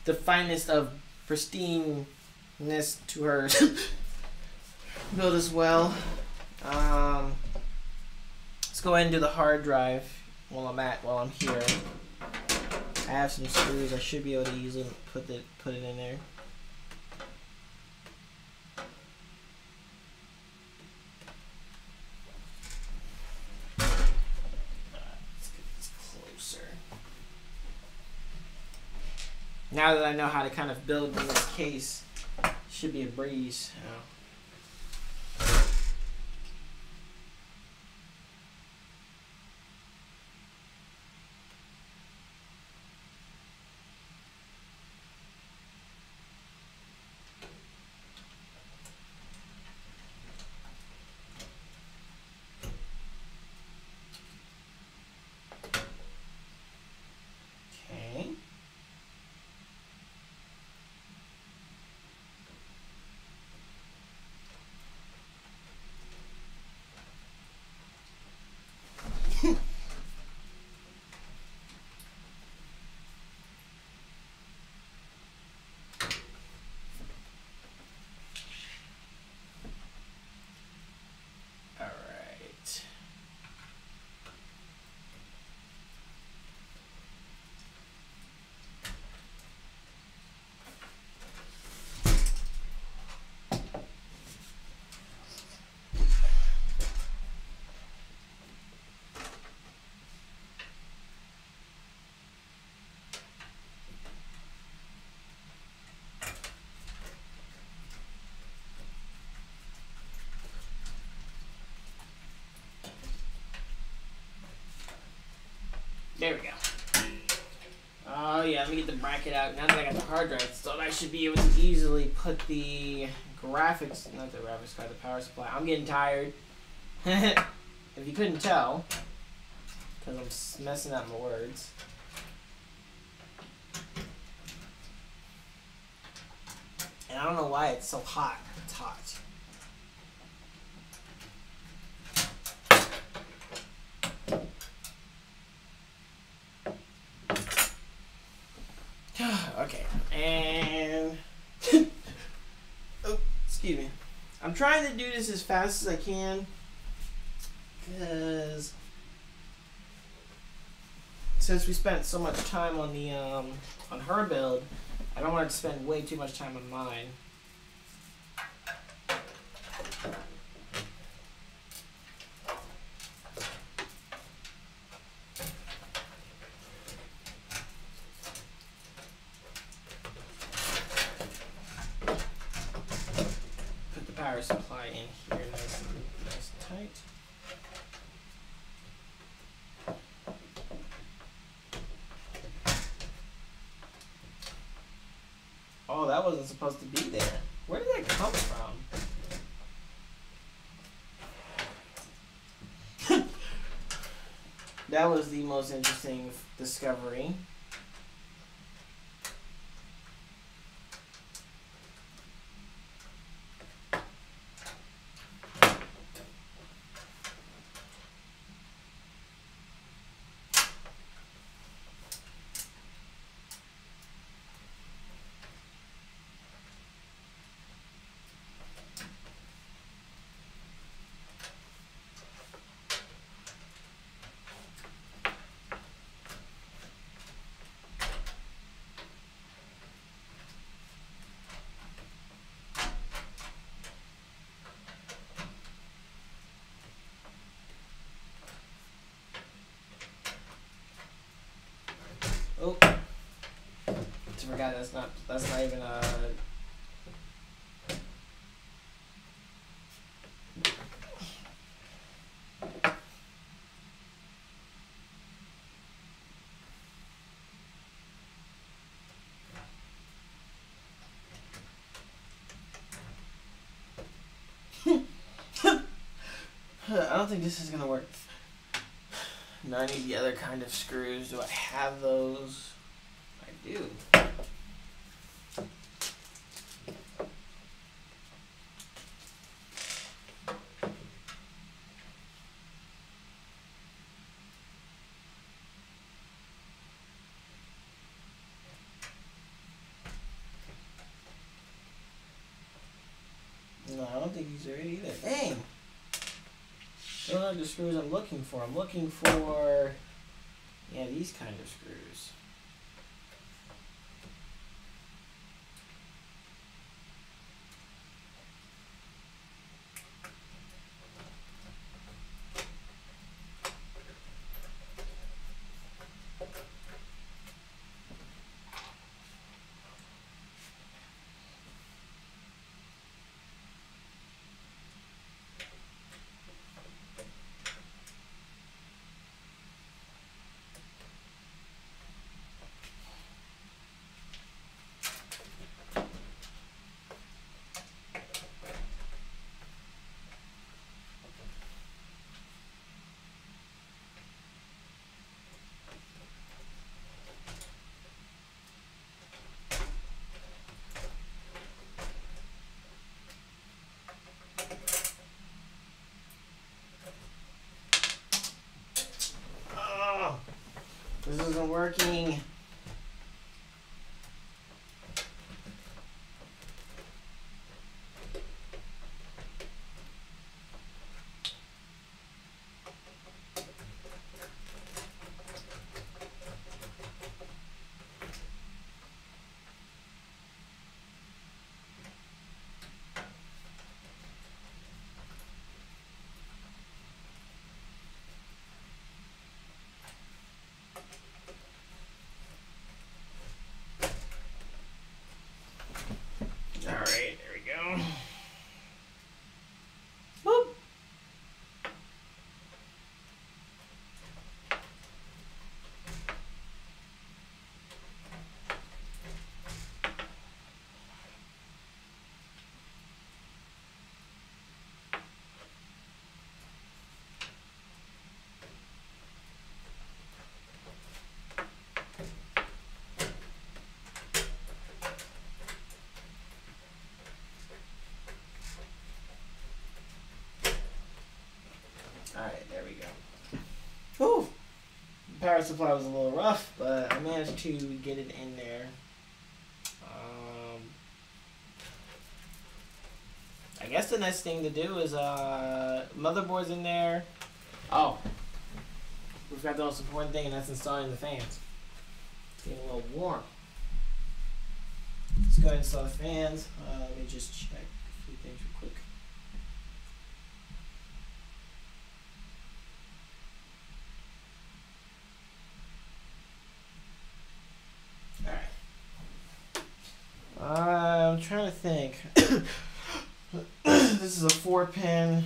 the finest of pristineness to her build as well. Let's go ahead and do the hard drive while I'm here. I have some screws. I should be able to easily put it in there. Let's get this closer. Now that I know how to kind of build in this case, it should be a breeze. There we go. Oh yeah, let me get the bracket out. Now that I got the hard drive installed, I should be able to easily put the graphics, not the graphics card, the power supply. I'm getting tired. If you couldn't tell, because I'm messing up my words. And I don't know why it's so hot. It's hot. Okay, and oh, excuse me. I'm trying to do this as fast as I can because since we spent so much time on the on her build, I don't want to spend way too much time on mine. Supply in here nice and tight. Oh, that wasn't supposed to be there. Where did that come from? That was the most interesting discovery. Oh, I forgot that's not even I don't think this is gonna work. No, I need the other kind of screws. Do I have those? I do. No, I don't think these are it either. Dang! Those are the screws I'm looking for. I'm looking for, yeah, these kind of screws. Oh, this isn't working. Alright, there we go. Boop. Alright, there we go. Whew. The power supply was a little rough, but I managed to get it in there. I guess the next thing to do is motherboard's in there. Oh, we forgot the most important thing, and that's installing the fans. It's getting a little warm. Let's go ahead and install the fans. Let me just check a few things real quick. Alright. I'm trying to think. This is a 4-pin.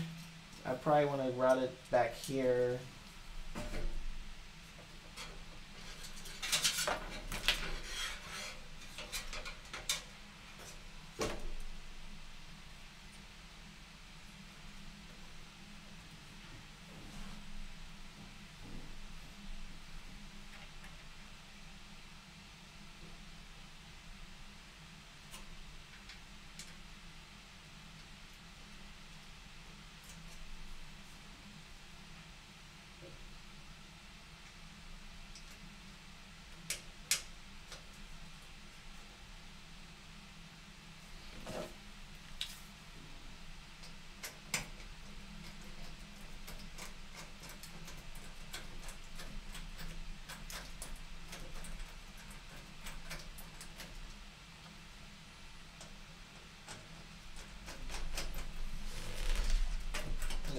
I probably want to route it back here.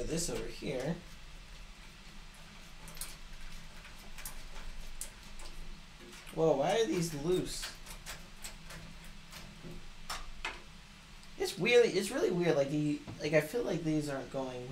This over here. Whoa, why are these loose? It's really weird. Like I feel like these aren't going.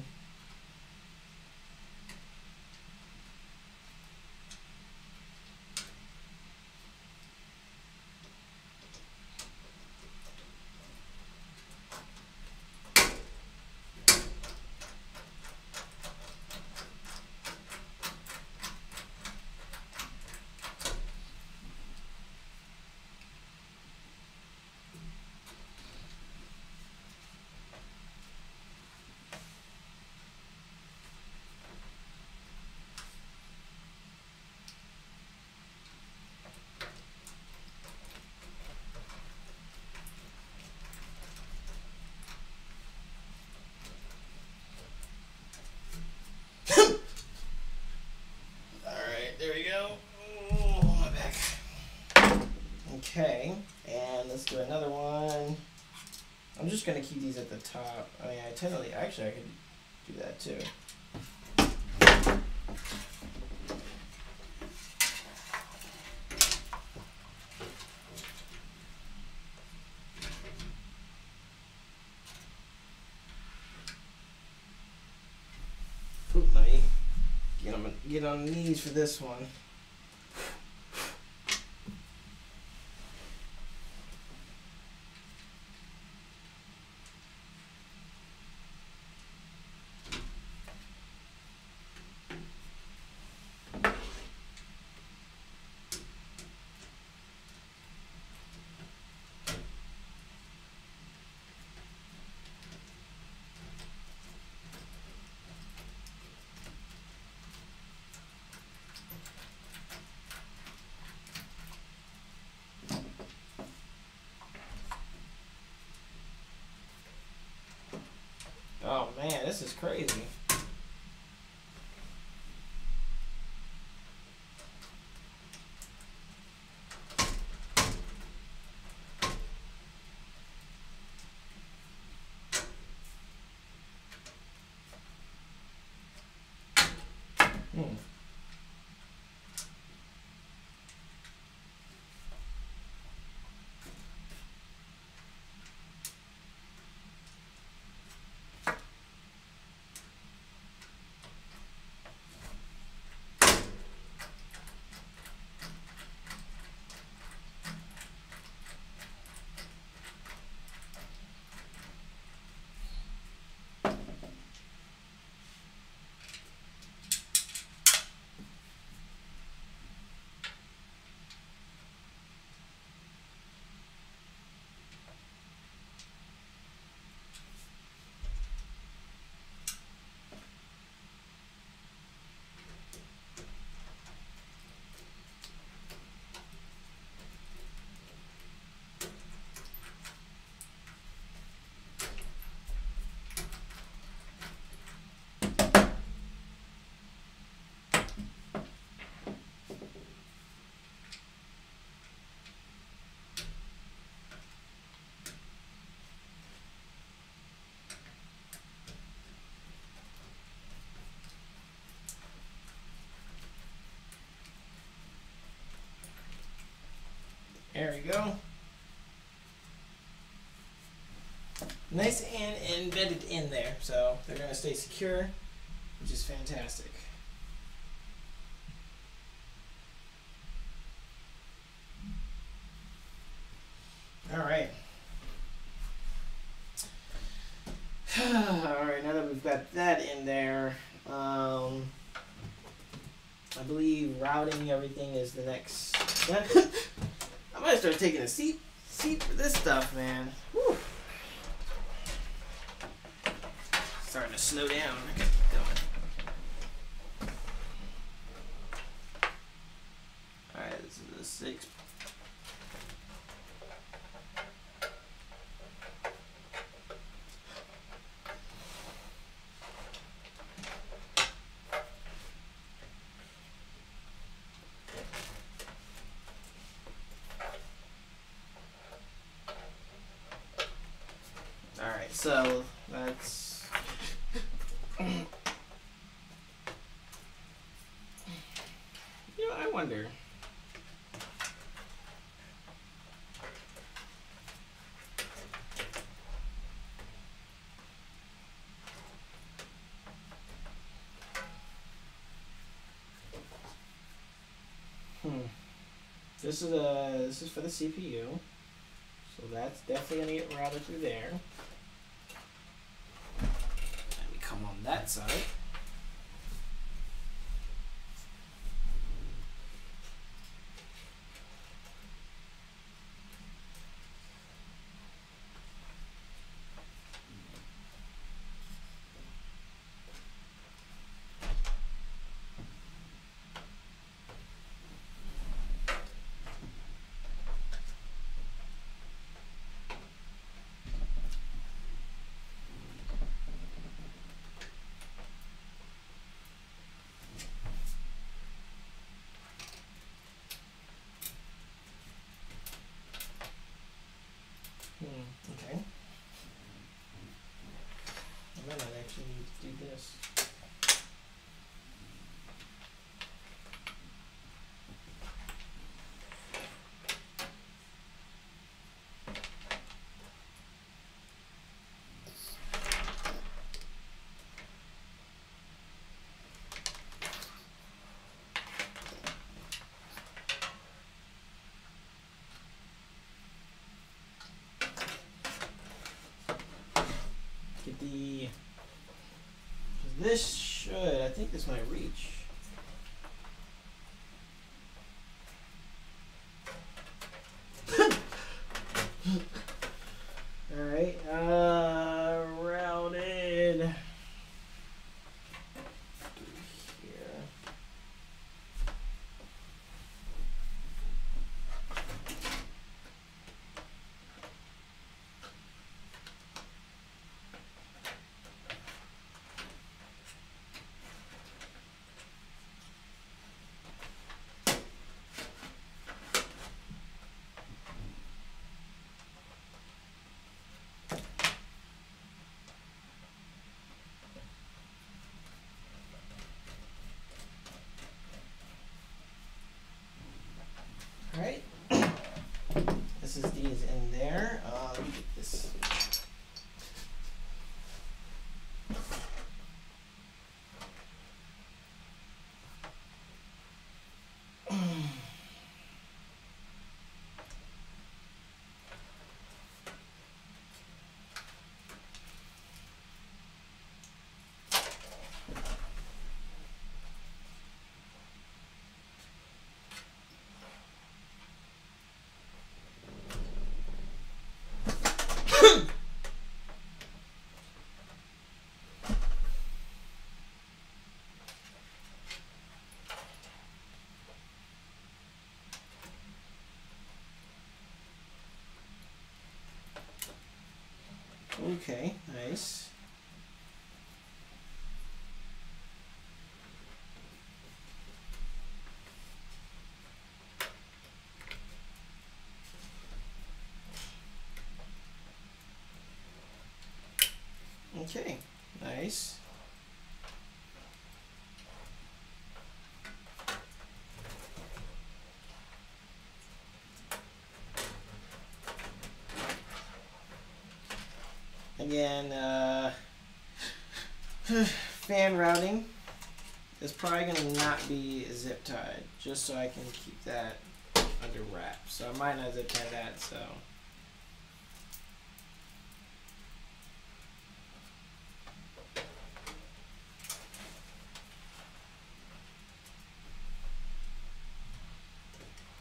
Okay, and let's do another one. I'm just gonna keep these at the top. I mean, actually I could do that too. Oop, let me get on the knees for this one. Oh man, this is crazy. There we go. Nice and embedded in there, so they're going to stay secure, which is fantastic. All right. All right, now that we've got that in there, I believe routing everything is the next step. I might start taking a seat for this stuff, man. Whew. Starting to slow down. I got going. All right, this is the 6. Alright, so that's you know, I wonder. This is for the CPU. So that's definitely gonna get routed through there. Let me come on that side. Okay. I might not actually need to do this. Get the... This should... I think this might reach. Alright, routed here. Alright, SSD is in there. Let me get this. Okay, nice. Okay, nice. Again, fan routing is probably going to not be zip tied, just so I can keep that under wraps. So I might not zip tie that, so.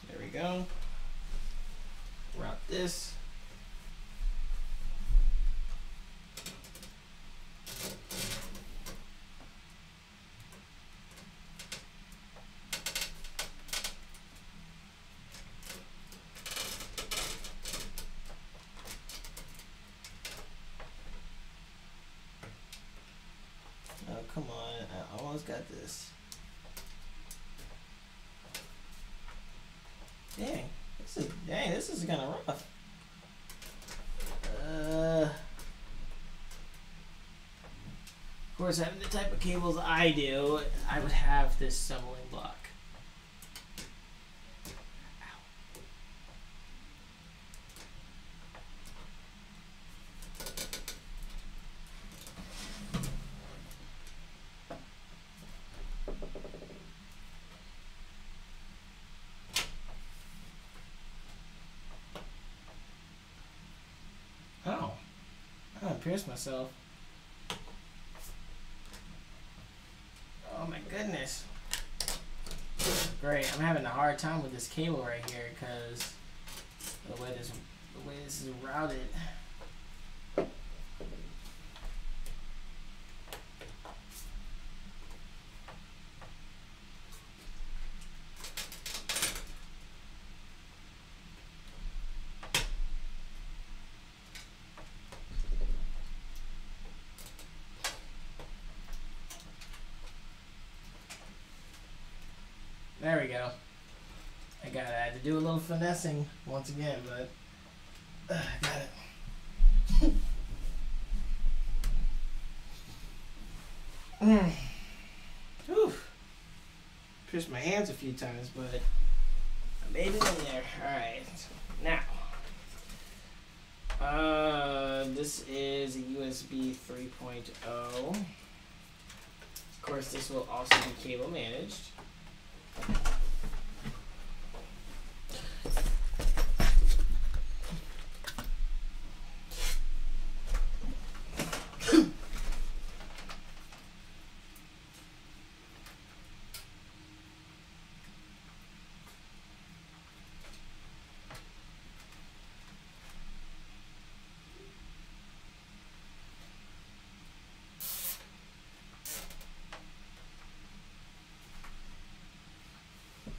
There we go. Route this. Oh, come on. I almost got this. This is kind of rough. Of course, having the type of cables I do, I would have this stumbling block. Oh, I pierced myself. Oh my goodness. Great, I'm having a hard time with this cable right here because the way this is routed. There we go. I had to do a little finessing once again, but I got it. Whew. Pushed my hands a few times, but I made it in there. Alright. Now. This is a USB 3.0. Of course, this will also be cable managed.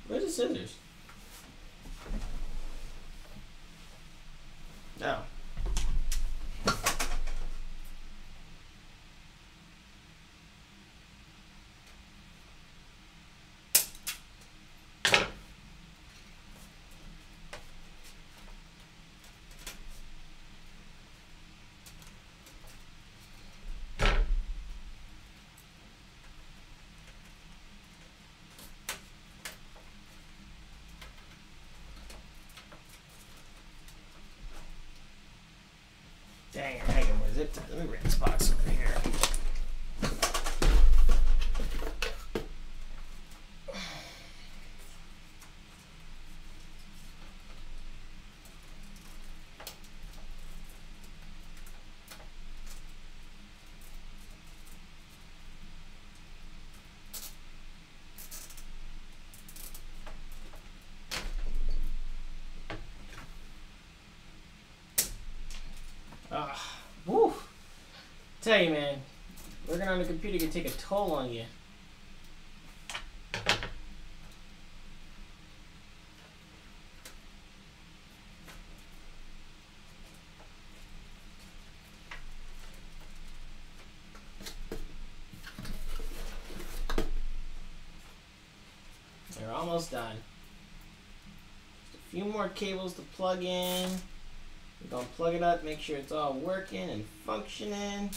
Where's the scissors? No. Dang, I got more zip ties. Let me bring this box over here. Woo! Tell you, man, working on a computer can take a toll on you. They're almost done. Just a few more cables to plug in. We're gonna plug it up, make sure it's all working and functioning.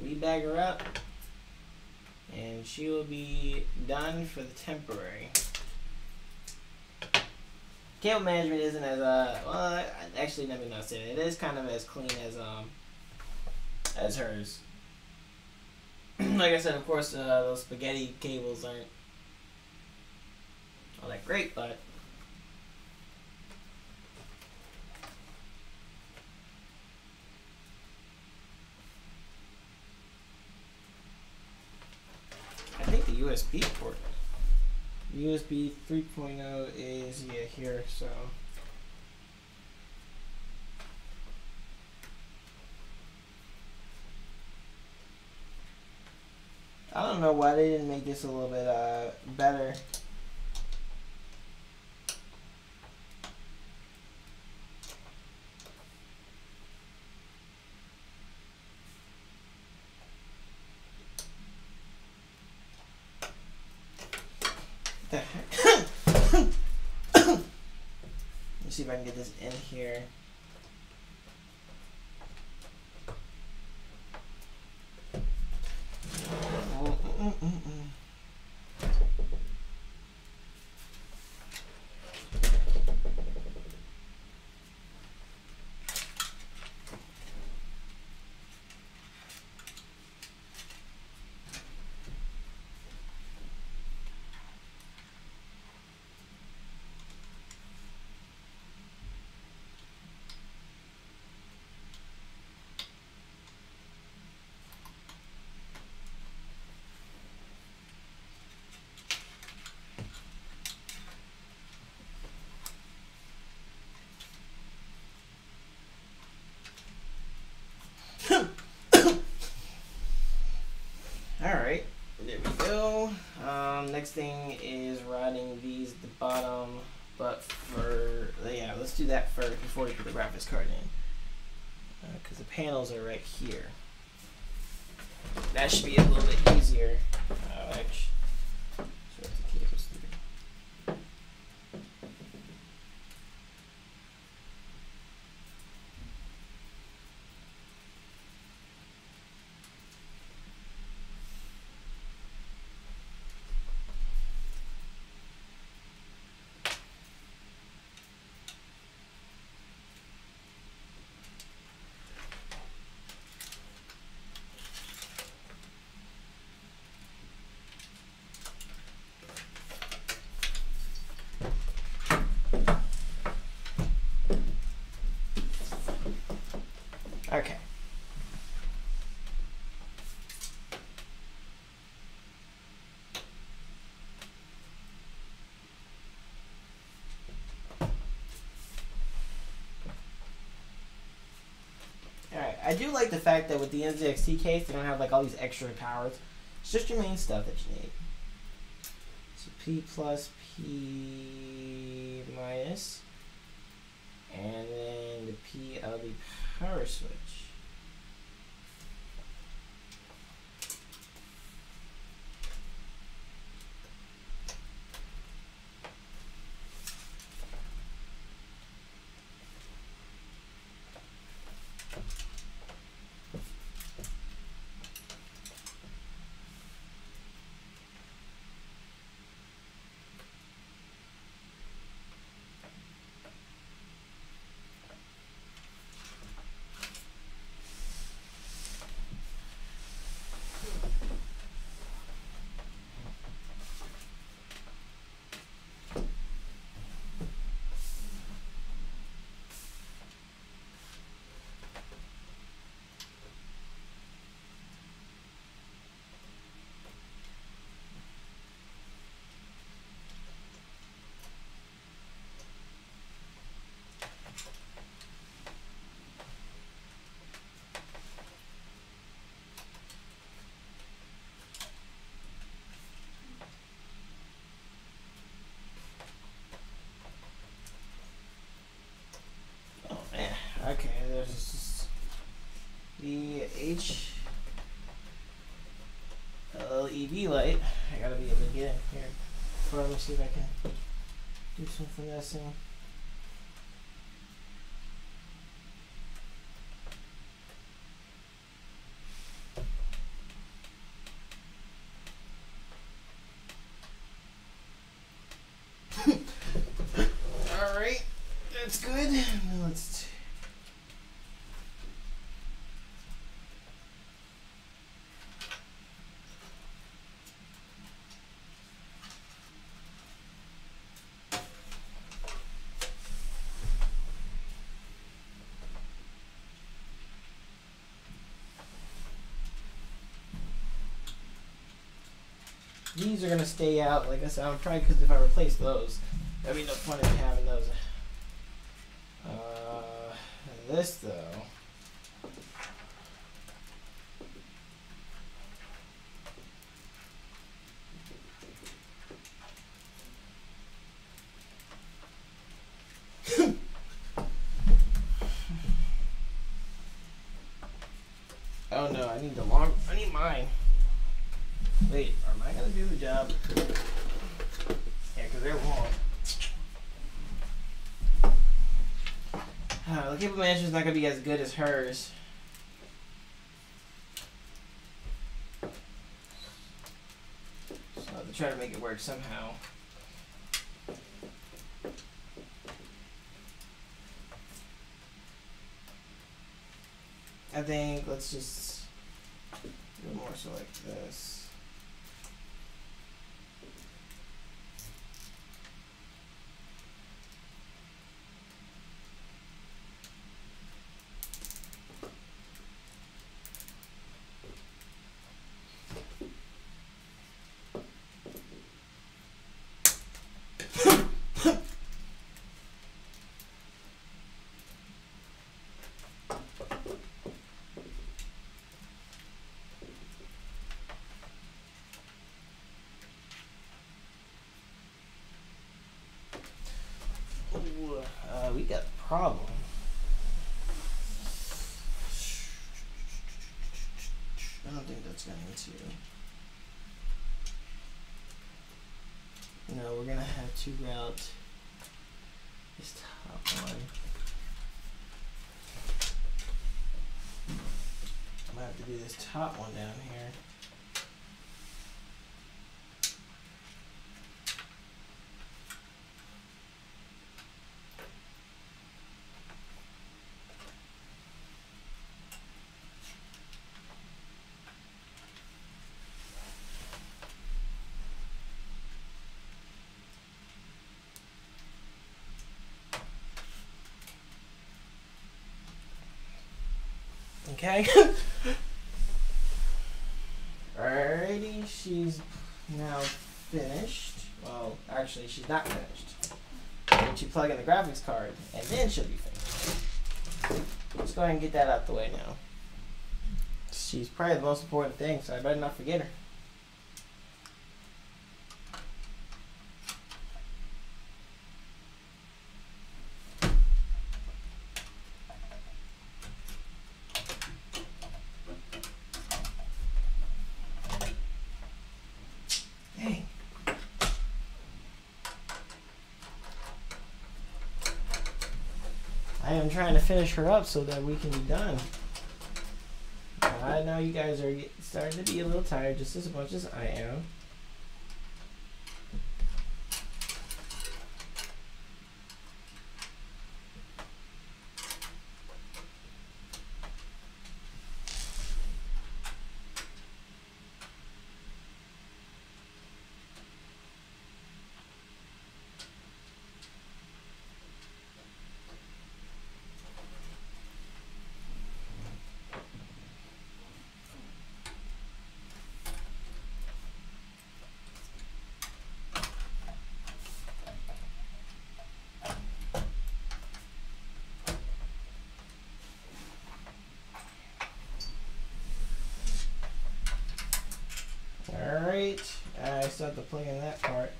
We bag her up, and she will be done for the temporary. Cable management isn't as well. Actually, let me not say that. It is kind of as clean as hers. Like I said, of course, those spaghetti cables aren't all that great, but. I think the USB port. USB 3.0 is here, so. I don't know why they didn't make this a little bit better. Let's see if I can get this in here. Alright, there we go. Next thing is routing these at the bottom, but yeah, let's do that first before we put the graphics card in. Because the panels are right here. That should be a little bit easier. Actually, sort the cables through. I do like the fact that with the NZXT case, they don't have like all these extra powers. It's just your main stuff that you need. So P plus, P minus, and then the P of the power switch. Okay, there's the LED light. I gotta be able to get in here. Let me see if I can do some finessing. Alright, that's good. Now let's these are gonna stay out, like I said, I'm trying, because if I replace those, that'd be no point in having those. This though. Oh no, I need mine. Wait, am I gonna do the job? Yeah, because they're long. The cable management is not gonna be as good as hers. So I have to try to make it work somehow. I think let's just do it more so like this. We got a problem. I don't think that's going to. No, we're gonna have to route this top one. I'm gonna have to do this top one down here. Okay. Alrighty, she's now finished. Well, actually, she's not finished. Once you plug in the graphics card, and then she'll be finished. Let's go ahead and get that out the way now. she's probably the most important thing, so I better not forget her. Dang. I am trying to finish her up so that we can be done. I know you guys are starting to be a little tired, just as much as I am. Alright, I still have to play in that part.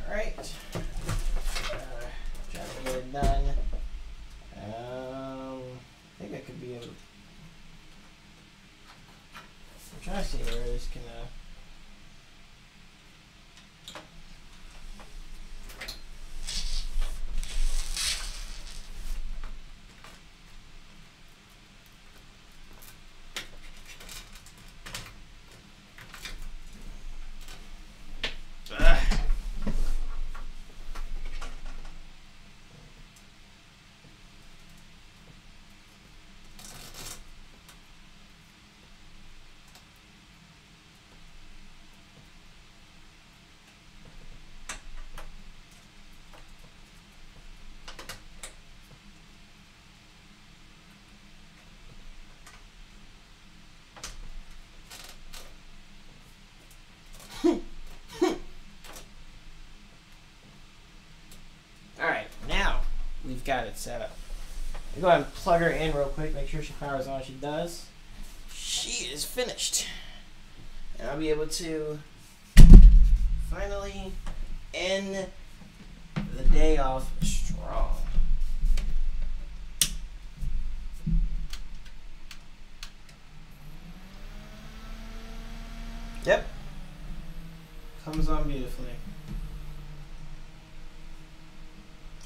Alright, trying to get it done. I think I could be able to. I'm trying to see where this can. Alright, now we've got it set up. I'll go ahead and plug her in real quick, make sure she powers on. She does. She is finished. And I'll be able to finally end the day off strong. Yep. Comes on beautifully.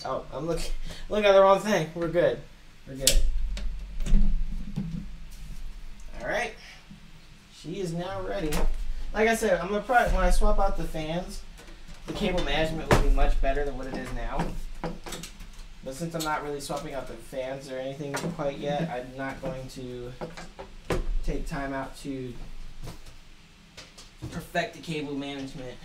Oh, I'm looking at the wrong thing. We're good. We're good. Alright. She is now ready. Like I said, I'm gonna probably, when I swap out the fans, the cable management will be much better than what it is now. But since I'm not really swapping out the fans or anything quite yet, I'm not going to take time out to perfect the cable management.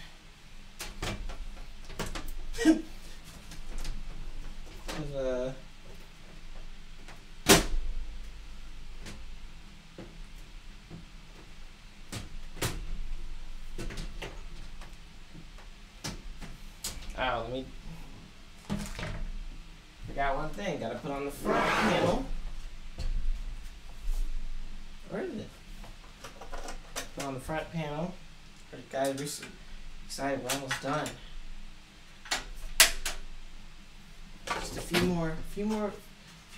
Oh, let me. Forgot one thing. Gotta put on the front panel. Where is it? Put on the front panel. Guys, we're excited. We're almost done. Just a few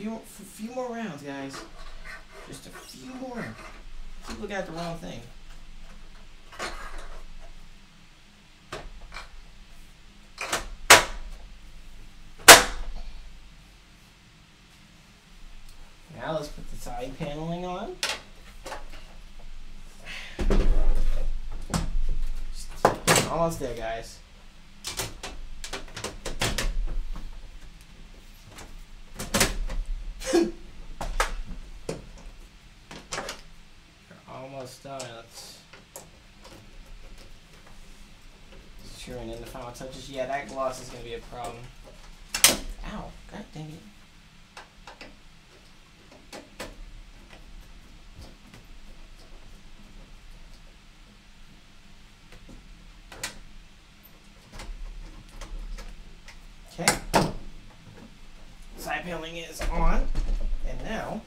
few more rounds, guys. Just a few more. Keep looking at the wrong thing. Now let's put the side paneling on. Almost there, guys. Almost done. Let's cheering in the final touches. Yeah, that gloss is going to be a problem. Ow, god dang it. Okay. Side paneling is on. And now,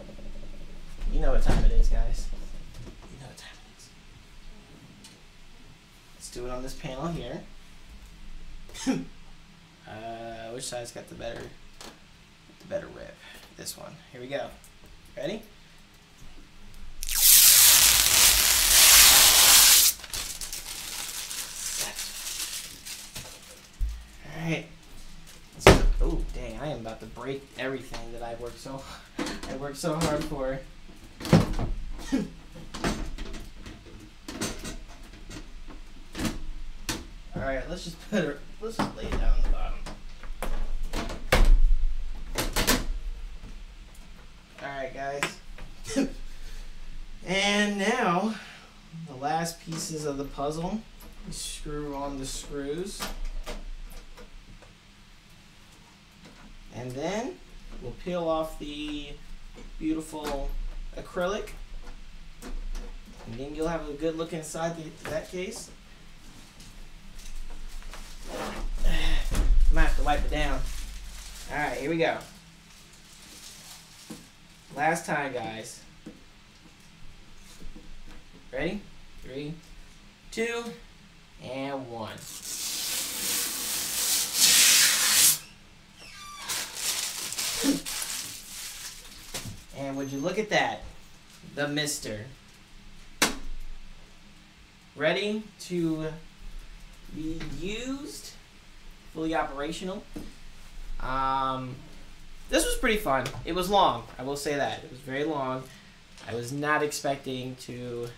you know what time it is, guys. You know what time it is. Let's do it on this panel here. Which side's got the better rip? This one. Here we go. Ready? Alright. Oh dang, I am about to break everything that I worked so hard for. Alright, let's just lay it down on the bottom. Alright guys. And now the last pieces of the puzzle. We screw on the screws. And then we'll peel off the beautiful acrylic. And then you'll have a good look inside that case. Might have to wipe it down. Alright, here we go. Last time, guys. Ready? 3, 2, and 1. And would you look at that? The mister. Ready to be used. Fully operational. This was pretty fun. It was long. I will say that. It was very long. I was not expecting to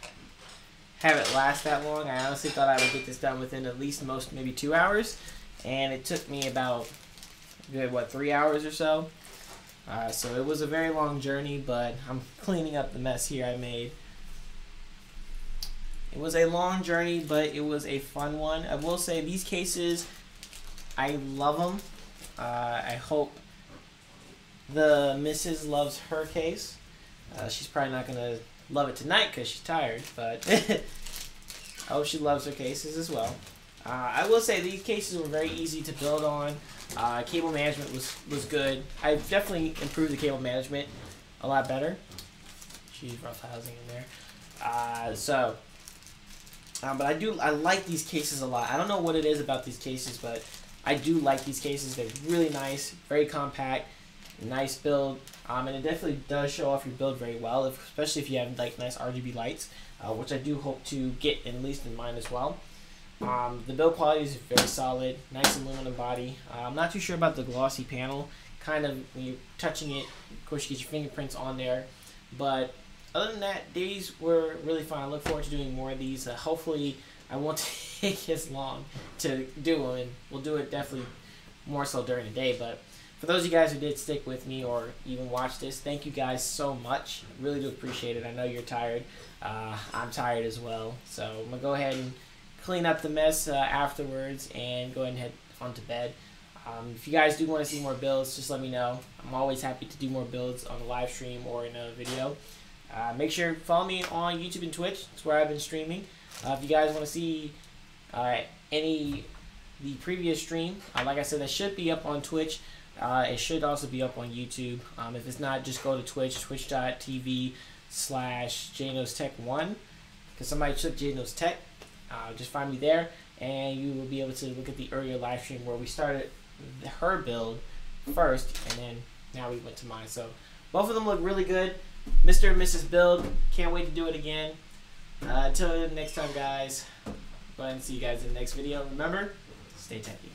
have it last that long. I honestly thought I would get this done within at least maybe 2 hours. And it took me about, 3 hours or so. So it was a very long journey, but I'm cleaning up the mess here I made. It was a long journey, but it was a fun one. I will say these cases, I love them. I hope the missus loves her case. She's probably not going to love it tonight because she's tired, but I hope she loves her cases as well. I will say these cases were very easy to build on. Cable management was good. I've definitely improved the cable management a lot better. She's roughhousing in there. But I like these cases a lot. I don't know what it is about these cases, but I do like these cases. They're really nice, very compact, nice build, and it definitely does show off your build very well, especially if you have like nice RGB lights, which I do hope to get at least in mine as well. The build quality is very solid, nice aluminum body. I'm not too sure about the glossy panel. Kind of when you're touching it, of course you get your fingerprints on there, but other than that, these were really fun. I look forward to doing more of these. Hopefully, I won't take as long to do them, and we'll do it definitely more so during the day. But for those of you guys who did stick with me or even watch this, thank you guys so much. I really do appreciate it. I know you're tired. I'm tired as well. So I'm going to go ahead and clean up the mess afterwards and go ahead and head on to bed. If you guys do want to see more builds, just let me know. I'm always happy to do more builds on the live stream or in a video. Make sure to follow me on YouTube and Twitch. That's where I've been streaming. If you guys want to see the previous stream, like I said, that should be up on Twitch. It should also be up on YouTube. If it's not, just go to Twitch, twitch.tv/JNosTech1, because somebody took JNos Tech. Just find me there, and you will be able to look at the earlier live stream where we started her build first, and then now we went to mine. So both of them look really good. Mr. and Mrs. Build, can't wait to do it again. Until next time, guys. Go ahead and see you guys in the next video. Remember, stay techy.